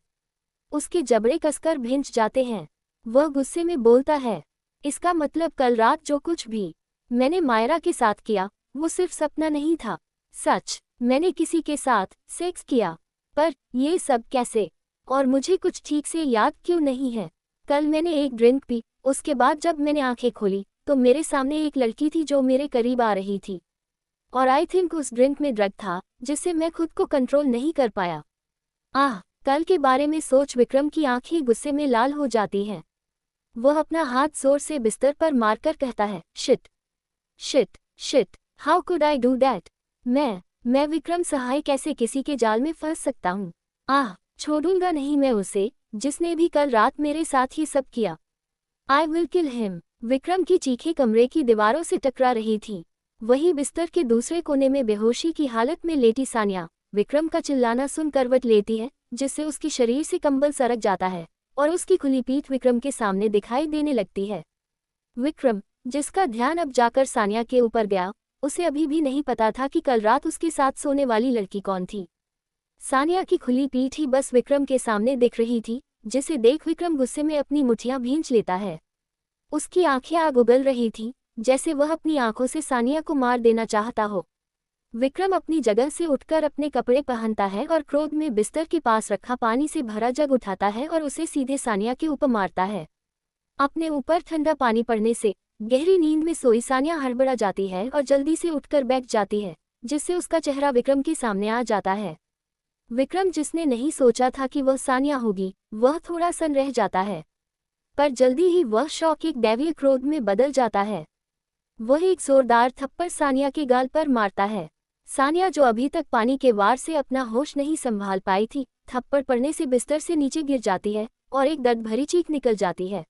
उसके जबड़े कसकर भिंच जाते हैं। वह गुस्से में बोलता है, इसका मतलब कल रात जो कुछ भी मैंने मायरा के साथ किया वो सिर्फ सपना नहीं था, सच। मैंने किसी के साथ सेक्स किया। पर ये सब कैसे? और मुझे कुछ ठीक से याद क्यों नहीं है? कल मैंने एक ड्रिंक पी, उसके बाद जब मैंने आंखें खोली तो मेरे सामने एक लड़की थी जो मेरे करीब आ रही थी। और आई थिंक उस ड्रिंक में ड्रग था जिससे मैं खुद को कंट्रोल नहीं कर पाया। कल के बारे में सोच विक्रम की आंखें गुस्से में लाल हो जाती हैं। वह अपना हाथ जोर से बिस्तर पर मारकर कहता है, shit shit shit, how could I do that? मैं विक्रम सहाय कैसे किसी के जाल में फंस सकता हूँ? छोड़ूंगा नहीं मैं उसे, जिसने भी कल रात मेरे साथ ही सब किया। I will kill him. Vikram की चीखें कमरे की दीवारों से टकरा रही थी। वही बिस्तर के दूसरे कोने में बेहोशी की हालत में लेटी सानिया विक्रम का चिल्लाना सुन करवट लेती है, जिससे उसके शरीर से कंबल सरक जाता है और उसकी खुली पीठ विक्रम के सामने दिखाई देने लगती है। विक्रम, जिसका ध्यान अब जाकर सानिया के ऊपर गया, उसे अभी भी नहीं पता था कि कल रात उसके साथ सोने वाली लड़की कौन थी। सानिया की खुली पीठ ही बस विक्रम के सामने दिख रही थी, जिसे देख विक्रम गुस्से में अपनी मुठ्ठियां भींच लेता है। उसकी आंखें आग उगल रही थीं, जैसे वह अपनी आंखों से सानिया को मार देना चाहता हो। विक्रम अपनी जगह से उठकर अपने कपड़े पहनता है और क्रोध में बिस्तर के पास रखा पानी से भरा जग उठाता है और उसे सीधे सानिया के ऊपर मारता है। अपने ऊपर ठंडा पानी पड़ने से गहरी नींद में सोई सानिया हड़बड़ा जाती है और जल्दी से उठकर बैठ जाती है, जिससे उसका चेहरा विक्रम के सामने आ जाता है। विक्रम, जिसने नहीं सोचा था कि वह सानिया होगी, वह थोड़ा सन रह जाता है, पर जल्दी ही वह शौक एक दैवीय क्रोध में बदल जाता है। वह एक जोरदार थप्पड़ सानिया के गाल पर मारता है। सानिया, जो अभी तक पानी के वार से अपना होश नहीं संभाल पाई थी, थप्पड़ पड़ने से बिस्तर से नीचे गिर जाती है और एक दर्द भरी चीख निकल जाती है।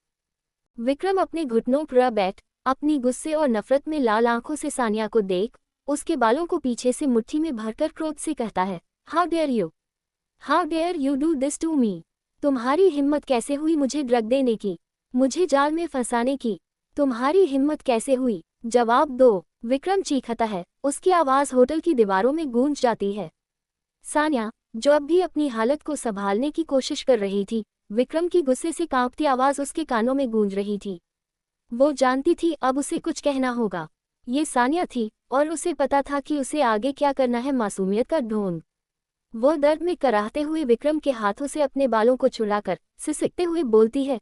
विक्रम अपने घुटनों पर बैठ अपनी गुस्से और नफरत में लाल आंखों से सानिया को देख उसके बालों को पीछे से मुट्ठी में भरकर क्रोध से कहता है, how dare you do this to me? तुम्हारी हिम्मत कैसे हुई मुझे ड्रग देने की, मुझे जाल में फंसाने की? तुम्हारी हिम्मत कैसे हुई? जवाब दो। विक्रम चीखता है। उसकी आवाज़ होटल की दीवारों में गूंज जाती है। सानिया, जो अब भी अपनी हालत को संभालने की कोशिश कर रही थी, विक्रम की गुस्से से कांपती आवाज़ उसके कानों में गूंज रही थी। वो जानती थी अब उसे कुछ कहना होगा। ये सानिया थी और उसे पता था कि उसे आगे क्या करना है। मासूमियत का ढोंग। वो दर्द में कराहते हुए विक्रम के हाथों से अपने बालों को छुड़ाकर सिसकते हुए बोलती है,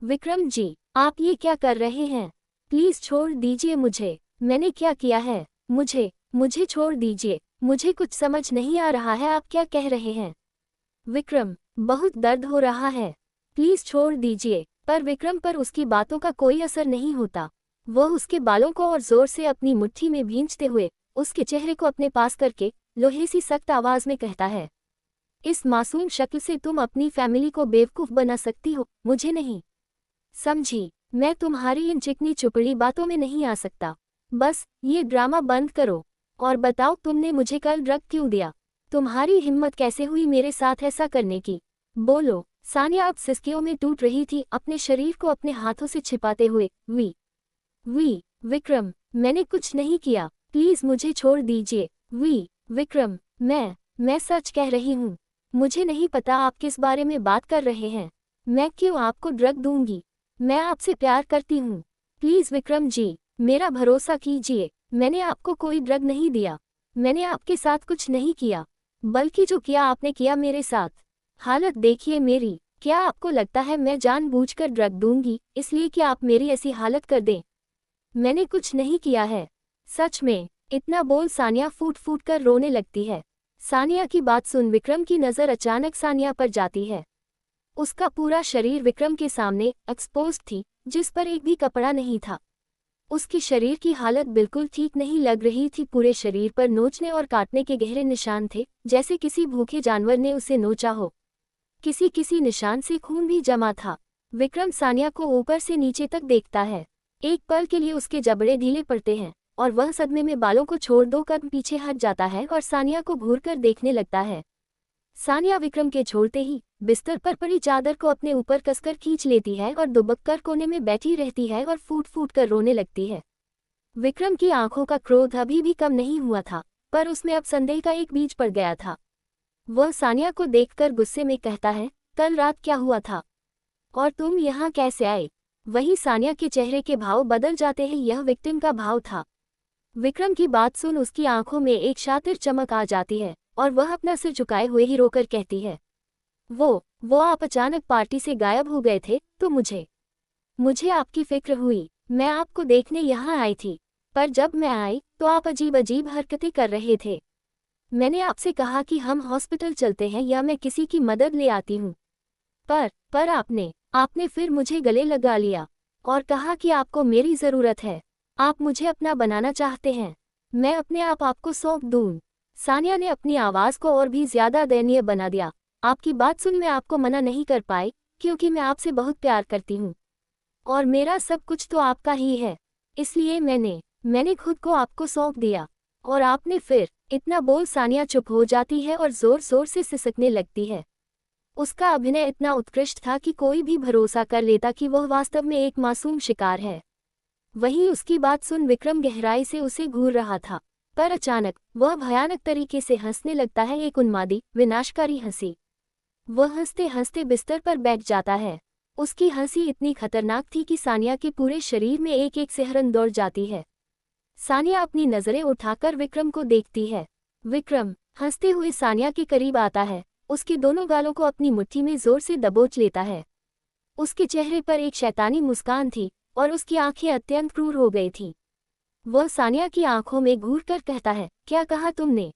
विक्रम जी, आप ये क्या कर रहे हैं? प्लीज छोड़ दीजिए मुझे। मैंने क्या किया है? मुझे छोड़ दीजिए। मुझे कुछ समझ नहीं आ रहा है आप क्या कह रहे हैं। विक्रम, बहुत दर्द हो रहा है, प्लीज छोड़ दीजिए। पर विक्रम पर उसकी बातों का कोई असर नहीं होता। वह उसके बालों को और जोर से अपनी मुट्ठी में भींचते हुए उसके चेहरे को अपने पास करके लोहे सी सख्त आवाज में कहता है, इस मासूम शक्ल से तुम अपनी फैमिली को बेवकूफ बना सकती हो, मुझे नहीं। समझी? मैं तुम्हारी इन चिकनी चुपड़ी बातों में नहीं आ सकता। बस ये ड्रामा बंद करो और बताओ तुमने मुझे कल ड्रग क्यों दिया? तुम्हारी हिम्मत कैसे हुई मेरे साथ ऐसा करने की? बोलो। सानिया अब सिसकियों में टूट रही थी, अपने शरीर को अपने हाथों से छिपाते हुए। विक्रम, मैंने कुछ नहीं किया, प्लीज मुझे छोड़ दीजिए। विक्रम, मैं सच कह रही हूँ। मुझे नहीं पता आप किस बारे में बात कर रहे हैं। मैं क्यों आपको ड्रग दूंगी? मैं आपसे प्यार करती हूँ। प्लीज विक्रम जी, मेरा भरोसा कीजिए। मैंने आपको कोई ड्रग नहीं दिया। मैंने आपके साथ कुछ नहीं किया, बल्कि जो किया आपने किया मेरे साथ। हालत देखिए मेरी। क्या आपको लगता है मैं जानबूझकर ड्रग दूंगी इसलिए कि आप मेरी ऐसी हालत कर दें? मैंने कुछ नहीं किया है, सच में। इतना बोल सानिया फूट फूट कर रोने लगती है। सानिया की बात सुन विक्रम की नज़र अचानक सानिया पर जाती है। उसका पूरा शरीर विक्रम के सामने एक्सपोज्ड थी, जिस पर एक भी कपड़ा नहीं था। उसके शरीर की हालत बिल्कुल ठीक नहीं लग रही थी। पूरे शरीर पर नोचने और काटने के गहरे निशान थे, जैसे किसी भूखे जानवर ने उसे नोचा हो। किसी निशान से खून भी जमा था। विक्रम सानिया को ऊपर से नीचे तक देखता है। एक पल के लिए उसके जबड़े ढीले पड़ते हैं और वह सदमे में बालों को छोड़ दो कदम पीछे हट जाता है और सानिया को घूरकर देखने लगता है। सानिया विक्रम के छोड़ते ही बिस्तर पर पड़ी चादर को अपने ऊपर कसकर खींच लेती है और दुबककर कोने में बैठी रहती है और फूट फूट कर रोने लगती है। विक्रम की आंखों का क्रोध अभी भी कम नहीं हुआ था, पर उसमें अब संदेह का एक बीज पड़ गया था। वह सानिया को देखकर गुस्से में कहता है, कल रात क्या हुआ था और तुम यहाँ कैसे आए? वही सानिया के चेहरे के भाव बदल जाते हैं। यह विक्टिम का भाव था। विक्रम की बात सुन उसकी आंखों में एक शातिर चमक आ जाती है और वह अपना सिर झुकाए हुए ही रोकर कहती है, वो आप अचानक पार्टी से गायब हो गए थे तो मुझे आपकी फिक्र हुई। मैं आपको देखने यहाँ आई थी, पर जब मैं आई तो आप अजीब अजीब हरकतें कर रहे थे। मैंने आपसे कहा कि हम हॉस्पिटल चलते हैं या मैं किसी की मदद ले आती हूँ, पर आपने फिर मुझे गले लगा लिया और कहा कि आपको मेरी ज़रूरत है, आप मुझे अपना बनाना चाहते हैं, मैं अपने आप आपको सौंप दूँ। सानिया ने अपनी आवाज़ को और भी ज़्यादा दयनीय बना दिया। आपकी बात सुन मैं आपको मना नहीं कर पाई, क्योंकि मैं आपसे बहुत प्यार करती हूँ और मेरा सब कुछ तो आपका ही है, इसलिए मैंने खुद को आपको सौंप दिया। और आपने फिर इतना बोल सानिया चुप हो जाती है और ज़ोर ज़ोर से सिसकने लगती है। उसका अभिनय इतना उत्कृष्ट था कि कोई भी भरोसा कर लेता कि वह वास्तव में एक मासूम शिकार है। वहीं उसकी बात सुन विक्रम गहराई से उसे घूर रहा था, पर अचानक वह भयानक तरीके से हंसने लगता है, एक उन्मादी विनाशकारी हंसी। वह हंसते हंसते बिस्तर पर बैठ जाता है। उसकी हंसी इतनी खतरनाक थी कि सानिया के पूरे शरीर में एक एक सिहरन दौड़ जाती है। सानिया अपनी नज़रें उठाकर विक्रम को देखती है। विक्रम हंसते हुए सानिया के करीब आता है, उसके दोनों गालों को अपनी मुट्ठी में जोर से दबोच लेता है। उसके चेहरे पर एक शैतानी मुस्कान थी और उसकी आंखें अत्यंत क्रूर हो गई थीं। वह सानिया की आंखों में घूरकर कहता है, क्या कहा तुमने?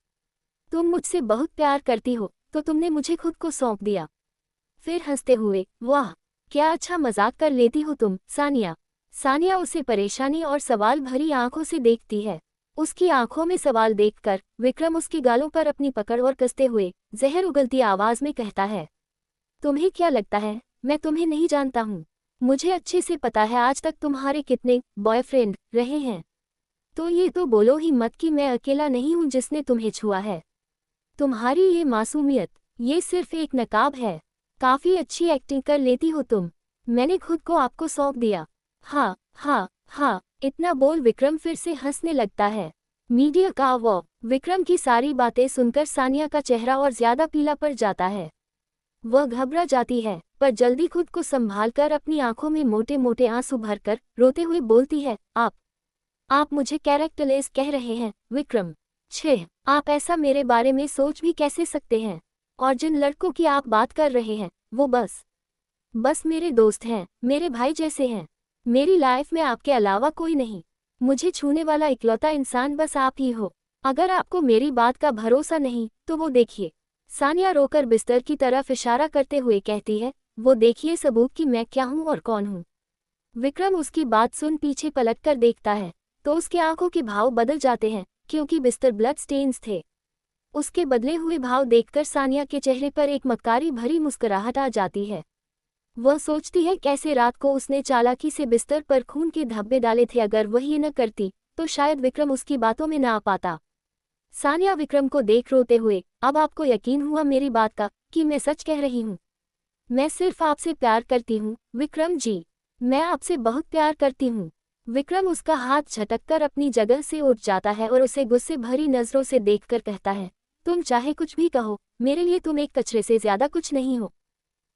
तुम मुझसे बहुत प्यार करती हो तो तुमने मुझे खुद को सौंप दिया। फिर हंसते हुए, वाह क्या अच्छा मजाक कर लेती हो तुम सानिया उसे परेशानी और सवाल भरी आंखों से देखती है। उसकी आंखों में सवाल देखकर विक्रम उसके गालों पर अपनी पकड़ और कसते हुए जहर उगलती आवाज में कहता है, तुम्हें क्या लगता है मैं तुम्हें नहीं जानता हूँ? मुझे अच्छे से पता है आज तक तुम्हारे कितने बॉयफ्रेंड रहे हैं। तो ये तो बोलो ही मत कि मैं अकेला नहीं हूँ जिसने तुम्हें छुआ है। तुम्हारी ये मासूमियत, ये सिर्फ एक नकाब है। काफी अच्छी एक्टिंग कर लेती हो तुम। मैंने खुद को आपको सौंप दिया। हाँ हाँ हाँ, इतना बोल विक्रम फिर से हंसने लगता है। मीडिया का वो विक्रम की सारी बातें सुनकर सानिया का चेहरा और ज्यादा पीला पड़ जाता है। वह घबरा जाती है, पर जल्दी खुद को संभालकर अपनी आंखों में मोटे मोटे आंसू भरकर रोते हुए बोलती है, आप मुझे कैरेक्टरलेस कह रहे हैं विक्रम। छः, आप ऐसा मेरे बारे में सोच भी कैसे सकते हैं? और जिन लड़कों की आप बात कर रहे हैं वो बस मेरे दोस्त हैं, मेरे भाई जैसे हैं। मेरी लाइफ में आपके अलावा कोई नहीं। मुझे छूने वाला इकलौता इंसान बस आप ही हो। अगर आपको मेरी बात का भरोसा नहीं तो वो देखिए। सानिया रोकर बिस्तर की तरफ इशारा करते हुए कहती है, वो देखिए सबूत कि मैं क्या हूँ और कौन हूँ। विक्रम उसकी बात सुन पीछे पलटकर देखता है तो उसकी आंखों के भाव बदल जाते हैं, क्योंकि बिस्तर ब्लड स्टेन्स थे। उसके बदले हुए भाव देखकर सानिया के चेहरे पर एक मक्कारी भरी मुस्कुराहट आ जाती है। वह सोचती है कैसे रात को उसने चालाकी से बिस्तर पर खून के धब्बे डाले थे। अगर वह ये न करती तो शायद विक्रम उसकी बातों में न आ पाता। सानिया विक्रम को देख रोते हुए, अब आपको यकीन हुआ मेरी बात का कि मैं सच कह रही हूँ? मैं सिर्फ आपसे प्यार करती हूँ विक्रम जी, मैं आपसे बहुत प्यार करती हूँ। विक्रम उसका हाथ झटककर अपनी जगह से उठ जाता है और उसे गुस्से भरी नजरों से देखकर कहता है, तुम चाहे कुछ भी कहो, मेरे लिए तुम एक कचरे से ज्यादा कुछ नहीं हो,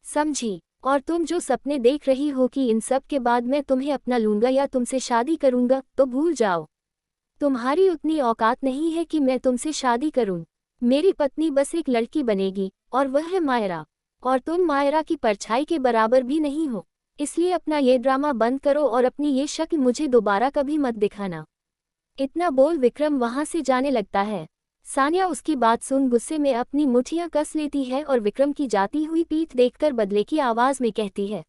समझी? और तुम जो सपने देख रही हो कि इन सब के बाद मैं तुम्हें अपना लूंगा या तुमसे शादी करूंगा, तो भूल जाओ। तुम्हारी उतनी औकात नहीं है कि मैं तुमसे शादी करूं। मेरी पत्नी बस एक लड़की बनेगी और वह है मायरा, और तुम मायरा की परछाई के बराबर भी नहीं हो। इसलिए अपना ये ड्रामा बंद करो और अपनी ये शक्ल मुझे दोबारा कभी मत दिखाना। इतना बोल विक्रम वहां से जाने लगता है। सानिया उसकी बात सुन गुस्से में अपनी मुठ्ठियां कस लेती है और विक्रम की जाती हुई पीठ देखकर बदले की आवाज में कहती है,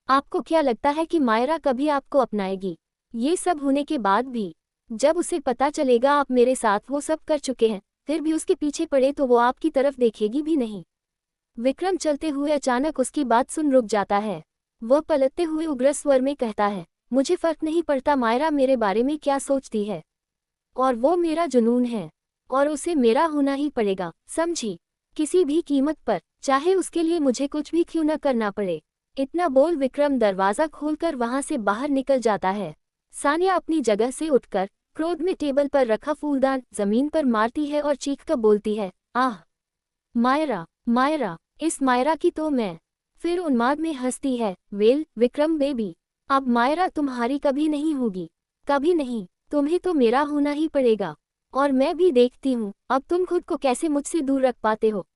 आपको क्या लगता है कि मायरा कभी आपको अपनाएगी? ये सब होने के बाद भी जब उसे पता चलेगा आप मेरे साथ वो सब कर चुके हैं, फिर भी उसके पीछे पड़े तो वो आपकी तरफ देखेगी भी नहीं। विक्रम चलते हुए अचानक उसकी बात सुन रुक जाता है। वह पलटते हुए उग्र स्वर में कहता है, मुझे फर्क नहीं पड़ता मायरा मेरे बारे में क्या सोचती है, और वो मेरा जुनून है और उसे मेरा होना ही पड़ेगा, समझी? किसी भी कीमत पर, चाहे उसके लिए मुझे कुछ भी क्यों न करना पड़े। इतना बोल विक्रम दरवाजा खोलकर वहां से बाहर निकल जाता है। सानिया अपनी जगह से उठकर क्रोध में टेबल पर रखा फूलदान जमीन पर मारती है और चीखकर बोलती है, आह मायरा, मायरा, इस मायरा की तो मैं। फिर उन्माद में हंसती है, वेल विक्रम बेबी, अब मायरा तुम्हारी कभी नहीं होगी, कभी नहीं, तुम्हें तो मेरा होना ही पड़ेगा। और मैं भी देखती हूँ अब तुम खुद को कैसे मुझसे दूर रख पाते हो।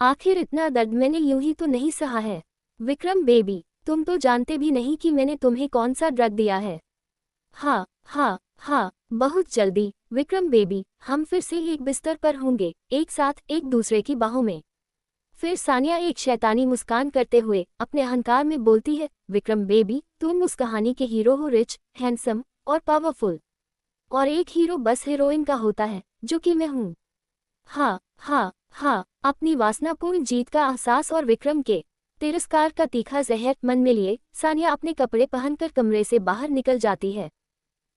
आखिर इतना दर्द मैंने यूं ही तो नहीं सहा है। विक्रम बेबी, तुम तो जानते भी नहीं कि मैंने तुम्हें कौन सा ड्रग दिया है। हाँ हाँ हाँ, बहुत जल्दी विक्रम बेबी, हम फिर से एक बिस्तर पर होंगे, एक साथ एक दूसरे की बाहों में। फिर सानिया एक शैतानी मुस्कान करते हुए अपने अहंकार में बोलती है, विक्रम बेबी, तुम उस कहानी के हीरो हो, रिच, हैंडसम और पावरफुल। और एक हीरो बस हीरोइन का होता है, जो कि मैं हूँ। हाँ हाँ हाँ, अपनी वासनापूर्ण जीत का एहसास और विक्रम के तिरस्कार का तीखा जहर मन में लिए सानिया अपने कपड़े पहनकर कमरे से बाहर निकल जाती है।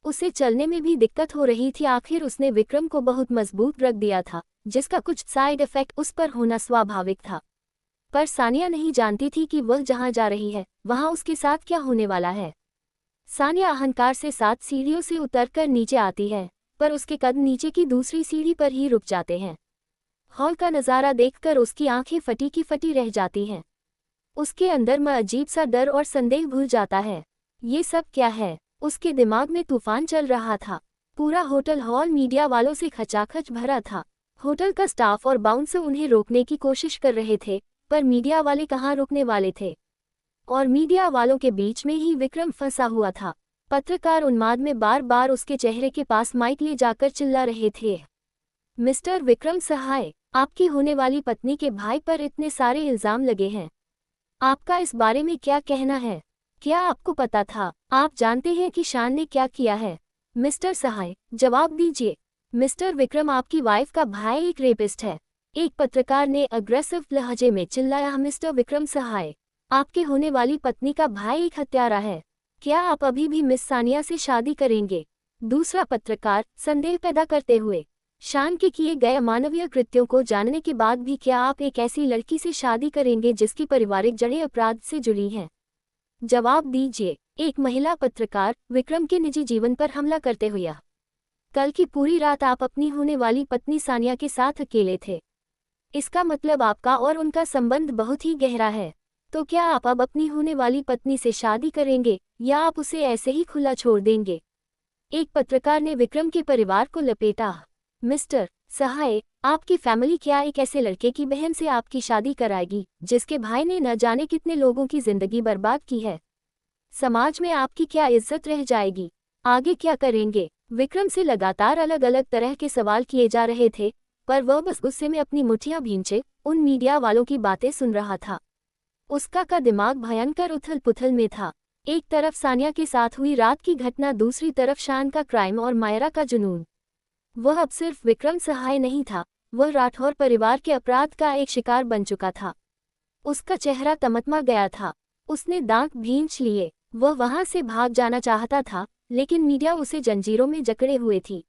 उसे चलने में भी दिक्कत हो रही थी। आखिर उसने विक्रम को बहुत मजबूत रख दिया था, जिसका कुछ साइड इफेक्ट उस पर होना स्वाभाविक था। पर सानिया नहीं जानती थी कि वह जहां जा रही है वहां उसके साथ क्या होने वाला है। सानिया अहंकार से 7 सीढ़ियों से उतरकर नीचे आती है, पर उसके कदम नीचे की दूसरी सीढ़ी पर ही रुक जाते हैं। हॉल का नज़ारा देखकर उसकी आंखें फटी की फटी रह जाती हैं। उसके अंदर में अजीब सा डर और संदेह भूल जाता है। ये सब क्या है? उसके दिमाग में तूफान चल रहा था। पूरा होटल हॉल मीडिया वालों से खचाखच भरा था। होटल का स्टाफ और बाउंसर उन्हें रोकने की कोशिश कर रहे थे, पर मीडिया वाले कहाँ रोकने वाले थे। और मीडिया वालों के बीच में ही विक्रम फंसा हुआ था। पत्रकार उन्माद में बार बार उसके चेहरे के पास माइक ले जाकर चिल्ला रहे थे, मिस्टर विक्रम सहाय, आपकी होने वाली पत्नी के भाई पर इतने सारे इल्जाम लगे हैं। आपका इस बारे में क्या कहना है? क्या आपको पता था? आप जानते हैं कि शान ने क्या किया है? मिस्टर सहाय, जवाब दीजिए। मिस्टर विक्रम, आपकी वाइफ का भाई एक रेपिस्ट है। एक पत्रकार ने अग्रेसिव लहजे में चिल्लाया, मिस्टर विक्रम सहाय, आपके होने वाली पत्नी का भाई एक हत्यारा है। क्या आप अभी भी मिस सानिया से शादी करेंगे? दूसरा पत्रकार संदेह पैदा करते हुए, शान के किए गए अमानवीय कृत्यों को जानने के बाद भी क्या आप एक ऐसी लड़की से शादी करेंगे जिसकी पारिवारिक जड़ें अपराध से जुड़ी हैं? जवाब दीजिए। एक महिला पत्रकार विक्रम के निजी जीवन पर हमला करते हुए, कल की पूरी रात आप अपनी होने वाली पत्नी सानिया के साथ अकेले थे। इसका मतलब आपका और उनका संबंध बहुत ही गहरा है। तो क्या आप अब अपनी होने वाली पत्नी से शादी करेंगे या आप उसे ऐसे ही खुला छोड़ देंगे? एक पत्रकार ने विक्रम के परिवार को लपेटा, मिस्टर सहाय, आपकी फैमिली क्या एक ऐसे लड़के की बहन से आपकी शादी कराएगी जिसके भाई ने न जाने कितने लोगों की जिंदगी बर्बाद की है? समाज में आपकी क्या इज्जत रह जाएगी? आगे क्या करेंगे? विक्रम से लगातार अलग अलग तरह के सवाल किए जा रहे थे, पर वह बस गुस्से में अपनी मुठ्ठियां भींचे उन मीडिया वालों की बातें सुन रहा था। उसका का दिमाग भयंकर उथल पुथल में था। एक तरफ सानिया के साथ हुई रात की घटना, दूसरी तरफ शान का क्राइम और मायरा का जुनून। वह अब सिर्फ विक्रम सहाय नहीं था, वह राठौर परिवार के अपराध का एक शिकार बन चुका था। उसका चेहरा तमतमा गया था, उसने दांत भींच लिए। वह वहां से भाग जाना चाहता था, लेकिन मीडिया उसे जंजीरों में जकड़े हुए थी।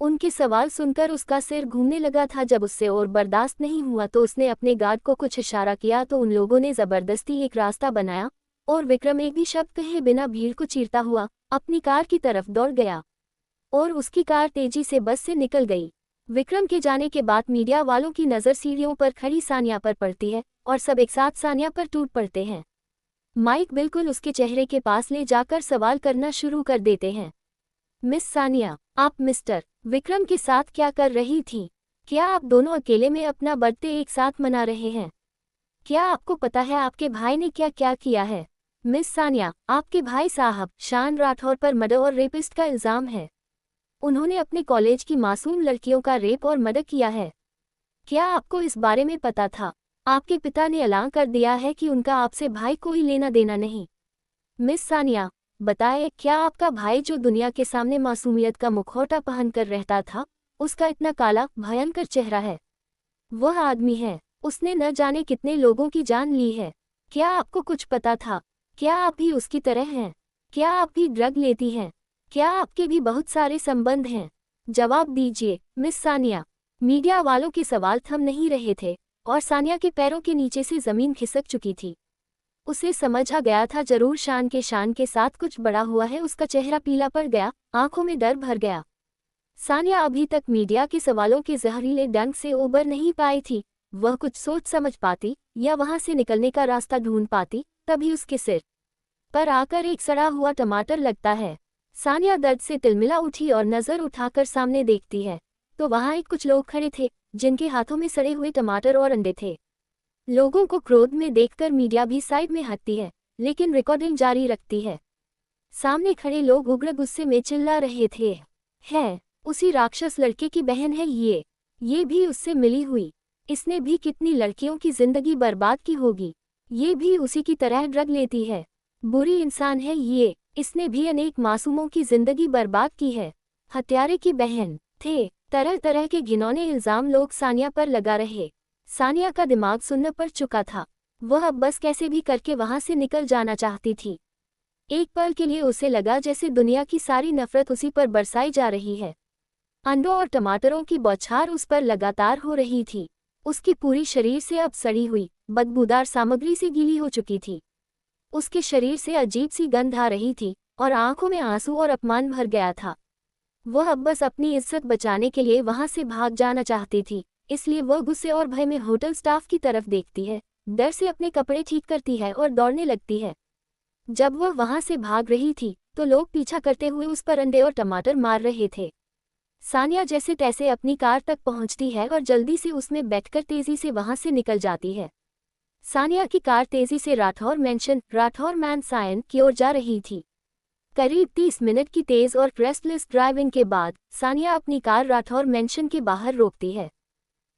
उनके सवाल सुनकर उसका सिर घूमने लगा था। जब उससे और बर्दाश्त नहीं हुआ तो उसने अपने गार्ड को कुछ इशारा किया तो उन लोगों ने जबरदस्ती एक रास्ता बनाया और विक्रम एक भी शब्द कहे बिना भीड़ को चीरता हुआ अपनी कार की तरफ दौड़ गया और उसकी कार तेजी से बस से निकल गई। विक्रम के जाने के बाद मीडिया वालों की नज़र सीढ़ियों पर खड़ी सानिया पर पड़ती है और सब एक साथ सानिया पर टूट पड़ते हैं। माइक बिल्कुल उसके चेहरे के पास ले जाकर सवाल करना शुरू कर देते हैं, मिस सानिया, आप मिस्टर विक्रम के साथ क्या कर रही थीं? क्या आप दोनों अकेले में अपना बर्थडे एक साथ मना रहे हैं? क्या आपको पता है आपके भाई ने क्या क्या किया है? मिस सानिया, आपके भाई साहब शान राठौर पर मर्डर और रेपिस्ट का इल्ज़ाम है। उन्होंने अपने कॉलेज की मासूम लड़कियों का रेप और मर्डर किया है। क्या आपको इस बारे में पता था? आपके पिता ने ऐलान कर दिया है कि उनका आपसे भाई कोई लेना देना नहीं। मिस सानिया, बताएं, क्या आपका भाई जो दुनिया के सामने मासूमियत का मुखौटा पहनकर रहता था, उसका इतना काला भयंकर चेहरा है? वह आदमी है, उसने न जाने कितने लोगों की जान ली है। क्या आपको कुछ पता था? क्या आप भी उसकी तरह हैं? क्या आप भी ड्रग लेती हैं? क्या आपके भी बहुत सारे संबंध हैं? जवाब दीजिए, मिस सानिया। मीडिया वालों के सवाल थम नहीं रहे थे और सानिया के पैरों के नीचे से जमीन खिसक चुकी थी। उसे समझ आ गया था जरूर शान के साथ कुछ बड़ा हुआ है। उसका चेहरा पीला पड़ गया, आंखों में डर भर गया। सानिया अभी तक मीडिया के सवालों के जहरीले डंक से उबर नहीं पाई थी। वह कुछ सोच समझ पाती या वहां से निकलने का रास्ता ढूंढ पाती, तभी उसके सिर पर आकर एक सड़ा हुआ टमाटर लगता है। सानिया दर्द से तिलमिला उठी और नजर उठाकर सामने देखती है तो वहां कुछ लोग खड़े थे जिनके हाथों में सड़े हुए टमाटर और अंडे थे। लोगों को क्रोध में देखकर मीडिया भी साइड में हटती है, लेकिन रिकॉर्डिंग जारी रखती है। सामने खड़े लोग उग्र गुस्से में चिल्ला रहे थे, है उसी राक्षस लड़के की बहन है ये भी उससे मिली हुई। इसने भी कितनी लड़कियों की जिंदगी बर्बाद की होगी। ये भी उसी की तरह ड्रग लेती है। बुरी इंसान है ये, इसने भी अनेक मासूमों की जिंदगी बर्बाद की है। हत्यारे की बहन थे। तरह तरह के घिनौने इल्जाम लोग सानिया पर लगा रहे। सानिया का दिमाग सुन्न पड़ चुका था। वह अब बस कैसे भी करके वहां से निकल जाना चाहती थी। एक पल के लिए उसे लगा जैसे दुनिया की सारी नफरत उसी पर बरसाई जा रही है। अंडों और टमाटरों की बौछार उस पर लगातार हो रही थी। उसकी पूरी शरीर से अब सड़ी हुई बदबूदार सामग्री से गीली हो चुकी थी। उसके शरीर से अजीब सी गंध आ रही थी और आंखों में आंसू और अपमान भर गया था। वह अब बस अपनी इज्जत बचाने के लिए वहां से भाग जाना चाहती थी, इसलिए वह गुस्से और भय में होटल स्टाफ की तरफ देखती है, डर से अपने कपड़े ठीक करती है और दौड़ने लगती है। जब वह वहां से भाग रही थी तो लोग पीछा करते हुए उस पर अंडे और टमाटर मार रहे थे। सानिया जैसे तैसे अपनी कार तक पहुंचती है और जल्दी से उसमें बैठकर तेजी से वहां से निकल जाती है। सानिया की कार तेजी से राठौर मैनसन की ओर जा रही थी। करीब 30 मिनट की तेज और रेस्टलेस ड्राइविंग के बाद सानिया अपनी कार राठौर मैंशन के बाहर रोकती है।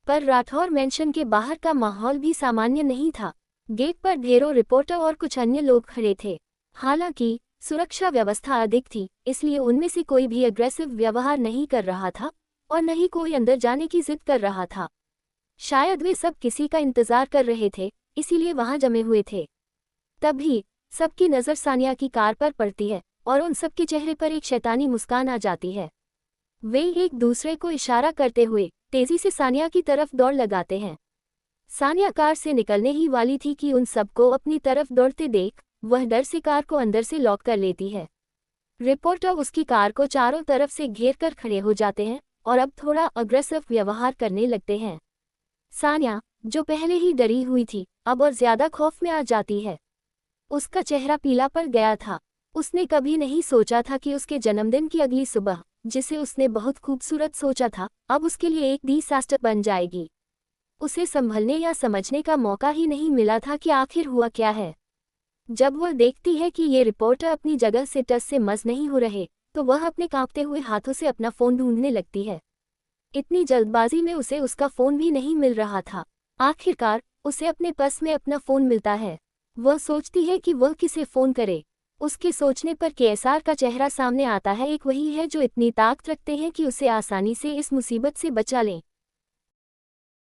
पर राठौर मैंशन के बाहर का माहौल भी सामान्य नहीं था। गेट पर ढेरों रिपोर्टर और कुछ अन्य लोग खड़े थे। हालांकि सुरक्षा व्यवस्था अधिक थी, इसलिए उनमें से कोई भी अग्रेसिव व्यवहार नहीं कर रहा था और न ही कोई अंदर जाने की जिद कर रहा था। शायद वे सब किसी का इंतजार कर रहे थे, इसीलिए वहां जमे हुए थे। तभी सबकी नज़र सानिया की कार पर पड़ती है और उन सबके चेहरे पर एक शैतानी मुस्कान आ जाती है। वे एक दूसरे को इशारा करते हुए तेजी से सानिया की तरफ दौड़ लगाते हैं। सानिया कार से निकलने ही वाली थी कि उन सबको अपनी तरफ दौड़ते देख वह डर से कार को अंदर से लॉक कर लेती है। रिपोर्टर उसकी कार को चारों तरफ से घेर कर खड़े हो जाते हैं और अब थोड़ा अग्रेसिव व्यवहार करने लगते हैं। सानिया, जो पहले ही डरी हुई थी, अब और ज्यादा खौफ में आ जाती है। उसका चेहरा पीला पड़ गया था। उसने कभी नहीं सोचा था कि उसके जन्मदिन की अगली सुबह, जिसे उसने बहुत खूबसूरत सोचा था, अब उसके लिए एक डिसास्टर बन जाएगी। उसे संभलने या समझने का मौका ही नहीं मिला था कि आखिर हुआ क्या है। जब वह देखती है कि ये रिपोर्टर अपनी जगह से टस से मस नहीं हो रहे, तो वह अपने कांपते हुए हाथों से अपना फ़ोन ढूंढने लगती है। इतनी जल्दबाजी में उसे उसका फ़ोन भी नहीं मिल रहा था। आखिरकार उसे अपने पर्स में अपना फ़ोन मिलता है। वह सोचती है कि वह किसे फ़ोन करे। उसके सोचने पर केएसआर का चेहरा सामने आता है। एक वही है जो इतनी ताकत रखते हैं कि उसे आसानी से इस मुसीबत से बचा लें।